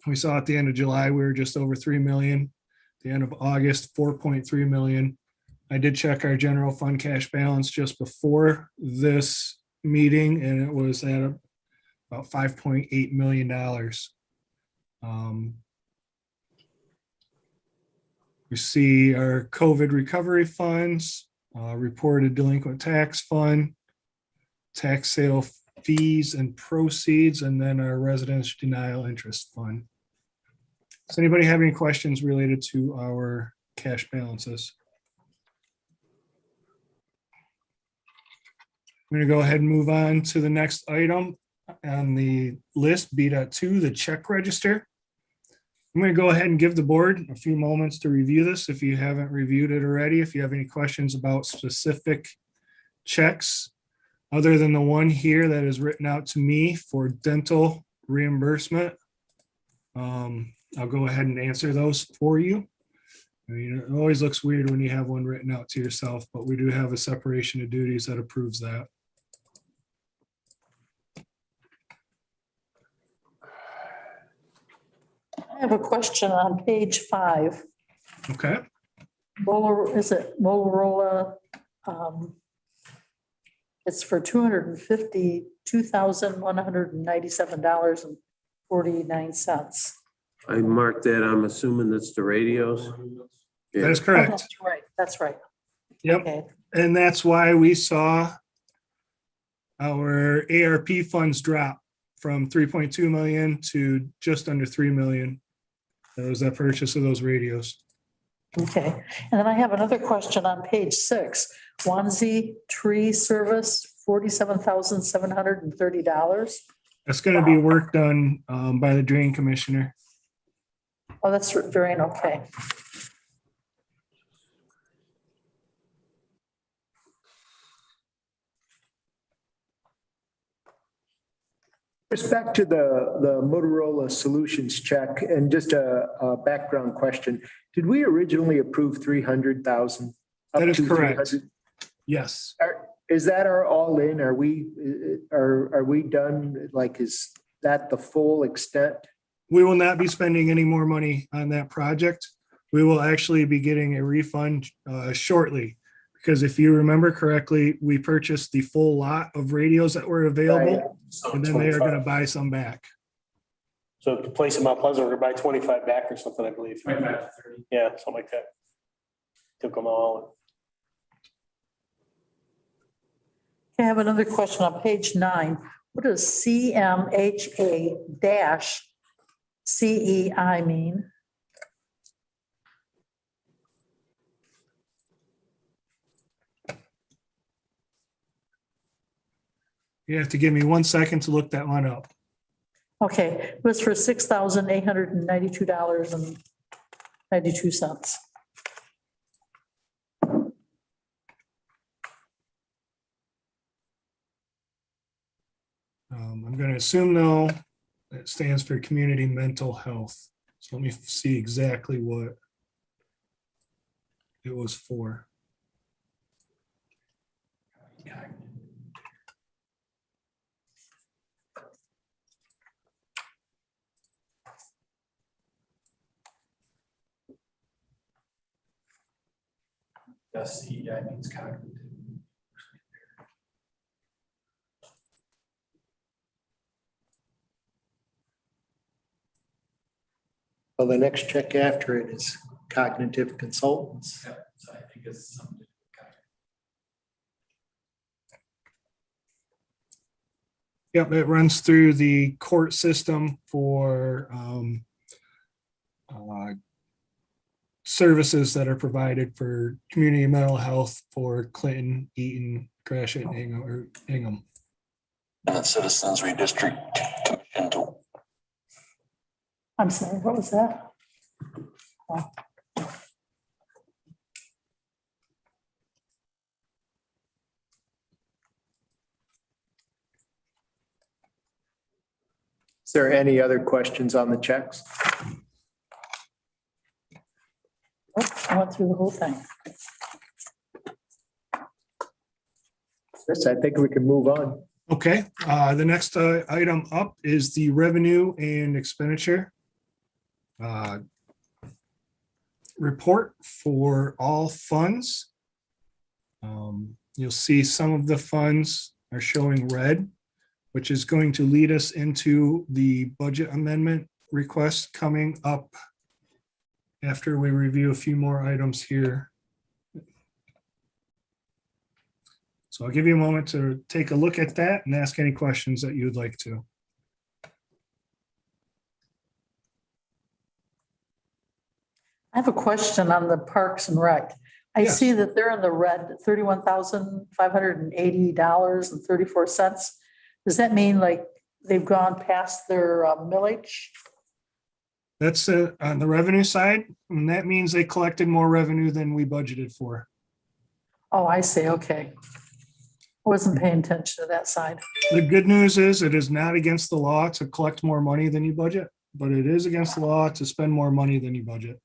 We saw at the end of July, we were just over 3 million. The end of August, 4.3 million. I did check our general fund cash balance just before this meeting, and it was at about $5.8 million. We see our COVID recovery funds, reported delinquent tax fund, tax sale fees and proceeds, and then our residence denial interest fund. Does anybody have any questions related to our cash balances? I'm going to go ahead and move on to the next item on the list, B.2, the check register. I'm going to go ahead and give the board a few moments to review this if you haven't reviewed it already. If you have any questions about specific checks, other than the one here that is written out to me for dental reimbursement, I'll go ahead and answer those for you. I mean, it always looks weird when you have one written out to yourself, but we do have a separation of duties that approves that. I have a question on page 5. Okay. Motorola? It's for $252,197.49. I marked that. I'm assuming that's the radios. That is Oh, correct. that's right. That's right. Yep. Okay. And that's why we saw our ARP funds drop from 3.2 million to just under 3 million. That was that purchase of those radios. Okay. And then I have another question on page 6. Swansea Tree Service, $47,730. That's going to be work done by the drain commissioner. Oh, that's very okay. Respect to the Motorola Solutions check, and just a background question. Did we originally approve 300,000? That is correct. Yes. Is that our all in? Are we done? Like, is that the full extent? We will not be spending any more money on that project. We will actually be getting a refund shortly. Because if you remember correctly, we purchased the full lot of radios that were available, and then they are going to buy some back. So to place them out Pleasant, we're gonna buy 25 back or something, I believe. 25 to 30. Yeah, something like that. Took them all. I have another question on page 9. What does CMHA-CEI mean? You have to give me 1 second to look that one up. Okay, it was for $6,892.92. I'm going to assume though, it stands for community mental health. So let me see exactly what it was for. CEI means cognitive. Well, the next check after it is cognitive consultants. Yeah, so I think it's something. Yep, it runs through the court system for services that are provided for community mental health for Clinton, Eaton, Gratiot, and Hingham. And Citizens Redistrict Commission to I'm sorry, what was that? Is there any other questions on the checks? Oh, I went through the whole thing. Chris, I think we can move on. Okay, the next item up is the revenue and expenditure report for all funds. You'll see some of the funds are showing red, which is going to lead us into the budget amendment request coming up after we review a few more items here. So I'll give you a moment to take a look at that and ask any questions that you would like to. I have a question on the Parks and Rec. I Yes. see that they're in the red, $31,580.34. Does that mean like they've gone past their millage? That's on the revenue side, and that means they collected more revenue than we budgeted for. Oh, I see, okay. Wasn't paying attention to that side. The good news is it is not against the law to collect more money than you budget, but it is against the law to spend more money than you budget.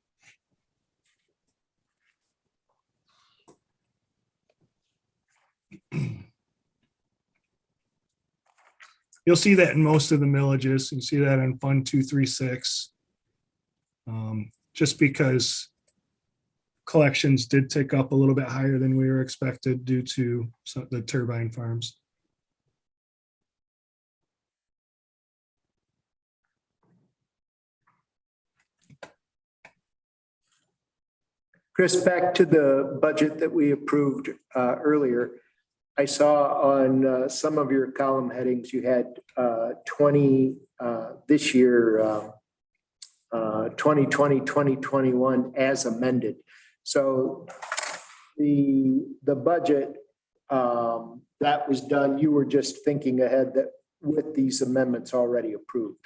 You'll see that in most of the millages. You see that in Fund 236. Just because collections did tick up a little bit higher than we were expected due to the turbine farms. Chris, back to the budget that we approved earlier. I saw on some of your column headings, you had 20 this year, 2020, 2021 as amended. So the budget that was done, you were just thinking ahead that with these amendments already approved.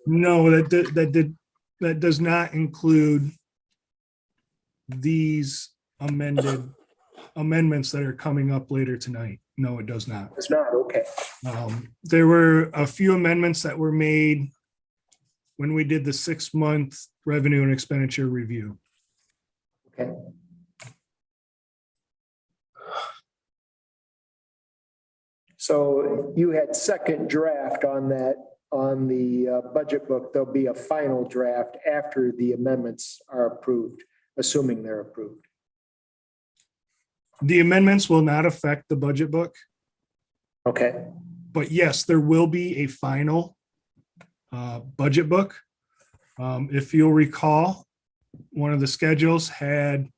No, that does not include these amendments that are coming up later tonight. No, it does not. It's not, okay. There were a few amendments that were made when we did the 6-month revenue and expenditure review. Okay. So you had second draft on that, on the budget book. There'll be a final draft after the amendments are approved, assuming they're approved. The amendments will not affect the budget book, Okay, but yes, there will be a final budget book. If you'll recall, one of the schedules had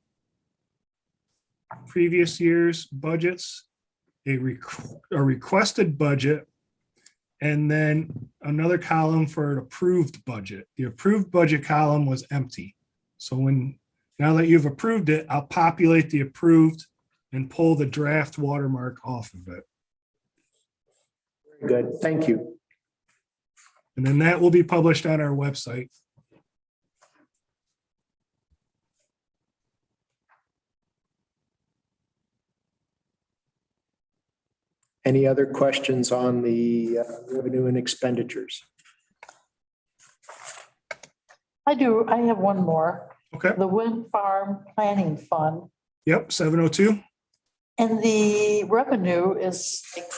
previous year's budgets, a requested budget, and then another column for an approved budget. The approved budget column was empty. So now that you've approved it, I'll populate the approved and pull the draft watermark off of it. very good. Thank you. And then that will be published on our website. Any other questions on the revenue and expenditures? I do, I have one more. Okay. The Wind Farm Planning Fund, Yep, 702. and the revenue is like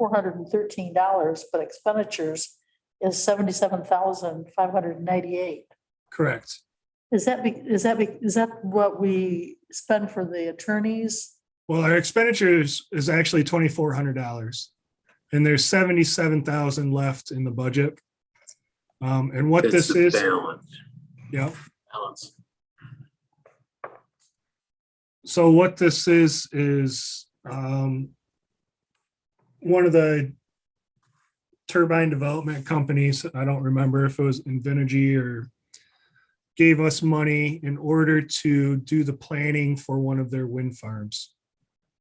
$413, but expenditures is $77,598. Correct. Is that what we spend for the attorneys? Well, our expenditures is actually $2,400, and there's 77,000 left in the budget. And what It's this the is, balance. yeah. Balance. So what this is one of the turbine development companies. I don't remember if it was Invenergy or gave us money in order to do the planning for one of their wind farms.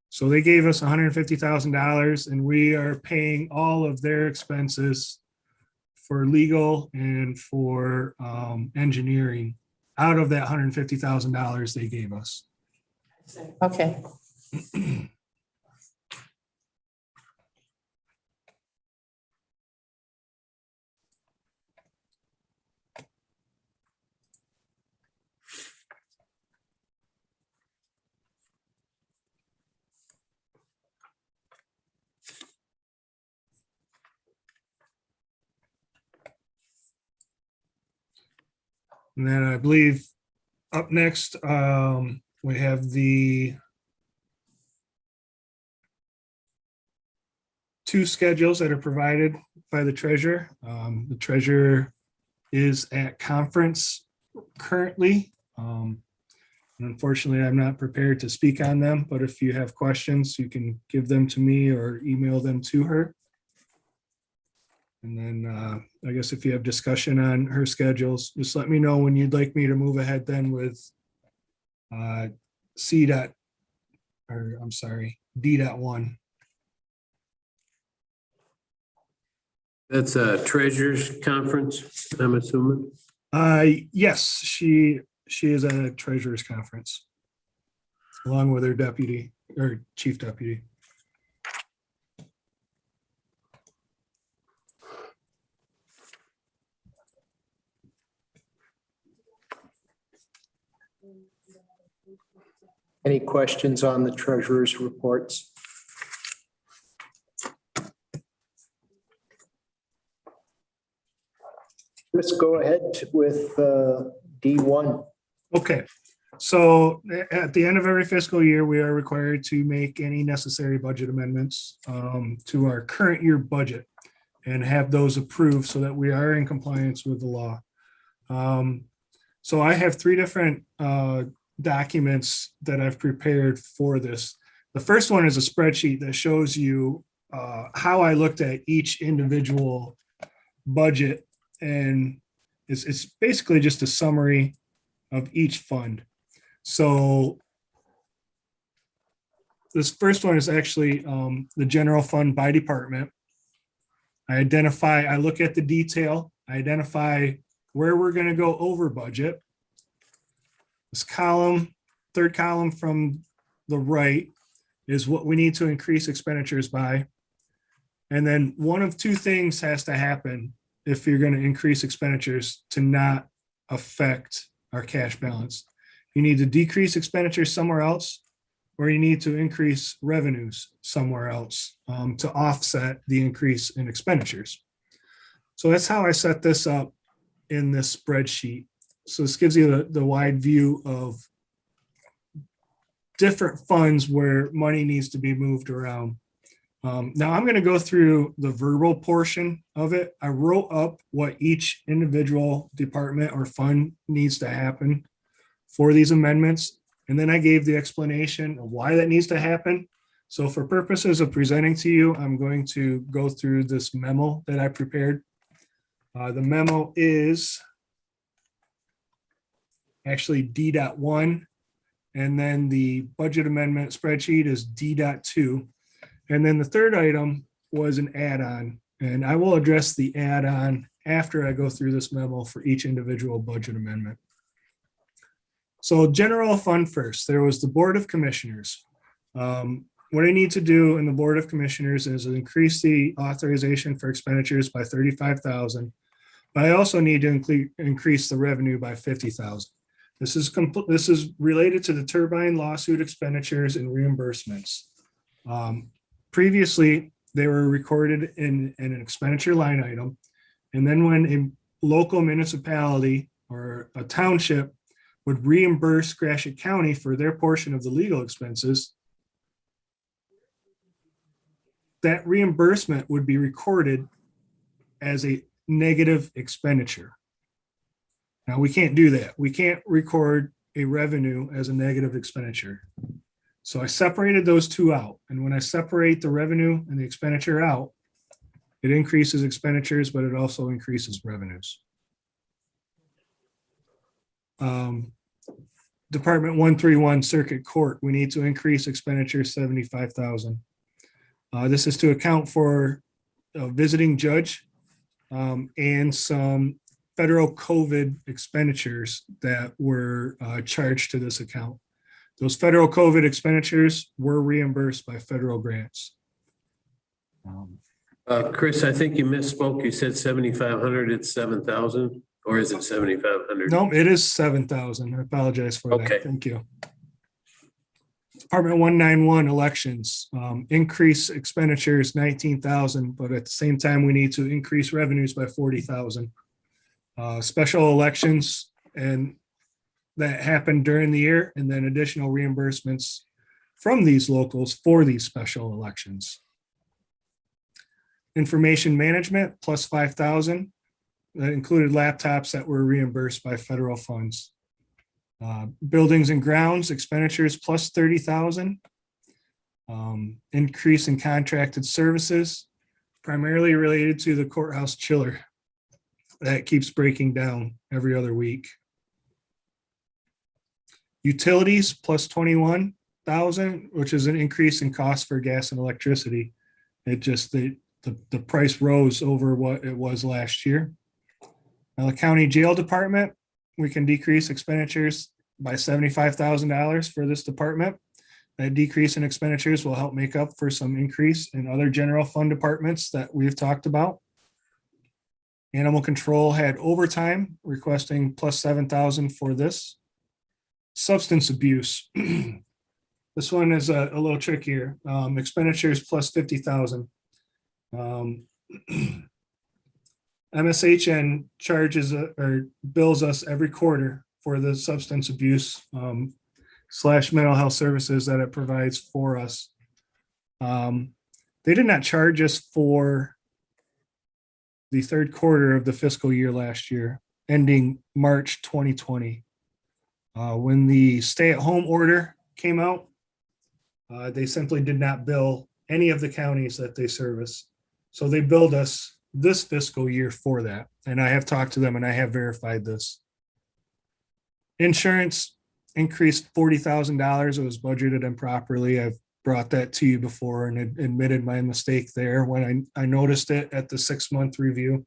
So they gave us $150,000 and we are paying all of their expenses for legal and for engineering out of that $150,000 they gave us. Okay. And then I believe up next, we have the two schedules that are provided by the treasurer. The treasurer is at conference currently. And unfortunately, I'm not prepared to speak on them, but if you have questions, you can give them to me or email them to her. And then I guess if you have discussion on her schedules, just let me know when you'd like me to move ahead then with D.1. That's a treasurer's conference, I'm assuming. Yes, she is at a treasurer's conference along with her deputy or chief deputy. Any questions on the treasurer's reports? Let's go ahead with D1. Okay, so at the end of every fiscal year, we are required to make any necessary budget amendments to our current year budget and have those approved so that we are in compliance with the law. So I have three different documents that I've prepared for this. The first one is a spreadsheet that shows you how I looked at each individual budget, and it's basically just a summary of each fund. So this first one is actually the general fund by department. I look at the detail, I identify where we're going to go over budget. This column, third column from the right, is what we need to increase expenditures by. And then one of two things has to happen if you're going to increase expenditures to not affect our cash balance. You need to decrease expenditures somewhere else, or you need to increase revenues somewhere else to offset the increase in expenditures. So that's how I set this up in this spreadsheet. So this gives you the wide view of different funds where money needs to be moved around. Now I'm going to go through the verbal portion of it. I wrote up what each individual department or fund needs to happen for these amendments. And then I gave the explanation of why that needs to happen. So for purposes of presenting to you, I'm going to go through this memo that I prepared. The memo is actually D.1, and then the budget amendment spreadsheet is D.2. And then the third item was an add-on, and I will address the add-on after I go through this memo for each individual budget amendment. So general fund first, there was the Board of Commissioners. What I need to do in the Board of Commissioners is increase the authorization for expenditures by $35,000, but I also need to increase the revenue by $50,000. This is related to the turbine lawsuit expenditures and reimbursements. Previously, they were recorded in an expenditure line item. And then when a local municipality or a township would reimburse Gratiot County for their portion of the legal expenses, that reimbursement would be recorded as a negative expenditure. Now, we can't do that. We can't record a revenue as a negative expenditure. So I separated those two out. And when I separate the revenue and the expenditure out, it increases expenditures, but it also increases revenues. Department 131 Circuit Court, we need to increase expenditure 75,000. This is to account for a visiting judge and some federal COVID expenditures that were charged to this account. Those federal COVID expenditures were reimbursed by federal grants. Chris, I think you misspoke. You said 7,500, it's 7,000, or is it 7,500? No, it is 7,000. I apologize for Okay. that. Thank you. Department 191 elections, increase expenditures 19,000, but at the same time, we need to increase revenues by 40,000. Special elections and that happened during the year, and then additional reimbursements from these locals for these special elections. Information management plus 5,000. That included laptops that were reimbursed by federal funds. Buildings and grounds expenditures plus 30,000. Increase in contracted services, primarily related to the courthouse chiller that keeps breaking down every other week. Utilities plus 21,000, which is an increase in cost for gas and electricity. It just, the price rose over what it was last year. Now, the county jail department, we can decrease expenditures by $75,000 for this department. That decrease in expenditures will help make up for some increase in other general fund departments that we've talked about. Animal control had overtime, requesting plus 7,000 for this. Substance abuse. This one is a little trickier. Expenditures plus 50,000. MSHN charges or bills us every quarter for the substance abuse / mental health services that it provides for us. They did not charge us for the third quarter of the fiscal year last year, ending March 2020. When the stay-at-home order came out, they simply did not bill any of the counties that they service. So they billed us this fiscal year for that. And I have talked to them and I have verified this. Insurance increased $40,000. It was budgeted improperly. I've brought that to you before and admitted my mistake there when I noticed it at the 6-month review.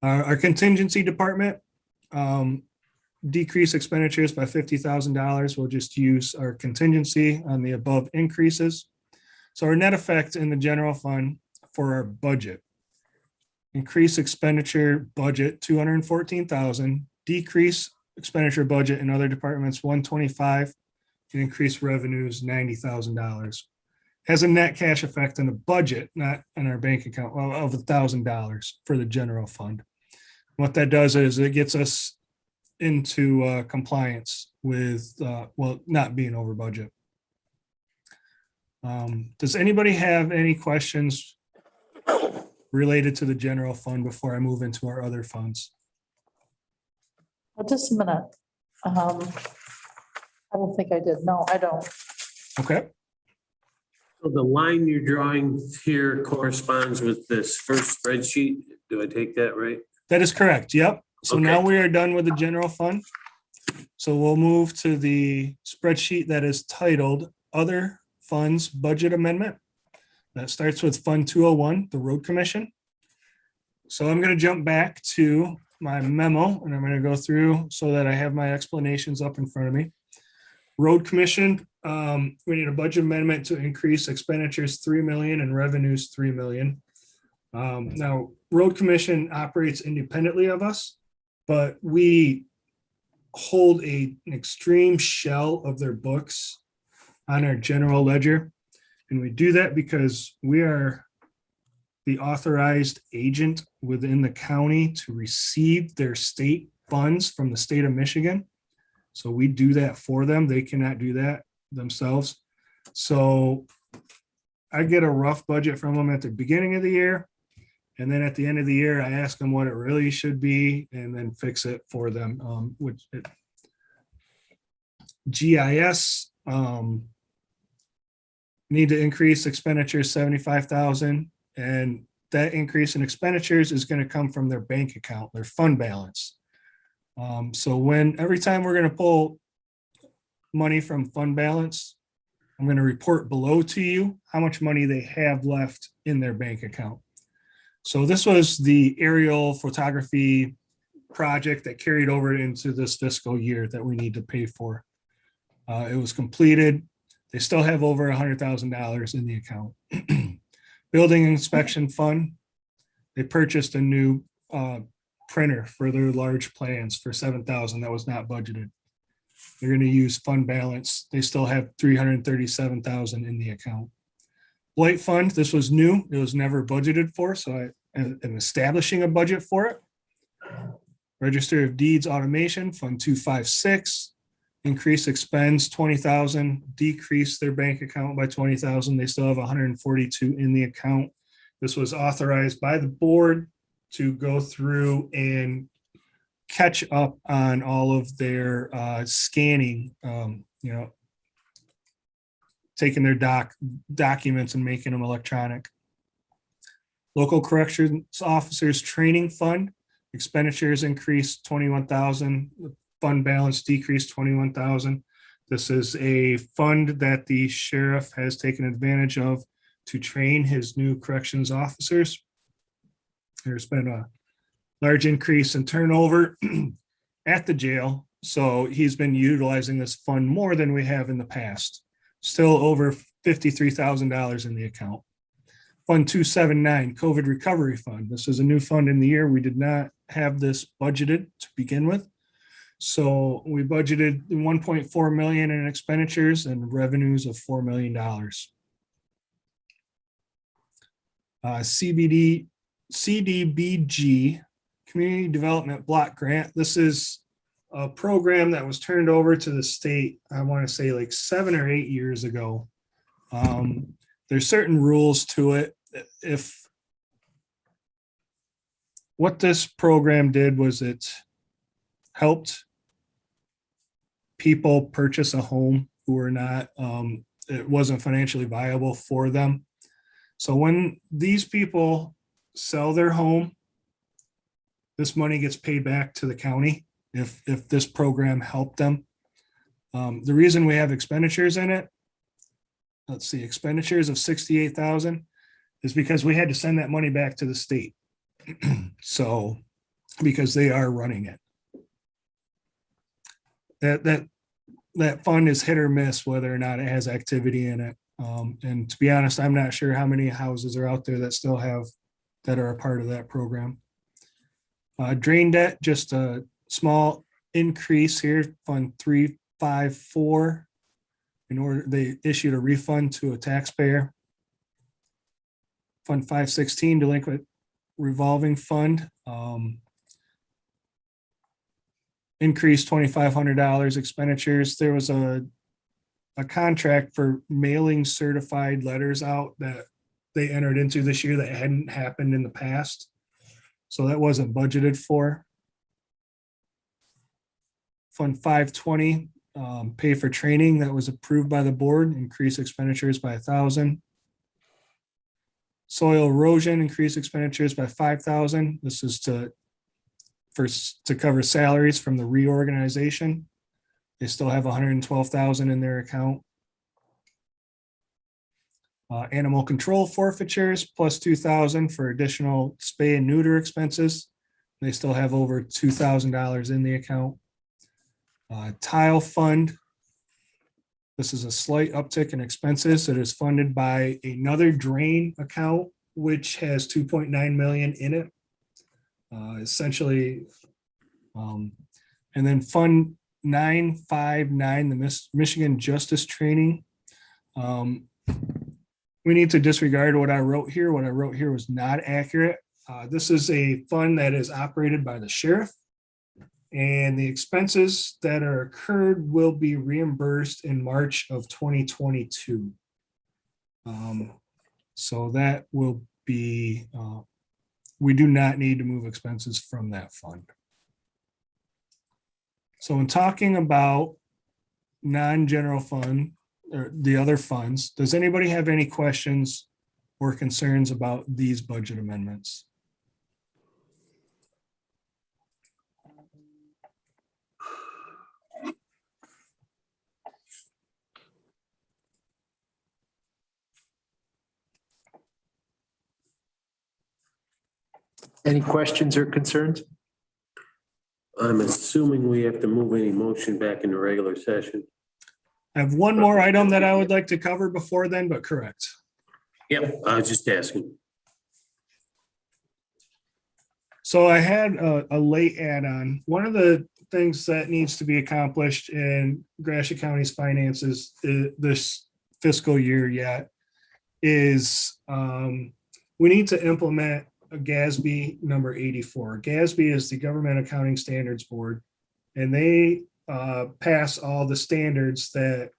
Our contingency department decreased expenditures by $50,000. We'll just use our contingency on the above increases. So our net effect in the general fund for our budget: increase expenditure budget 214,000, decrease expenditure budget in other departments 125, and increase revenues $90,000. Has a net cash effect on the budget, not in our bank account, of $1,000 for the general fund. What that does is it gets us into compliance with, not being over budget. Does anybody have any questions related to the general fund before I move into our other funds? Well, just a minute. I don't think I did. No, I don't. Okay. So the line you're drawing here corresponds with this first spreadsheet. Do I take that right? That is correct. Yep. So now Okay. we are done with the general fund. So we'll move to the spreadsheet that is titled Other Funds Budget Amendment. That starts with Fund 201, the Road Commission. So I'm going to jump back to my memo and I'm going to go through so that I have my explanations up in front of me. Road Commission, we need a budget amendment to increase expenditures 3 million and revenues 3 million. Now, Road Commission operates independently of us, but we hold an extreme shell of their books on our general ledger. And we do that because we are the authorized agent within the county to receive their state funds from the state of Michigan. So we do that for them. They cannot do that themselves. So I get a rough budget from them at the beginning of the year. And then at the end of the year, I ask them what it really should be and then fix it for them. GIS, need to increase expenditures 75,000, and that increase in expenditures is going to come from their bank account, their fund balance. So every time we're going to pull money from fund balance, I'm going to report below to you how much money they have left in their bank account. So this was the aerial photography project that carried over into this fiscal year that we need to pay for. It was completed. They still have over $100,000 in the account. Building inspection fund, they purchased a new printer for their large plans for $7,000 that was not budgeted. They're going to use fund balance. They still have $337,000 in the account. Blight fund, this was new. It was never budgeted for, so I am establishing a budget for it. Register of Deeds automation, Fund 256. Increase expense 20,000, decrease their bank account by 20,000. They still have 142 in the account. This was authorized by the board to go through and catch up on all of their scanning, taking their documents and making them electronic. Local corrections officers training fund, expenditures increased 21,000. Fund balance decreased 21,000. This is a fund that the sheriff has taken advantage of to train his new corrections officers. There's been a large increase in turnover at the jail, so he's been utilizing this fund more than we have in the past. Still over $53,000 in the account. Fund 279, COVID Recovery Fund. This is a new fund in the year. We did not have this budgeted to begin with. So we budgeted 1.4 million in expenditures and revenues of $4 million. CDBG, Community Development Block Grant. This is a program that was turned over to the state, I want to say like 7 or 8 years ago. There's certain rules to it. What this program did was it helped people purchase a home who were not, it wasn't financially viable for them. So when these people sell their home, this money gets paid back to the county if this program helped them. The reason we have expenditures in it, let's see, expenditures of 68,000 is because we had to send that money back to the state. So, because they are running it. That fund is hit or miss whether or not it has activity in it. And to be honest, I'm not sure how many houses are out there that still have, that are a part of that program. Drain debt, just a small increase here, Fund 354. In order, they issued a refund to a taxpayer. Fund 516, delinquent revolving fund. Increased $2,500 expenditures. There was a contract for mailing certified letters out that they entered into this year that hadn't happened in the past. So that wasn't budgeted for. Fund 520, pay for training that was approved by the board, increase expenditures by 1,000. Soil erosion, increase expenditures by 5,000. This is to cover salaries from the reorganization. They still have 112,000 in their account. Animal control forfeitures plus 2,000 for additional spay and neuter expenses. They still have over $2,000 in the account. Tile fund. This is a slight uptick in expenses that is funded by another drain account, which has 2.9 million in it. Essentially, and then Fund 959, the Michigan Justice Training. We need to disregard what I wrote here. What I wrote here was not accurate. This is a fund that is operated by the sheriff, and the expenses that are incurred will be reimbursed in March of 2022. So that will be, we do not need to move expenses from that fund. So in talking about non-general fund or the other funds, does anybody have any questions or concerns about these budget amendments? Any questions or concerns? I'm assuming we have to move any motion back into regular session. I have one more item that I would like to cover before then, but correct. Yep, I was just asking. So I had a late add-on. One of the things that needs to be accomplished in Gratiot County's finances this fiscal year yet is we need to implement a GASB number 84. GASB is the Government Accounting Standards Board, and they pass all the standards that,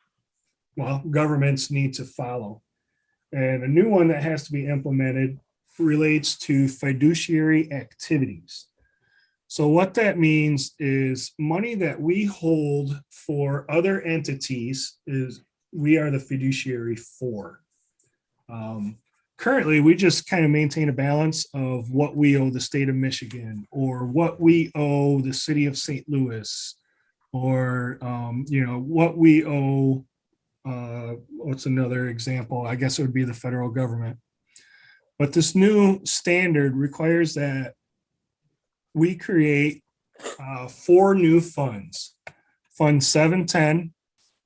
well, governments need to follow. And a new one that has to be implemented relates to fiduciary activities. So what that means is money that we hold for other entities is we are the fiduciary for. Currently, we just kind of maintain a balance of what we owe the state of Michigan or what we owe the city of St. Louis or, what we owe. What's another example? I guess it would be the federal government. But this new standard requires that we create 4 new funds. Fund 710,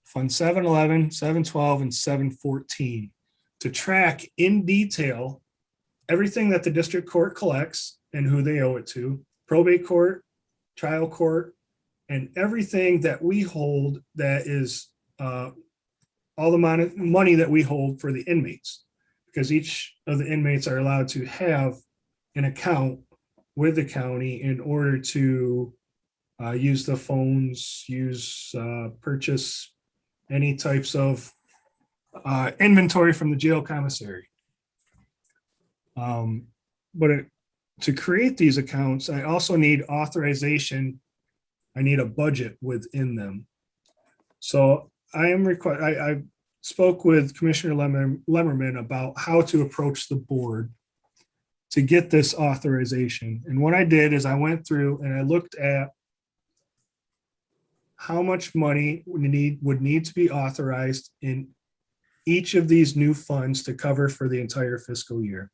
Fund 711, 712, and 714 to track in detail everything that the district court collects and who they owe it to, probate court, trial court, and everything that we hold that is all the money that we hold for the inmates, because each of the inmates are allowed to have an account with the county in order to use the phones, purchase any types of inventory from the jail commissary. To create these accounts, I also need authorization. I need a budget within them. So I spoke with Commissioner Lemmerman about how to approach the board to get this authorization. And what I did is I went through and I looked at how much money would need to be authorized in each of these new funds to cover for the entire fiscal year.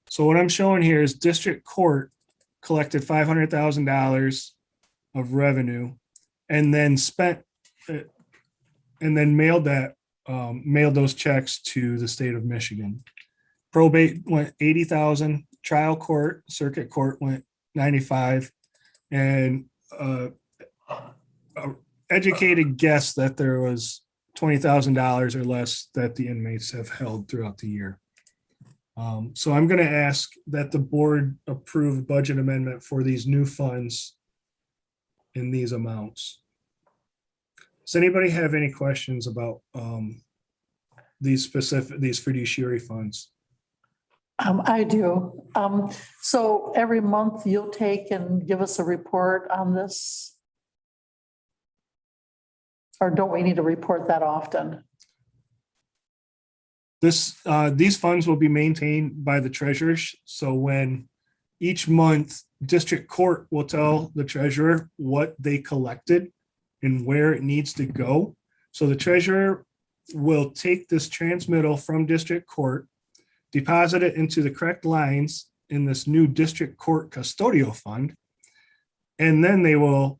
So what I'm showing here is district court collected $500,000 of revenue and then mailed those checks to the state of Michigan. Probate went 80,000, trial court, circuit court went 95, and educated guess that there was $20,000 or less that the inmates have held throughout the year. So I'm going to ask that the board approve budget amendment for these new funds in these amounts. Does anybody have any questions about these fiduciary funds? I do. So every month you'll take and give us a report on this? Or don't we need to report that often? These funds will be maintained by the treasurers. So when each month district court will tell the treasurer what they collected and where it needs to go. So the treasurer will take this transmittal from district court, deposit it into the correct lines in this new district court custodial fund, and then they will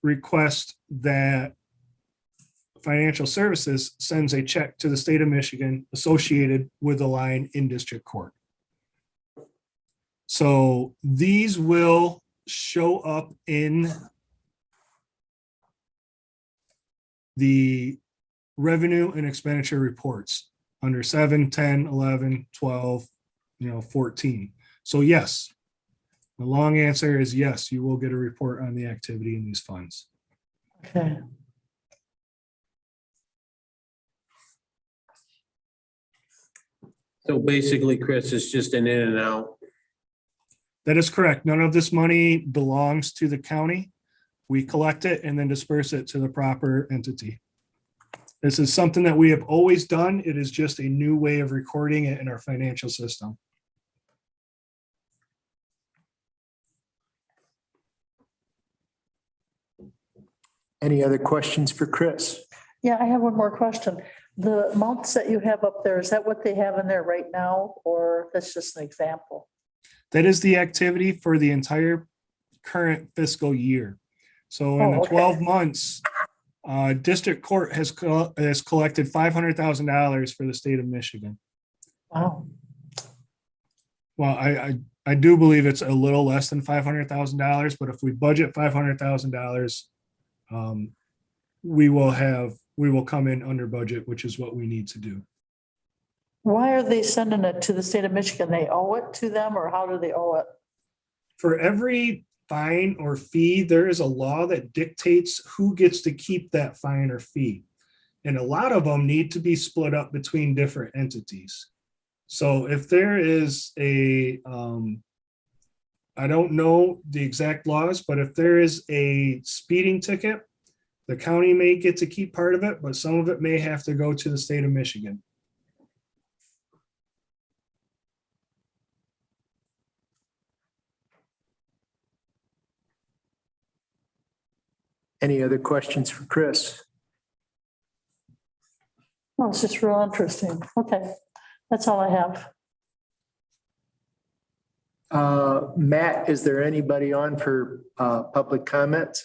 request that Financial Services sends a check to the state of Michigan associated with the line in district court. So these will show up in the revenue and expenditure reports under 7, 10, 11, 12, 14. So yes, the long answer is yes, you will get a report on the activity in these funds. Okay. So basically, Chris, it's just an in and out. That is correct. None of this money belongs to the county. We collect it and then disperse it to the proper entity. This is something that we have always done. It is just a new way of recording it in our financial system. Any other questions for Chris? Yeah, I have one more question. The amounts that you have up there, is that what they have in there right now, or that's just an example? That is the activity for the entire current fiscal year. So in Oh, the okay. 12 months, district court has collected $500,000 for the state of Michigan. Wow. Well, I do believe it's a little less than $500,000, but if we budget $500,000, we will come in under budget, which is what we need to do. Why are they sending it to the state of Michigan? They owe it to them, or how do they owe it? For every fine or fee, there is a law that dictates who gets to keep that fine or fee. And a lot of them need to be split up between different entities. So if there is I don't know the exact laws, but if there is a speeding ticket, the county may get to keep part of it, but some of it may have to go to the state of Michigan. Any other questions for Chris? Oh, it's just real interesting. Okay, that's all I have. Matt, is there anybody on for public comments?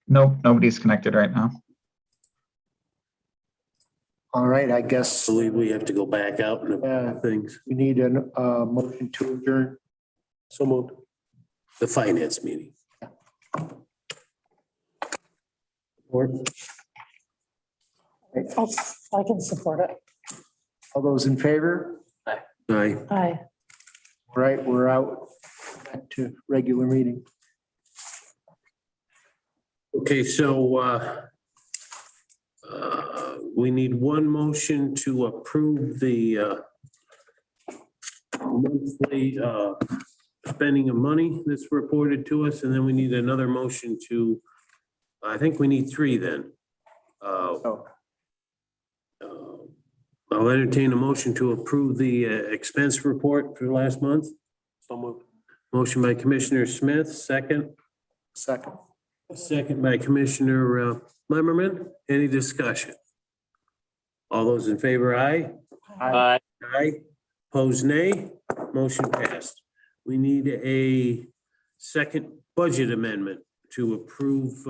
Nope, nobody's connected right now. All right, I guess believe we have to go back out and things. we need a motion to adjourn. So moved. The finance meeting. Or I can support it. All those in favor? aye. Aye. All right, we're out back to regular meeting. Okay, so we need one motion to approve the monthly spending of money that's reported to us, and then we need another motion to, I think we need three then. I'll entertain a motion to approve the expense report for last month. So moved. Motion by Commissioner Smith, second. Second. Second by Commissioner Lemmerman. Any discussion? All those in favor, aye? Aye. Aye. Opposed, nay. Motion passed. We need a second budget amendment to approve.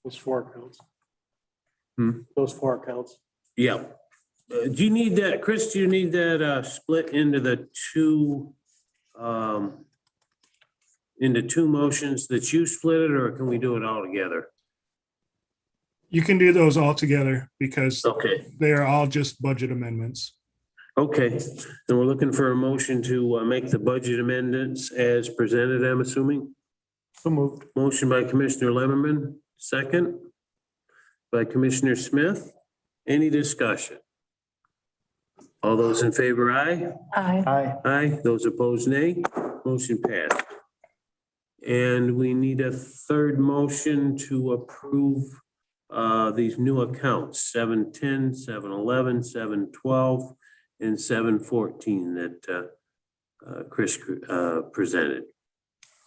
Those four accounts. Hmm? Those four accounts. Yeah. Do you need that, Chris, do you need that split into the two motions that you split it, or can we do it all together? You can do those all together because Okay. they are all just budget amendments. Okay, and we're looking for a motion to make the budget amendments as presented, I'm assuming? So moved. Motion by Commissioner Lemmerman, second by Commissioner Smith. Any discussion? All those in favor, aye? Aye. Aye. Aye. Those opposed, nay. Motion passed. And we need a third motion to approve these new accounts, 710, 711, 712, and 714 that Chris presented.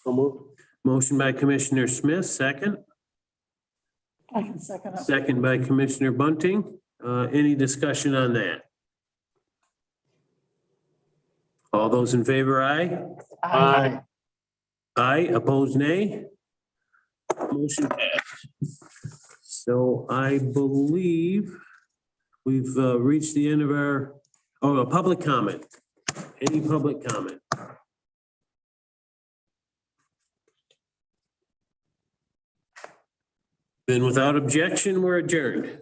So moved. Motion by Commissioner Smith, second. I can second it. Second by Commissioner Bunting. Any discussion on that? All those in favor, aye? Aye. Aye, opposed, nay? Motion passed. So I believe we've reached the end of our, a public comment. Any public comment? Then without objection, we're adjourned.